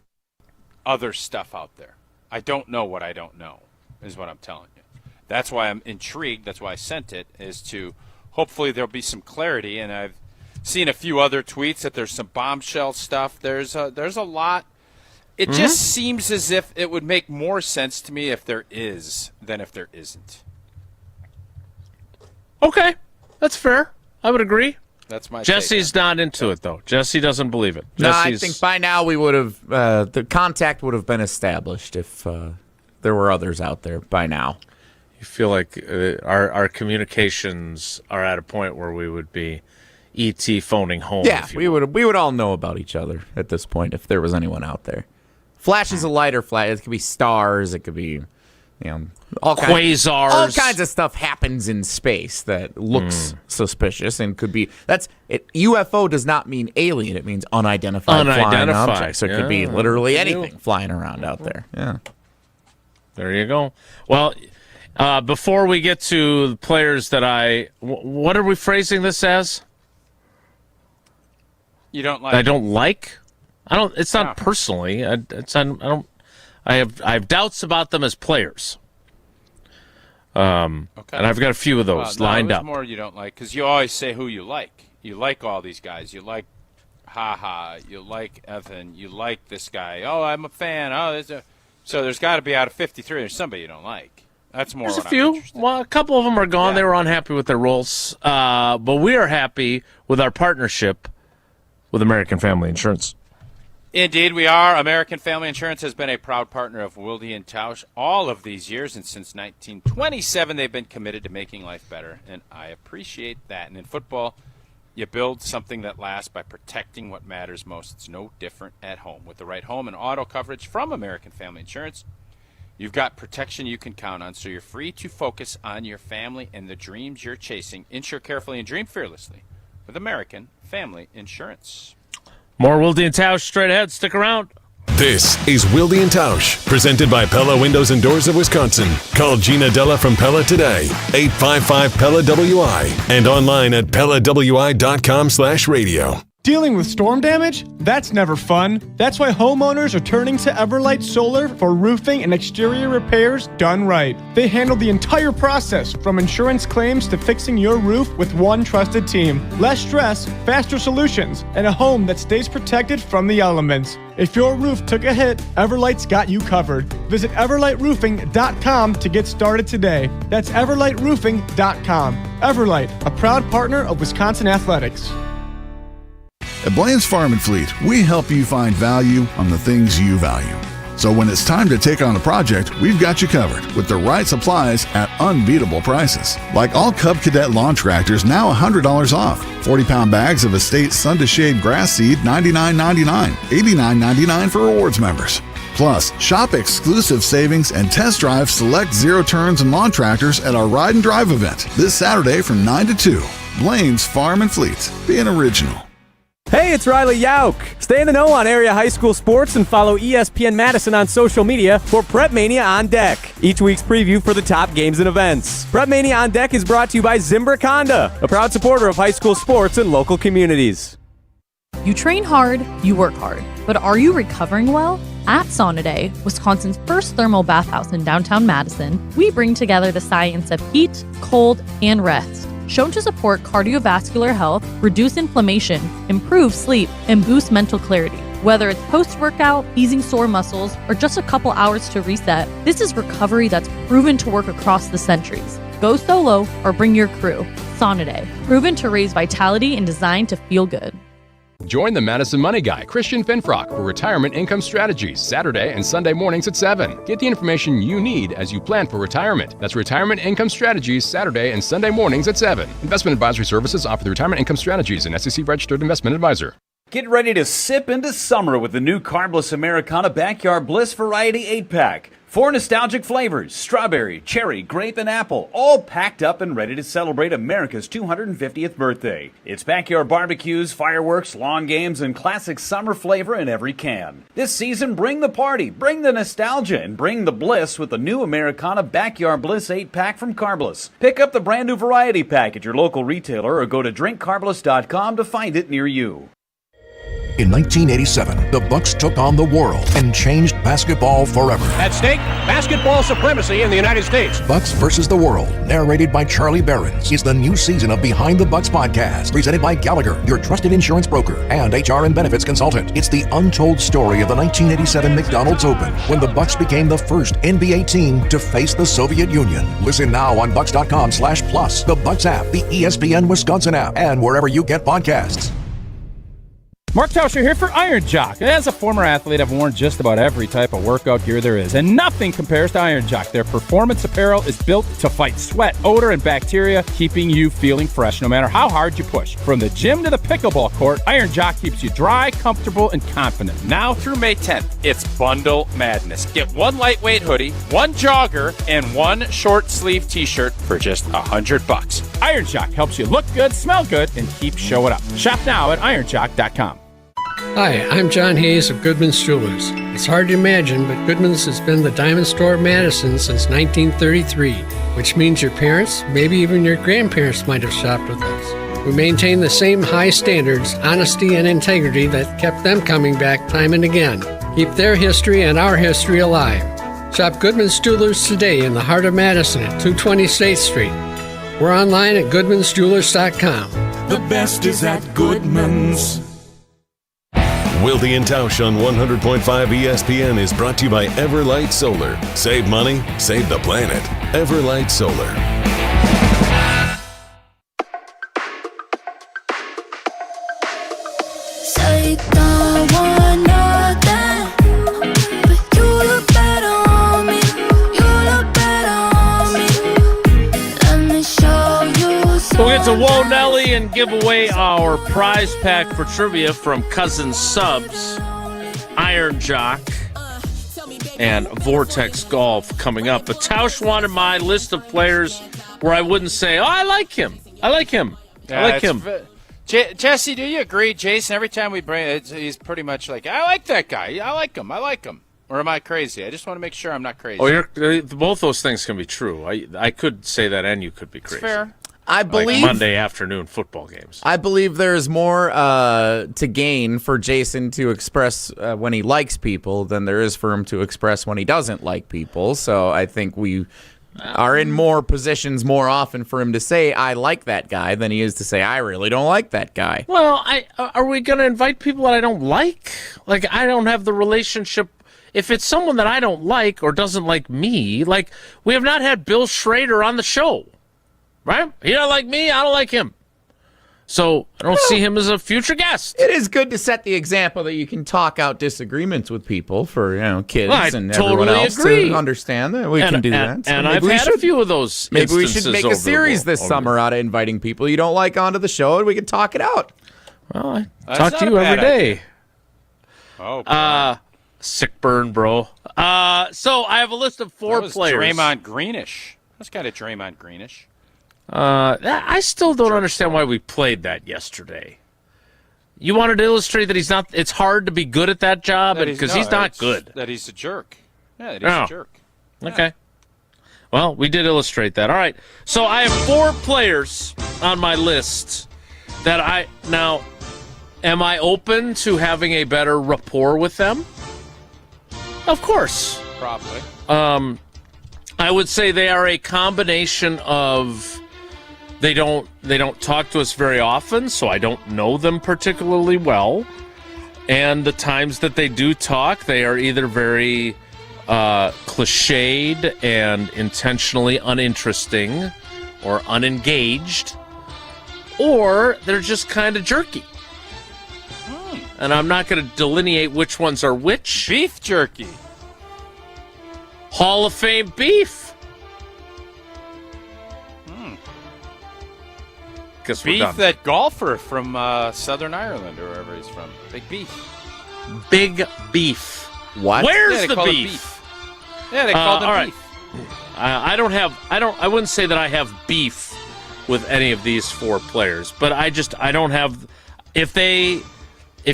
other stuff out there. I don't know what I don't know, is what I'm telling you. That's why I'm intrigued. That's why I sent it, is to hopefully there'll be some clarity. And I've seen a few other tweets that there's some bombshell stuff. There's a lot. It just seems as if it would make more sense to me if there is than if there isn't. Okay, that's fair. I would agree. That's my Jesse's not into it, though. Jesse doesn't believe it. No, I think by now we would have the contact would have been established if there were others out there by now. You feel like our communications are at a point where we would be E.T. phoning home. Yeah, we would all know about each other at this point if there was anyone out there. Flashes of light or flash. It could be stars. It could be, all quasars. All kinds of stuff happens in space that looks suspicious and could be. That's it. UFO does not mean alien. It means unidentified flying object. So it could be literally anything flying around out there. Yeah. There you go. Well, before we get to the players that what are we phrasing this as? You don't like? I don't like. I don't. It's not personally. I don't. I have doubts about them as players. Okay. And I've got a few of those lined up. More you don't like because you always say who you like. You like all these guys. You like Ha Ha. You like Evan. You like this guy. Oh, I'm a fan. So there's got to be out of 53. There's somebody you don't like. That's more. There's what a few. I'm interested in. Well, a couple of them are gone. They were unhappy with their roles. But we are happy with our partnership with American Family Insurance. Indeed, we are. American Family Insurance has been a proud partner of Wilde and Tausch all of these years, and since 1927, they've been committed to making life better, and I appreciate that. And in football, you build something that lasts by protecting what matters most. It's no different at home. With the right home and auto coverage from American Family Insurance, you've got protection you can count on, so you're free to focus on your family and the dreams you're chasing. Insure carefully and dream fearlessly with American Family Insurance. More Wilde and Tausch straight ahead. Stick around. This is Wilde and Tausch, presented by Pella Windows and Doors of Wisconsin. Call Gina Della from Pella today, 855-PELLA-WI, and online at PellaWI.com/radio. Dealing with storm damage? That's never fun. That's why homeowners are turning to Everlight Solar for roofing and exterior repairs done right. They handle the entire process, from insurance claims to fixing your roof with one trusted team. Less stress, faster solutions, and a home that stays protected from the elements. If your roof took a hit, Everlight's got you covered. Visit EverlightRoofing.com to get started today. That's EverlightRoofing.com. Everlight, a proud partner of Wisconsin Athletics. At Blaine's Farm and Fleet, we help you find value on the things you value. So when it's time to take on a project, we've got you covered with the right supplies at unbeatable prices. Like all Cub Cadet lawn tractors, now $100 off. 40-pound bags of Estate Sun to Shade grass seed, $99.99. $89.99 for rewards members. Plus, shop exclusive savings and test drive select zero turns and lawn tractors at our Ride and Drive event this Saturday from 9 to 2. Blaine's Farm and Fleet, being original. Hey, it's Riley Yauk. Stay in the know on area high school sports and follow ESPN Madison on social media for Prep Mania on Deck, each week's preview for the top games and events. Prep Mania on Deck is brought to you by Zimbrick Honda, a proud supporter of high school sports and local communities. You train hard, you work hard, but are you recovering well? At Sauna Day, Wisconsin's first thermal bathhouse in downtown Madison, we bring together the science of heat, cold, and rest, shown to support cardiovascular health, reduce inflammation, improve sleep, and boost mental clarity. Whether it's post-workout, easing sore muscles, or just a couple hours to reset, this is recovery that's proven to work across the centuries. Go solo or bring your crew. Sauna Day, proven to raise vitality and designed to feel good. Join the Madison Money Guy, Christian Finfrock, for Retirement Income Strategies, Saturday and Sunday mornings at 7. Get the information you need as you plan for retirement. That's Retirement Income Strategies, Saturday and Sunday mornings at 7. Investment advisory services offered through Retirement Income Strategies, an SEC-registered investment advisor. Get ready to sip into summer with the new Carbless Americana Backyard Bliss Variety 8-pack. 4 nostalgic flavors, strawberry, cherry, grape, and apple, all packed up and ready to celebrate America's 250th birthday. It's backyard barbecues, fireworks, lawn games, and classic summer flavor in every can. This season, bring the party, bring the nostalgia, and bring the bliss with the new Americana Backyard Bliss 8-pack from Carbless. Pick up the brand new variety pack at your local retailer or go to drinkcarbless.com to find it near you. In 1987, the Bucks took on the world and changed basketball forever. At stake, basketball supremacy in the United States. Bucks versus the World, narrated by Charlie Behrens, is the new season of Behind the Bucks podcast, presented by Gallagher, your trusted insurance broker and HR and benefits consultant. It's the untold story of the 1987 McDonald's Open, when the Bucks became the first NBA team to face the Soviet Union. Listen now on Bucks.com/plus, the Bucks app, the ESPN Wisconsin app, and wherever you get podcasts. Mark Tauscher here for Iron Jock. As a former athlete, I've worn just about every type of workout gear there is, and nothing compares to Iron Jock. Their performance apparel is built to fight sweat, odor, and bacteria, keeping you feeling fresh no matter how hard you push. From the gym to the pickleball court, Iron Jock keeps you dry, comfortable, and confident. Now through May 10th, it's Bundle Madness. Get one lightweight hoodie, one jogger, and one short sleeve t-shirt for just $100. Iron Jock helps you look good, smell good, and keep showing up. Shop now at ironjock.com. Hi, I'm John Hayes of Goodman's Jewelers. It's hard to imagine, but Goodman's has been the diamond store of Madison since 1933, which means your parents, maybe even your grandparents might have shopped with us. We maintain the same high standards, honesty, and integrity that kept them coming back time and again. Keep their history and our history alive. Shop Goodman's Jewelers today in the heart of Madison at 220 State Street. We're online at goodmansjewelers.com. The best is at Goodman's. Wilde and Tausch on 100.5 ESPN is brought to you by Everlight Solar. Save money, save the planet. Everlight Solar. Say don't want nothing, but you look better on me. You look better on me. Let me show you something. We'll get to Whoa Nelly and give away our prize pack for trivia from Cousin Subs, Iron Jock, and Vortex Golf coming up. But Tausch wanted my list of players where I wouldn't say, oh, I like him. I like him. I like him. Jesse, do you agree? Jason, every time we bring it, he's pretty much like, I like that guy. I like him. I like him. Or am I crazy? I just want to make sure I'm not crazy. Oh, both those things can be true. I could say that, and you could be crazy. It's fair. I believe like Monday afternoon football games. I believe there's more to gain for Jason to express when he likes people than there is for him to express when he doesn't like people. So I think we are in more positions more often for him to say, I like that guy, than he is to say, I really don't like that guy. Well, are we going to invite people that I don't like? Like, I don't have the relationship. If it's someone that I don't like or doesn't like me, like, we have not had Bill Schrader on the show. Right? He don't like me, I don't like him. So I don't see him as a future guest. It is good to set the example that you can talk out disagreements with people for kids and everyone else to understand that we can do that. So and I've had a few of those. Maybe we should make a series this summer out of inviting people you don't like onto the show, and we can talk it out. Well, I talk to you every day. Oh, sick burn, bro. So I have a list of 4 players. Draymond Greenish. That's kind of Draymond Greenish. I still don't understand why we played that yesterday. You wanted to illustrate that he's not. It's hard to be good at that job because he's not good. That he's a jerk. Yeah, that he's a jerk. Okay. Well, we did illustrate that. All right. So I have 4 players on my list that now. Am I open to having a better rapport with them? Of course. Probably. I would say they are a combination of. They don't talk to us very often, so I don't know them particularly well. And the times that they do talk, they are either very cliched and intentionally uninteresting or unengaged, or they're just kind of jerky. And I'm not going to delineate which ones are which. Beef jerky. Hall of Fame beef. Beef, that golfer from Southern Ireland or wherever he's from. Big Beef. Big Beef. What? Where's the beef? Yeah, they called him Beef. I wouldn't say that I have beef with any of these 4 players, but I don't have. If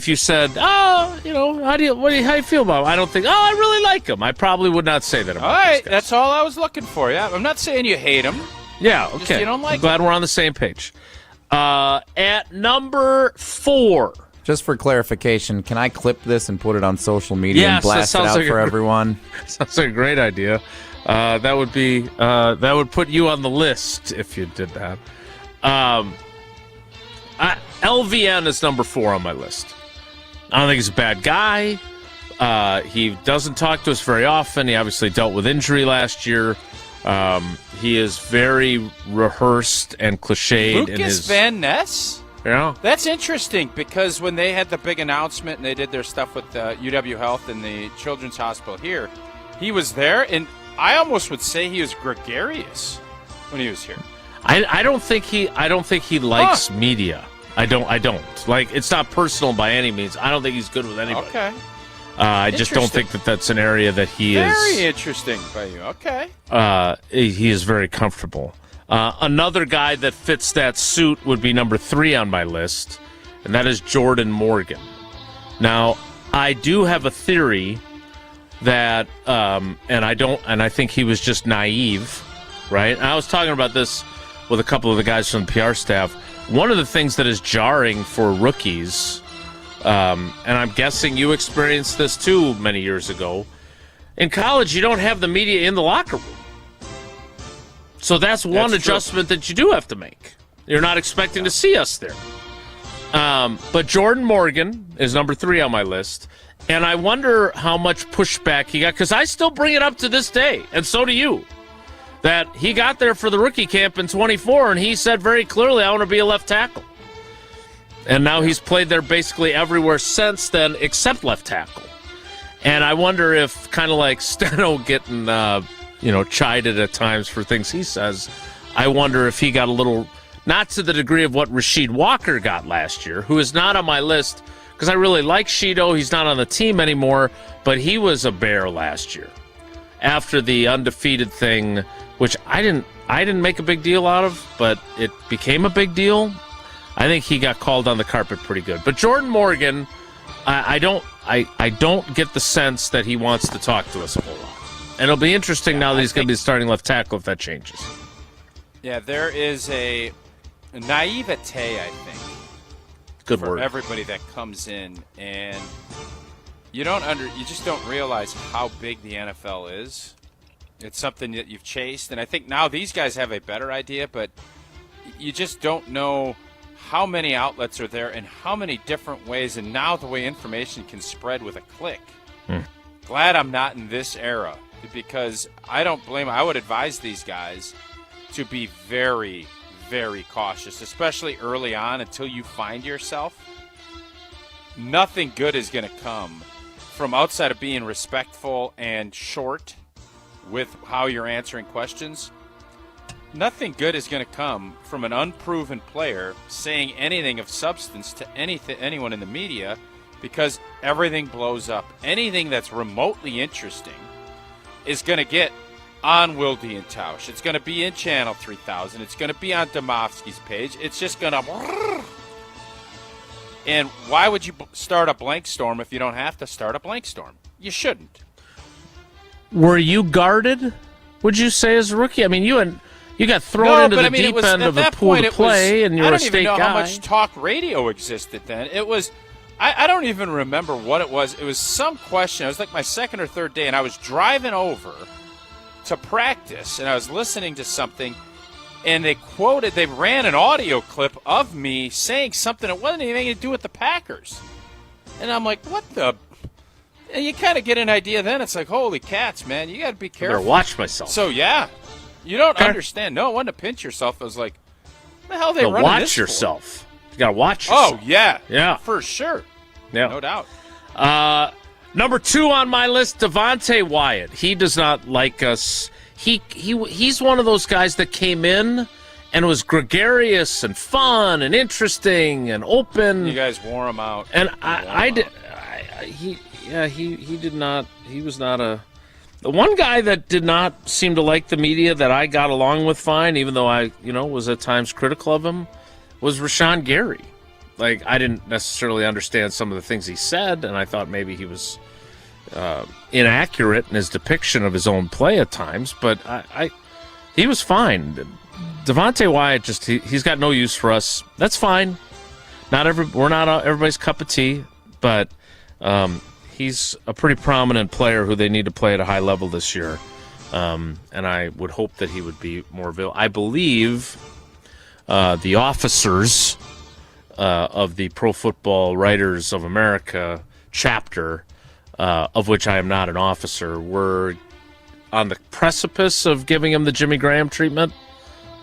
you said, how do you feel about him? I don't think, I really like him. I probably would not say that about all right, that's all I was looking for. Yeah, I'm not saying you hate him. Yeah, okay. Just you don't like Glad we're on the same page. At number 4, Just for clarification, can I clip this and put it on social media and blast it out for everyone? Sounds like a great idea. That would put you on the list if you did that. LVN is number 4 on my list. I don't think he's a bad guy. He doesn't talk to us very often. He obviously dealt with injury last year. He is very rehearsed and cliched. Lucas Van Ness? Yeah. That's interesting because when they had the big announcement and they did their stuff with UW Health and the Children's Hospital here, he was there, and I almost would say he was gregarious when he was here. I don't think he likes media. I don't. Like, it's not personal by any means. I don't think he's good with anybody. Okay. I just don't think that that's an area that he is. Very interesting by you. Okay. He is very comfortable. Another guy that fits that suit would be number 3 on my list, and that is Jordan Morgan. Now, I do have a theory that, and I think he was just naive, right? And I was talking about this with a couple of the guys from the PR staff. One of the things that is jarring for rookies, and I'm guessing you experienced this too many years ago, in college you don't have the media in the locker room. So that's one adjustment that you do have to make. You're not expecting to see us there. But Jordan Morgan is number 3 on my list, and I wonder how much pushback he got, because I still bring it up to this day, and so do you, that he got there for the rookie camp in 24, and he said very clearly, I want to be a left tackle. And now he's played there basically everywhere since then except left tackle. And I wonder if, kind of like Steno getting chided at times for things he says, I wonder if he got a little, not to the degree of what Rasheed Walker got last year, who is not on my list because I really like Shido. He's not on the team anymore, but he was a bear last year after the undefeated thing, which I didn't make a big deal out of, but it became a big deal. I think he got called on the carpet pretty good. But Jordan Morgan, I don't get the sense that he wants to talk to us a whole lot. And it'll be interesting now that he's going to be starting left tackle if that changes. Yeah, there is a naivete, I think. Good for word. Everybody that comes in, and you just don't realize how big the NFL is. It's something that you've chased, and I think now these guys have a better idea, but you just don't know how many outlets are there and how many different ways, and now the way information can spread with a click. Glad I'm not in this era, because I don't blame. I would advise these guys to be very, very cautious, especially early on until you find yourself. Nothing good is going to come from outside of being respectful and short with how you're answering questions. Nothing good is going to come from an unproven player saying anything of substance to anyone in the media, because everything blows up. Anything that's remotely interesting is going to get on Wilde and Tausch. It's going to be in Channel 3000. It's going to be on Domofsky's page. It's just going to... And why would you start a blank storm if you don't have to start a blank storm? You shouldn't. Were you guarded, would you say, as a rookie? I mean, you got thrown into the deep end of a pool to play, and you're a state guy. I don't even know how much talk radio existed then. It was... I don't even remember what it was. It was some question. It was like my second or third day, and I was driving over to practice, and I was listening to something, and they ran an audio clip of me saying something that wasn't anything to do with the Packers. And I'm like, what the? And you kind of get an idea then. It's like, holy cats, man, you got to be careful. I better watch myself. So, yeah, you don't understand. No, I wanted to pinch yourself. I was like, what the hell are they running watch this for? yourself. You got to watch yourself. Oh, yeah. Yeah. For sure. Yeah. No doubt. Number 2 on my list, Devontae Wyatt. He does not like us. He's one of those guys that came in and was gregarious and fun and interesting and open. You guys wore him out. And he did not. He was not a. The one guy that did not seem to like the media that I got along with fine, even though I, was at times critical of him, was Rashawn Gary. Like, I didn't necessarily understand some of the things he said, and I thought maybe he was inaccurate in his depiction of his own play at times, but he was fine. Devontae Wyatt, he's got no use for us. That's fine. we're not everybody's cup of tea, but he's a pretty prominent player who they need to play at a high level this year. And I would hope that he would be more available. I believe the officers of the Pro Football Writers of America chapter, of which I am not an officer, were on the precipice of giving him the Jimmy Graham treatment,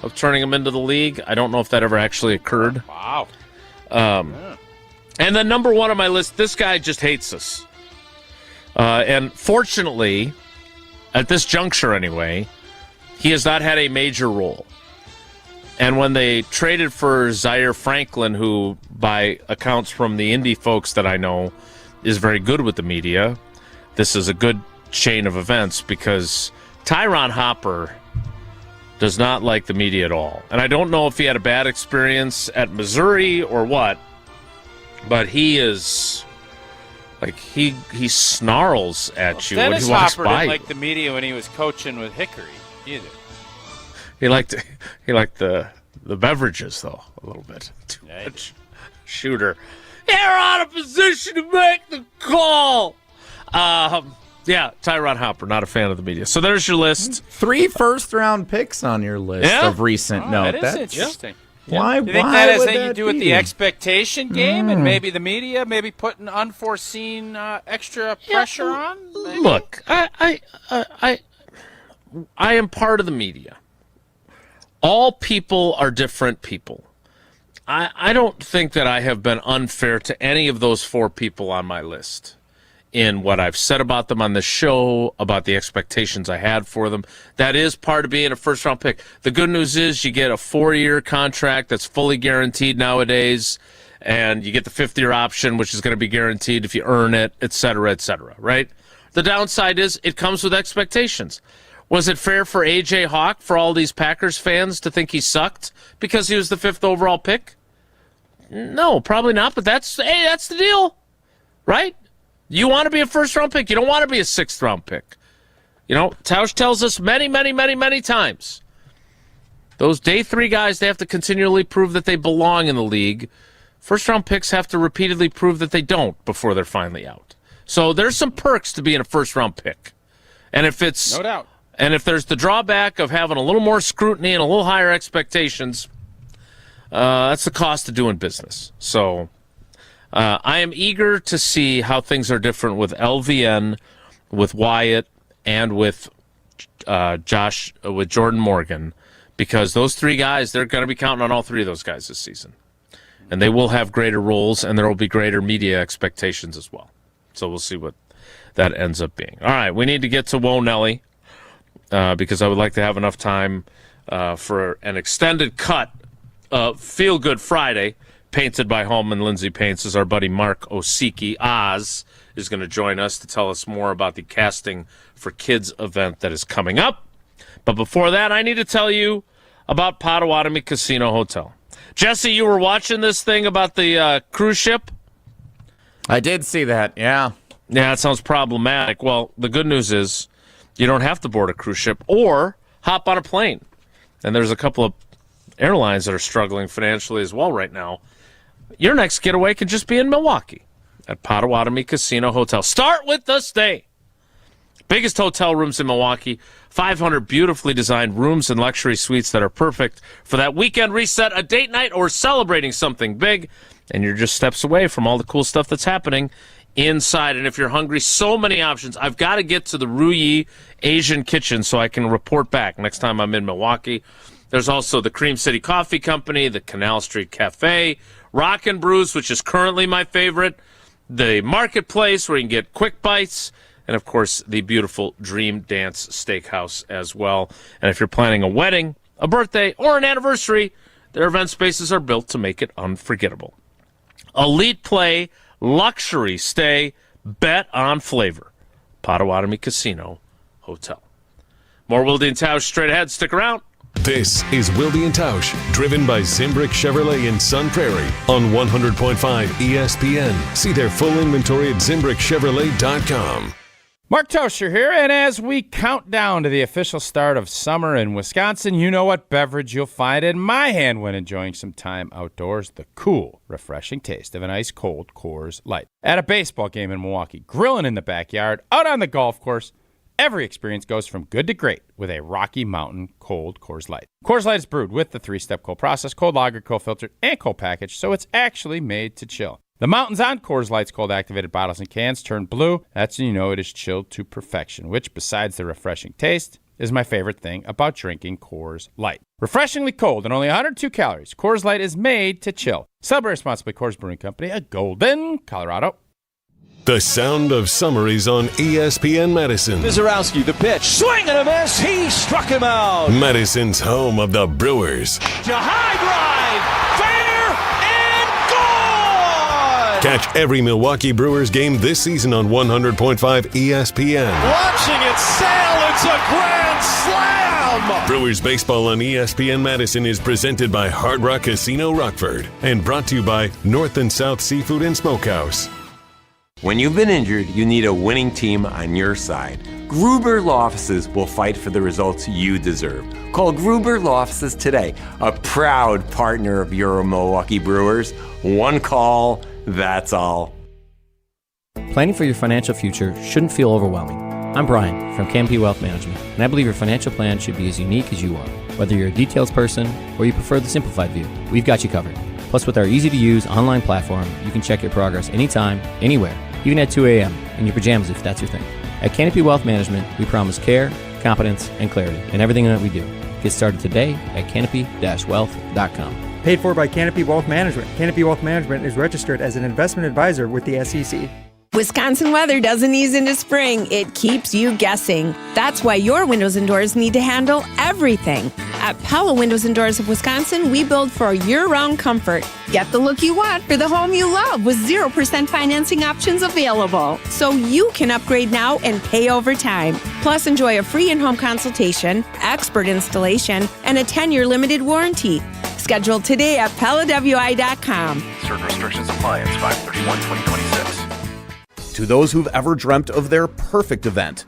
of turning him into the league. I don't know if that ever actually occurred. Wow. And then number one on my list, this guy just hates us. And fortunately, at this juncture anyway, he has not had a major role. And when they traded for Zaire Franklin, who by accounts from the indie folks that I know is very good with the media, this is a good chain of events because Tyron Hopper does not like the media at all. And I don't know if he had a bad experience at Missouri or what, but he is like he snarls at you when he walks Hopper by. Didn't like the media when he was coaching with Hickory either. He liked the beverages though a little bit too much. Shooter, you're out of position to make the call. Yeah, Tyron Hopper, not a fan of the media. So there's your list. 3 first-round picks on your list of recent note. That is interesting. Why? You think why that has would anything to do with the be? expectation game and maybe the media, maybe putting unforeseen extra pressure on? Maybe? Look, I am part of the media. All people are different people. I don't think that I have been unfair to any of those 4 people on my list in what I've said about them on the show, about the expectations I had for them. That is part of being a first-round pick. The good news is you get a 4-year contract that's fully guaranteed nowadays, and you get the 5th-year option, which is going to be guaranteed if you earn it, et cetera, right? The downside is it comes with expectations. Was it fair for A.J. Hawk, for all these Packers fans, to think he sucked because he was the 5th overall pick? No, probably not, but that's the deal, right? You want to be a first-round pick. You don't want to be a 6th-round pick. You know, Tausch tells us many, many, many, many times, those day 3 guys, they have to continually prove that they belong in the league. First-round picks have to repeatedly prove that they don't before they're finally out. So there's some perks to being a first-round pick. And if it's no doubt. And if there's the drawback of having a little more scrutiny and a little higher expectations, that's the cost of doing business. So I am eager to see how things are different with LVN, with Wyatt, and with with Jordan Morgan, because those 3 guys, they're going to be counting on all 3 of those guys this season. And they will have greater roles, and there will be greater media expectations as well. So we'll see what that ends up being. All right, we need to get to Whoa Nelly, because I would like to have enough time for an extended cut of Feel Good Friday, painted by Hallman Lindsay Paints, as our buddy Mark Osiki Oz is going to join us to tell us more about the Casting for Kids event that is coming up. But before that, I need to tell you about Potawatomi Casino Hotel. Jesse, you were watching this thing about the cruise ship? I did see that, yeah. Yeah, it sounds problematic. Well, the good news is you don't have to board a cruise ship or hop on a plane. And there's a couple of airlines that are struggling financially as well right now. Your next getaway can just be in Milwaukee at Potawatomi Casino Hotel. Start with the stay. Biggest hotel rooms in Milwaukee, 500 beautifully designed rooms and luxury suites that are perfect for that weekend reset, a date night, or celebrating something big. And you're just steps away from all the cool stuff that's happening inside. And if you're hungry, so many options. I've got to get to the Ruyi Asian Kitchen so I can report back next time I'm in Milwaukee. There's also the Cream City Coffee Company, the Canal Street Cafe, Rock and Brews, which is currently my favorite, the Marketplace where you can get quick bites, and of course the beautiful Dream Dance Steakhouse as well. And if you're planning a wedding, a birthday, or an anniversary, their event spaces are built to make it unforgettable. Elite play, luxury stay, bet on flavor. Potawatomi Casino Hotel. More Wilde and Tausch straight ahead. Stick around. This is Wilde and Tausch, driven by Zimbrick Chevrolet in Sun Prairie on 100.5 ESPN. See their full inventory at ZimbrickChevrolet.com. Mark Tauscher here, and as we count down to the official start of summer in Wisconsin, you know what beverage you'll find in my hand when enjoying some time outdoors: the cool, refreshing taste of an ice-cold Coors Light. At a baseball game in Milwaukee, grilling in the backyard, out on the golf course, every experience goes from good to great with a Rocky Mountain cold Coors Light. Coors Light is brewed with the 3-step cold process, cold lager, cold filtered, and cold packaged, so it's actually made to chill. The mountains on Coors Light's cold-activated bottles and cans turn blue. That's when you know it is chilled to perfection, which, besides the refreshing taste, is my favorite thing about drinking Coors Light. Refreshingly cold and only 102 calories, Coors Light is made to chill. Celebrate responsibly. Coors Brewing Company, a Golden, Colorado. The sound of summer is on ESPN Madison. Mizorowski, the pitch. Swing and a miss. He struck him out. Madison's home of the Brewers. To high drive. Fair and gone. Catch every Milwaukee Brewers game this season on 100.5 ESPN. Watching it sail. It's a grand slam. Brewers baseball on ESPN Madison is presented by Hard Rock Casino Rockford and brought to you by North and South Seafood and Smokehouse. When you've been injured, you need a winning team on your side. Gruber Law Offices will fight for the results you deserve. Call Gruber Law Offices today, a proud partner of your Milwaukee Brewers. One call, that's all. Planning for your financial future shouldn't feel overwhelming. I'm Brian from Canopy Wealth Management, and I believe your financial plan should be as unique as you are. Whether you're a details person or you prefer the simplified view, we've got you covered. Plus, with our easy-to-use online platform, you can check your progress anytime, anywhere, even at 2 a.m. in your pajamas if that's your thing. At Canopy Wealth Management, we promise care, competence, and clarity in everything that we do. Get started today at canopy-wealth.com. Paid for by Canopy Wealth Management. Canopy Wealth Management is registered as an investment advisor with the SEC. Wisconsin weather doesn't ease into spring. It keeps you guessing. That's why your windows and doors need to handle everything. At Pella Windows and Doors of Wisconsin, we build for year-round comfort. Get the look you want for the home you love with 0% financing options available. So you can upgrade now and pay over time. Plus, enjoy a free in-home consultation, expert installation, and a 10-year limited warranty. Schedule today at PellaWI.com. Certain restrictions apply. It's 5/31/2026. To those who've ever dreamt of their perfect event,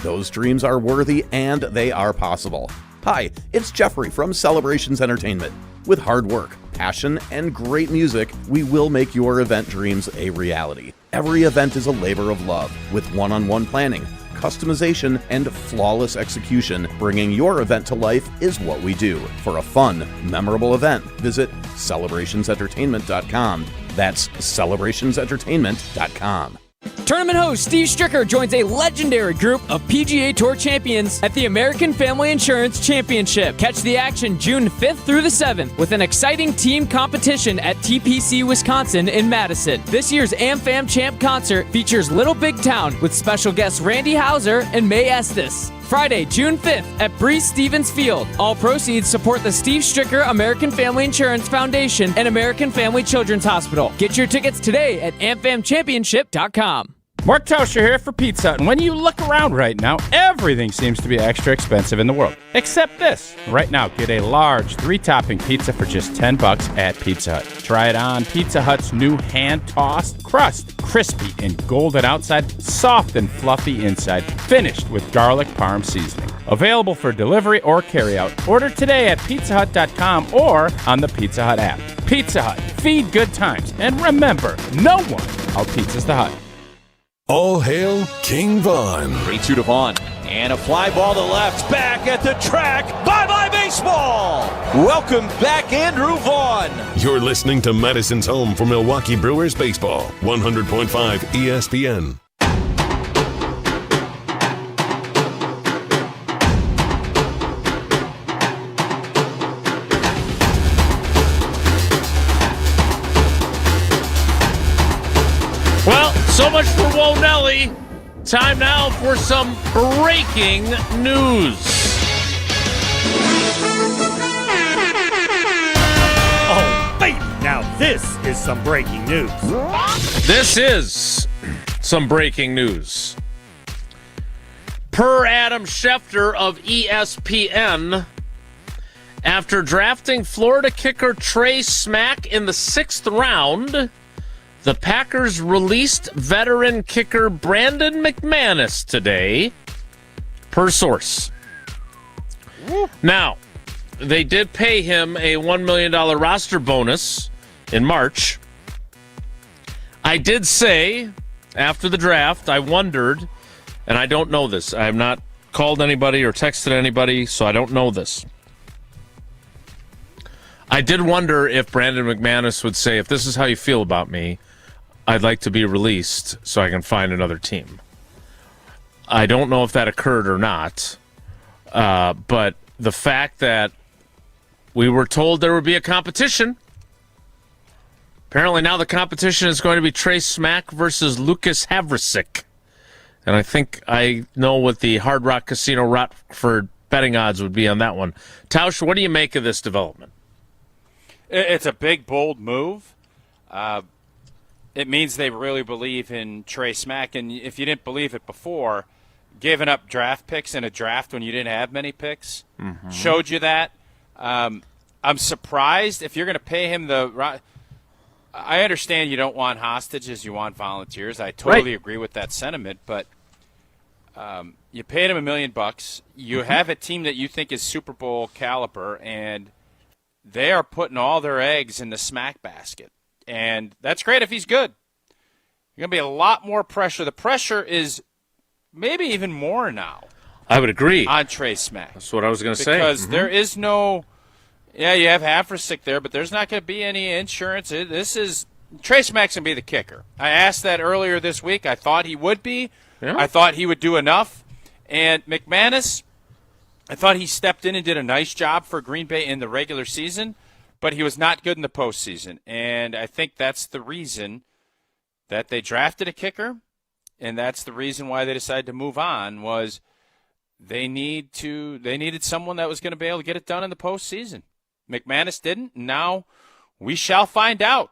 those dreams are worthy and they are possible. Hi, it's Jeffrey from Celebrations Entertainment. With hard work, passion, and great music, we will make your event dreams a reality. Every event is a labor of love, with one-on-one planning, customization, and flawless execution. Bringing your event to life is what we do. For a fun, memorable event, visit celebrationsentertainment.com. That's celebrationsentertainment.com. Tournament host Steve Stricker joins a legendary group of PGA Tour champions at the American Family Insurance Championship. Catch the action June 5th through the 7th with an exciting team competition at TPC Wisconsin in Madison. This year's AmFam Champ concert features Little Big Town with special guests Randy Houser and May Estes. Friday, June 5th at Breeze Stevens Field. All proceeds support the Steve Stricker American Family Insurance Foundation and American Family Children's Hospital. Get your tickets today at amfamchampionship.com. Mark Tauscher here for Pizza Hut. And when you look around right now, everything seems to be extra expensive in the world. Except this. Right now, get a large 3-topping pizza for just $10 at Pizza Hut. Try it on Pizza Hut's new hand-tossed crust. Crispy and golden outside, soft and fluffy inside, finished with garlic parm seasoning. Available for delivery or carryout. Order today at pizzahut.com or on the Pizza Hut app. Pizza Hut. Feed good times. And remember, no one out-pizzas the Hut. All hail King Vaughn. 3-2 to Vaughn. And a fly ball to left. Back at the track. Bye-bye baseball. Welcome back, Andrew Vaughn. You're listening to Madison's home for Milwaukee Brewers baseball. 100.5 ESPN. Well, so much for Whoa Nelly. Time now for some breaking news. Oh, baby, now this is some breaking news. This is some breaking news. Per Adam Schefter of ESPN, after drafting Florida kicker Trey Smack in the 6th round, The Packers released veteran kicker Brandon McManus today, per source. Now, they did pay him a $1 million roster bonus in March. I did say after the draft, I wondered, and I don't know this. I have not called anybody or texted anybody, so I don't know this. I did wonder if Brandon McManus would say, if this is how you feel about me, I'd like to be released so I can find another team. I don't know if that occurred or not, but the fact that we were told there would be a competition, apparently now the competition is going to be Trey Smack versus Lucas Havrasik. And I think I know what the Hard Rock Casino Rockford betting odds would be on that one. Tausch, what do you make of this development? It's a big, bold move. It means they really believe in Trey Smack. And if you didn't believe it before, giving up draft picks in a draft when you didn't have many picks showed you that. I'm surprised if you're going to pay him I understand you don't want hostages, you want volunteers. I totally agree with that sentiment, but you paid him $1 million. You have a team that you think is Super Bowl caliber, and they are putting all their eggs in the Smack basket. And that's great if he's good. You're going to be a lot more pressure. The pressure is maybe even more now. I would agree. On Trey Smack. That's what I was going to say. Because there is no – yeah, you have Havrasik there, but there's not going to be any insurance. Trey Smack's going to be the kicker. I asked that earlier this week. I thought he would be. Yeah. I thought he would do enough. And McManus, I thought he stepped in and did a nice job for Green Bay in the regular season, but he was not good in the postseason. And I think that's the reason that they drafted a kicker, and that's the reason why they decided to move on, was they needed someone that was going to be able to get it done in the postseason. McManus didn't. Now we shall find out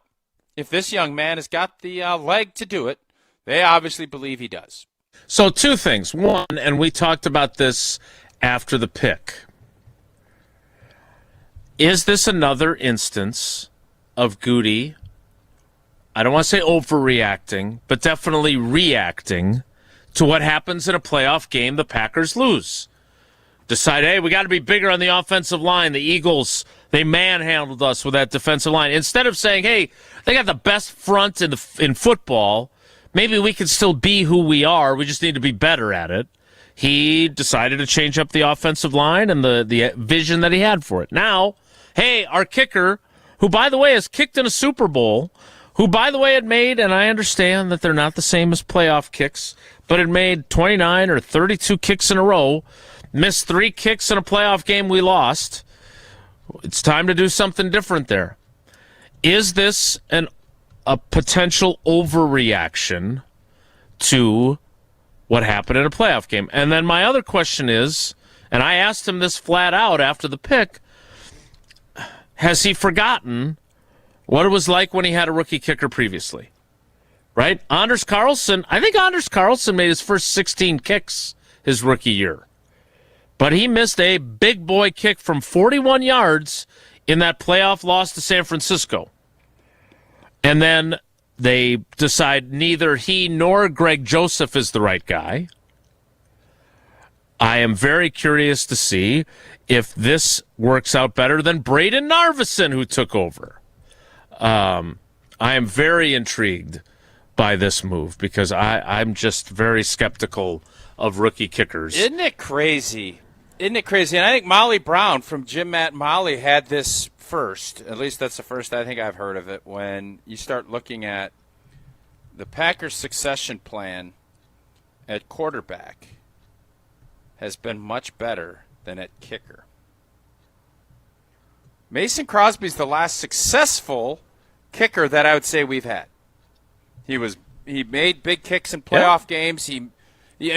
if this young man has got the leg to do it. They obviously believe he does. So two things. One, and we talked about this after the pick. Is this another instance of Goody, I don't want to say overreacting, but definitely reacting to what happens in a playoff game the Packers lose? Decide, hey, we got to be bigger on the offensive line. The Eagles, they manhandled us with that defensive line. Instead of saying, hey, they got the best front in football, maybe we can still be who we are. We just need to be better at it. He decided to change up the offensive line and the vision that he had for it. Now, hey, our kicker, who, by the way, has kicked in a Super Bowl, who, by the way, had made, and I understand that they're not the same as playoff kicks, but had made 29 or 32 kicks in a row, missed 3 kicks in a playoff game we lost. It's time to do something different there. Is this a potential overreaction to what happened in a playoff game? And then my other question is, and I asked him this flat out after the pick, has he forgotten what it was like when he had a rookie kicker previously? Right? Anders Carlson, I think Anders Carlson made his first 16 kicks his rookie year. But he missed a big boy kick from 41 yards in that playoff loss to San Francisco. And then they decide neither he nor Greg Joseph is the right guy. I am very curious to see if this works out better than Braden Narveson, who took over. I am very intrigued by this move because I'm just very skeptical of rookie kickers. Isn't it crazy? And I think Molly Brown from Jim Matt Molly had this first. At least that's the first I think I've heard of it. When you start looking at the Packers' succession plan at quarterback has been much better than at kicker. Mason Crosby's the last successful kicker that I would say we've had. He made big kicks in playoff games. He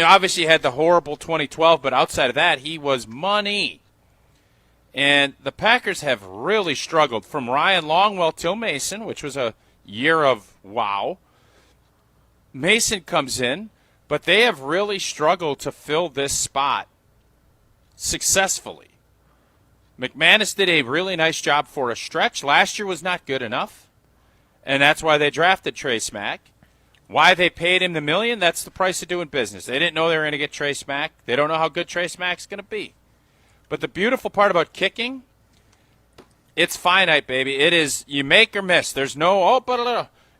obviously had the horrible 2012, but outside of that, he was money. And the Packers have really struggled from Ryan Longwell till Mason, which was a year of wow. Mason comes in, but they have really struggled to fill this spot successfully. McManus did a really nice job for a stretch. Last year was not good enough. and that's why they drafted Trey Smack. Why they paid him the $1 million, that's the price of doing business. They didn't know they were going to get Trey Smack. They don't know how good Trey Smack's going to be. But the beautiful part about kicking, it's finite, baby. It is you make or miss. There's no,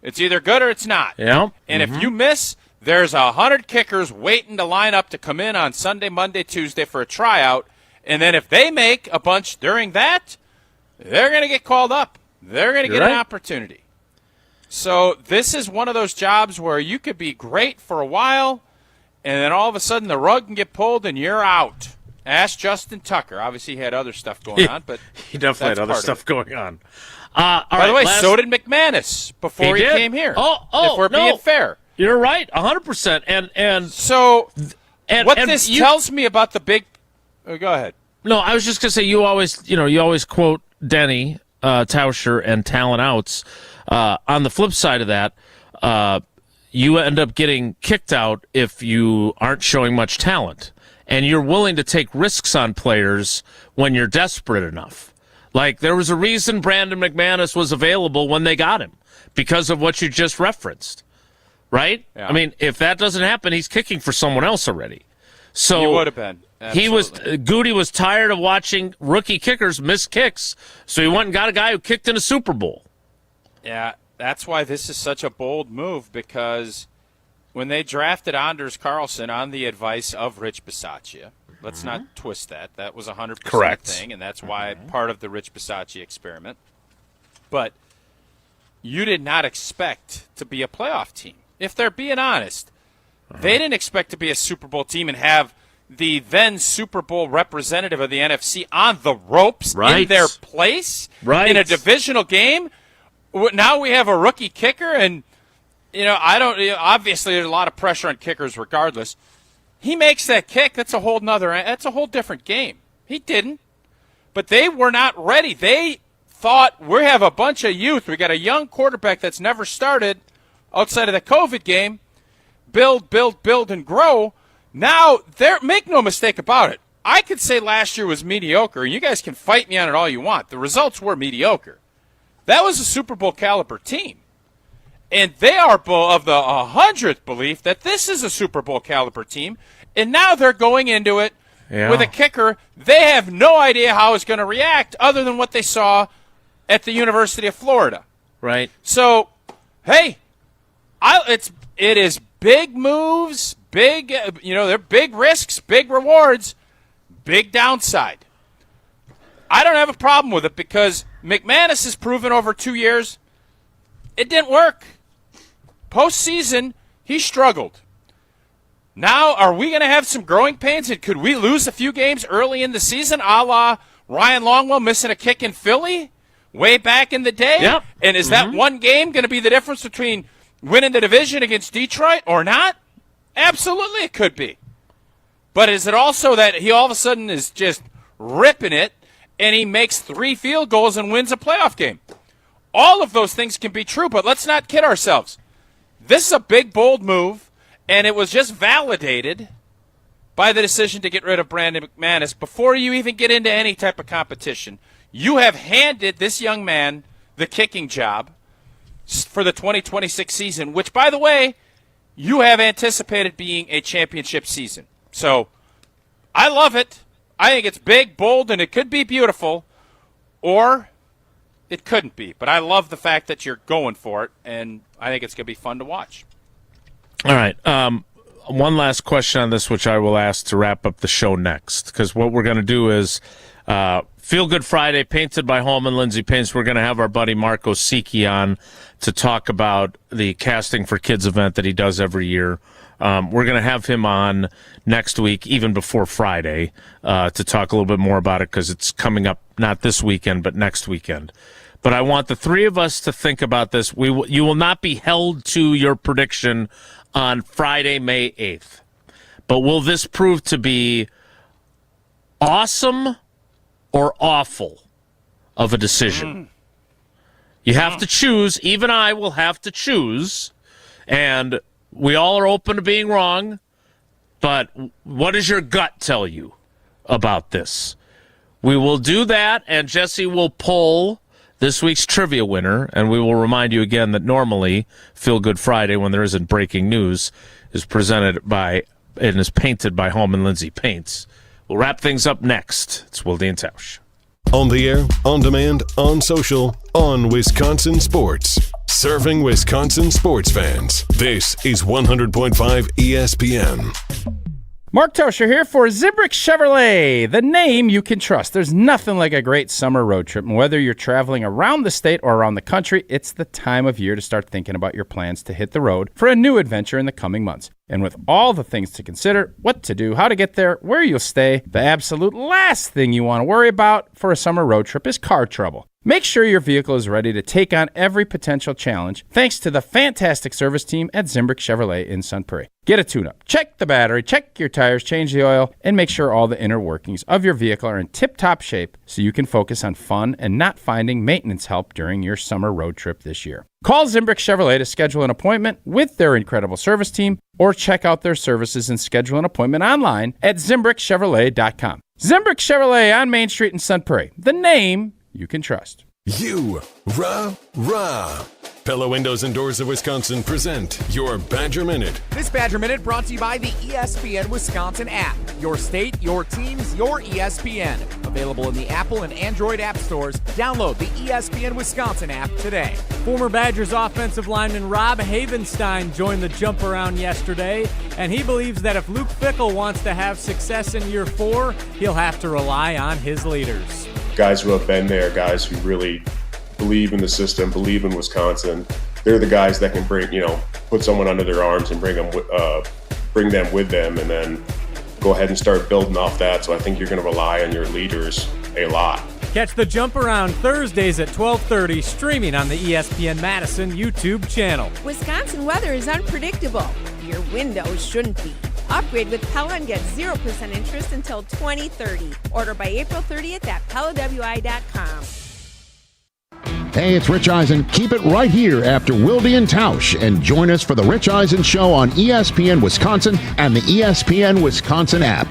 it's either good or it's not. Yeah. And if you miss, there's 100 kickers waiting to line up to come in on Sunday, Monday, Tuesday for a tryout. And then if they make a bunch during that, they're going to get called up. They're going to get an opportunity. So this is one of those jobs where you could be great for a while, and then all of a sudden the rug can get pulled and you're out. Ask Justin Tucker. Obviously he had other stuff going on, but he definitely had other stuff going on. By the way, so did McManus before he came here. If we're being fair. You're right, 100%. And so what this tells me about the big go ahead. No, I was just going to say you always quote Denny, Tauscher, and talent outs. On the flip side of that, you end up getting kicked out if you aren't showing much talent. And you're willing to take risks on players when you're desperate enough. Like, there was a reason Brandon McManus was available when they got him, because of what you just referenced. Right? Yeah. I mean, if that doesn't happen, he's kicking for someone else already. So he would have been. Absolutely. Goody was tired of watching rookie kickers miss kicks, so he went and got a guy who kicked in a Super Bowl. Yeah, that's why this is such a bold move, because when they drafted Anders Carlson on the advice of Rich Bisaccia, let's not twist that. That was 100% Correct thing, and that's why part of the Rich Bisaccia experiment. But you did not expect to be a playoff team. If they're being honest, they didn't expect to be a Super Bowl team and have the then Super Bowl representative of the NFC on the ropes in their place in a divisional game. Now we have a rookie kicker, and obviously there's a lot of pressure on kickers regardless. He makes that kick, that's a whole different game. He didn't. But they were not ready. They thought, we have a bunch of youth. We got a young quarterback that's never started outside of the COVID game. Build, and grow. Now, make no mistake about it. I could say last year was mediocre, and you guys can fight me on it all you want. The results were mediocre. That was a Super Bowl caliber team. And they are of the 100th belief that this is a Super Bowl caliber team, and now they're going into it with a kicker. They have no idea how it's going to react other than what they saw at the University of Florida. Right. So, hey, it is big moves, they're big risks, big rewards, big downside. I don't have a problem with it because McManus has proven over 2 years it didn't work. Postseason, he struggled. Now, are we going to have some growing pains, and could we lose a few games early in the season, a la Ryan Longwell missing a kick in Philly way back in the day? Yep. And is that one game going to be the difference between winning the division against Detroit or not? Absolutely it could be. But is it also that he all of a sudden is just ripping it and he makes 3 field goals and wins a playoff game? All of those things can be true, but let's not kid ourselves. This is a big, bold move, and it was just validated by the decision to get rid of Brandon McManus before you even get into any type of competition. You have handed this young man the kicking job for the 2026 season, which, by the way, you have anticipated being a championship season. So I love it. I think it's big, bold, and it could be beautiful, or it couldn't be. But I love the fact that you're going for it, and I think it's going to be fun to watch. All right. One last question on this, which I will ask to wrap up the show next, because what we're going to do is Feel Good Friday, painted by Holman Lindsay Paints. We're going to have our buddy Marco Sicchi on to talk about the Casting for Kids event that he does every year. We're going to have him on next week, even before Friday, to talk a little bit more about it, because it's coming up not this weekend, but next weekend. But I want the three of us to think about this. You will not be held to your prediction on Friday, May 8th. But will this prove to be awesome or awful of a decision? You have to choose. Even I will have to choose. And we all are open to being wrong. But what does your gut tell you about this? We will do that, and Jesse will pull this week's trivia winner, and we will remind you again that normally Feel Good Friday, when there isn't breaking news, is presented by and is painted by Holman Lindsay Paints. We'll wrap things up next. It's Wilde and Tausch. On the air, on demand, on social, on Wisconsin Sports. Serving Wisconsin sports fans. This is 100.5 ESPN. Mark Tauscher here for Zimbrick Chevrolet, the name you can trust. There's nothing like a great summer road trip. And whether you're traveling around the state or around the country, it's the time of year to start thinking about your plans to hit the road for a new adventure in the coming months. And with all the things to consider, what to do, how to get there, where you'll stay, the absolute last thing you want to worry about for a summer road trip is car trouble. Make sure your vehicle is ready to take on every potential challenge thanks to the fantastic service team at Zimbrick Chevrolet in Sun Prairie. Get a tune-up, check the battery, check your tires, change the oil, and make sure all the inner workings of your vehicle are in tip-top shape so you can focus on fun and not finding maintenance help during your summer road trip this year. Call Zimbrick Chevrolet to schedule an appointment with their incredible service team or check out their services and schedule an appointment online at ZimbrickChevrolet.com. Zimbrick Chevrolet on Main Street in Sun Prairie, the name you can trust. Rah. Pella Windows and Doors of Wisconsin present your Badger Minute. This Badger Minute brought to you by the ESPN Wisconsin app. Your state, your teams, your ESPN. Available in the Apple and Android app stores. Download the ESPN Wisconsin app today. Former Badgers offensive lineman Rob Havenstein joined the jump around yesterday, and he believes that if Luke Fickell wants to have success in year 4, he'll have to rely on his leaders. Guys who have been there, guys who really believe in the system, believe in Wisconsin. They're the guys that can put someone under their arms and bring them with them, and then go ahead and start building off that. So I think you're going to rely on your leaders a lot. Catch the jump around Thursdays at 12:30, streaming on the ESPN Madison YouTube channel. Wisconsin weather is unpredictable. Your windows shouldn't be. Upgrade with Pella and get 0% interest until 2030. Order by April 30th at PellaWI.com. Hey, it's Rich Eisen. Keep it right here after Wilde and Tausch, and join us for the Rich Eisen Show on ESPN Wisconsin and the ESPN Wisconsin app.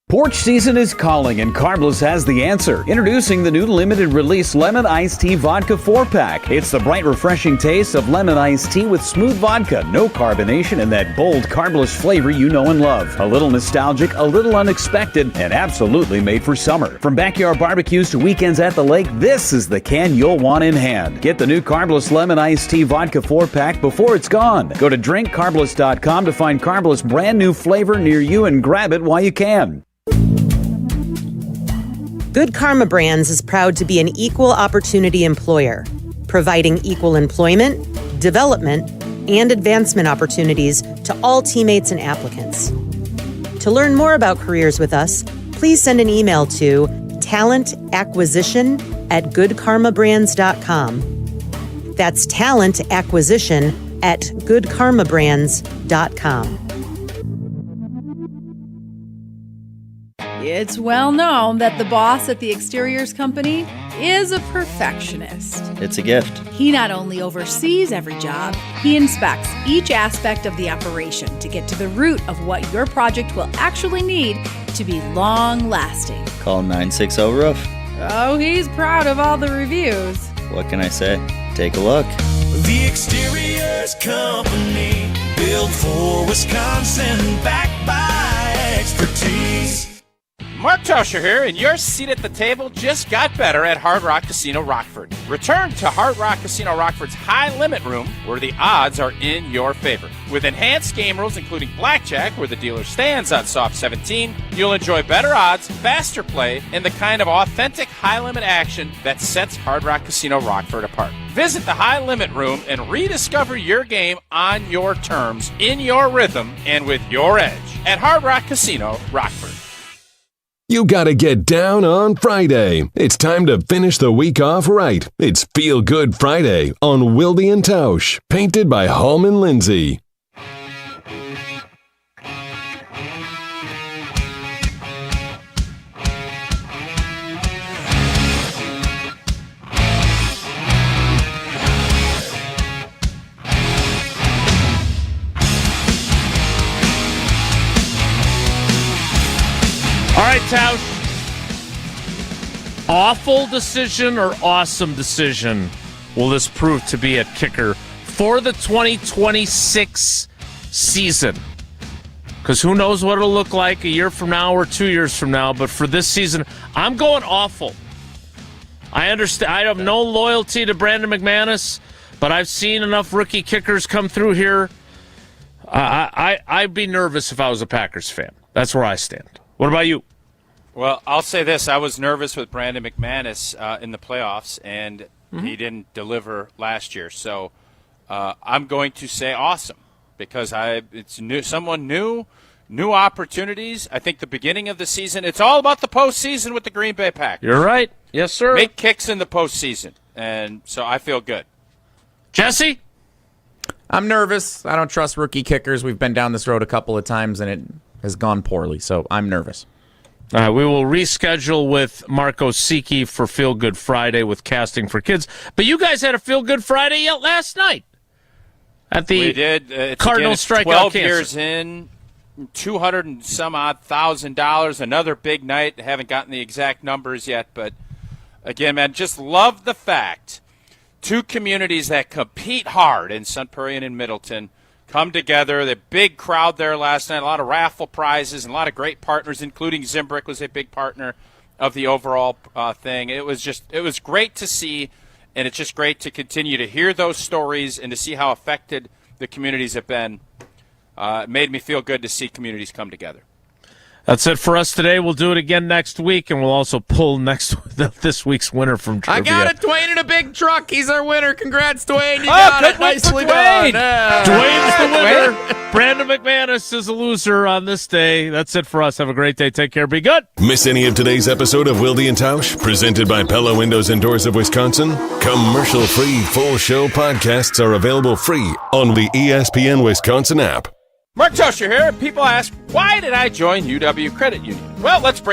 Porch season is calling, and Carbless has the answer. Introducing the new limited release Lemon Iced Tea Vodka 4-pack. It's the bright, refreshing taste of lemon iced tea with smooth vodka, no carbonation, and that bold Carbless flavor you know and love. A little nostalgic, a little unexpected, and absolutely made for summer. From backyard barbecues to weekends at the lake, this is the can you'll want in hand. Get the new Carbless Lemon Iced Tea Vodka 4-pack before it's gone. Go to drinkcarbless.com to find Carbless brand new flavor near you and grab it while you can. Good Karma Brands is proud to be an equal opportunity employer, providing equal employment, development, and advancement opportunities to all teammates and applicants. To learn more about careers with us, please send an email to talentacquisition@goodkarmabrands.com. That's talentacquisition@goodkarmabrands.com. It's well known that the boss at the exteriors company is a perfectionist. It's a gift. He not only oversees every job, he inspects each aspect of the operation to get to the root of what your project will actually need to be long-lasting. Call 960-ROOF. Oh, he's proud of all the reviews. What can I say? Take a look. The Exteriors Company, built for Wisconsin, backed by expertise. Mark Tauscher here, and your seat at the table just got better at Hard Rock Casino Rockford. Return to Hard Rock Casino Rockford's high limit room, where the odds are in your favor. With enhanced game rules, including blackjack, where the dealer stands on soft 17, you'll enjoy better odds, faster play, and the kind of authentic high limit action that sets Hard Rock Casino Rockford apart. Visit the high limit room and rediscover your game on your terms, in your rhythm, and with your edge at Hard Rock Casino Rockford. You gotta get down on Friday. It's time to finish the week off right. It's Feel Good Friday on Wilde and Tausch, painted by Holman Lindsay. All right, Tausch. awful decision or awesome decision will this prove to be at kicker for the 2026 season? Because who knows what it'll look like a year from now or 2 years from now. But for this season, I'm going awful. I understand. I have no loyalty to Brandon McManus, but I've seen enough rookie kickers come through here. I'd be nervous if I was a Packers fan. That's where I stand. What about you? Well, I'll say this. I was nervous with Brandon McManus in the playoffs, and he didn't deliver last year. So I'm going to say awesome because it's new, someone new opportunities. I think the beginning of the season, it's all about the postseason with the Green Bay Packers. You're right. Yes, sir. Make kicks in the postseason, and so I feel good. Jesse? I'm nervous. I don't trust rookie kickers. We've been down this road a couple of times, and it has gone poorly, so I'm nervous. We will reschedule with Marco Sicchi for Feel Good Friday with Casting for Kids. But you guys had a Feel Good Friday last night at the we did. Cardinals Strikeout 12 Cancer. years in, $200 and some odd $1,000. Another big night. Haven't gotten the exact numbers yet, but again, man, just love the fact two communities that compete hard in Sun Prairie and in Middleton come together. The big crowd there last night, a lot of raffle prizes and a lot of great partners, including Zimbrick was a big partner of the overall thing. It was great to see, and it's just great to continue to hear those stories and to see how affected the communities have been. It made me feel good to see communities come together. That's it for us today. We'll do it again next week, and we'll also pull this week's winner from trivia. I got it, Dwayne in a big truck. He's our winner. Congrats, Dwayne. You got it. Nicely done. Dwayne's the winner. Brandon McManus is a loser on this day. That's it for us. Have a great day. Take care. Be good. Miss any of today's episode of Wilde and Tausch, presented by Pella Windows and Doors of Wisconsin? Commercial-free full show podcasts are available free on the ESPN Wisconsin app. Mark Tauscher here. People ask, why did I join UW Credit Union? Well, let's break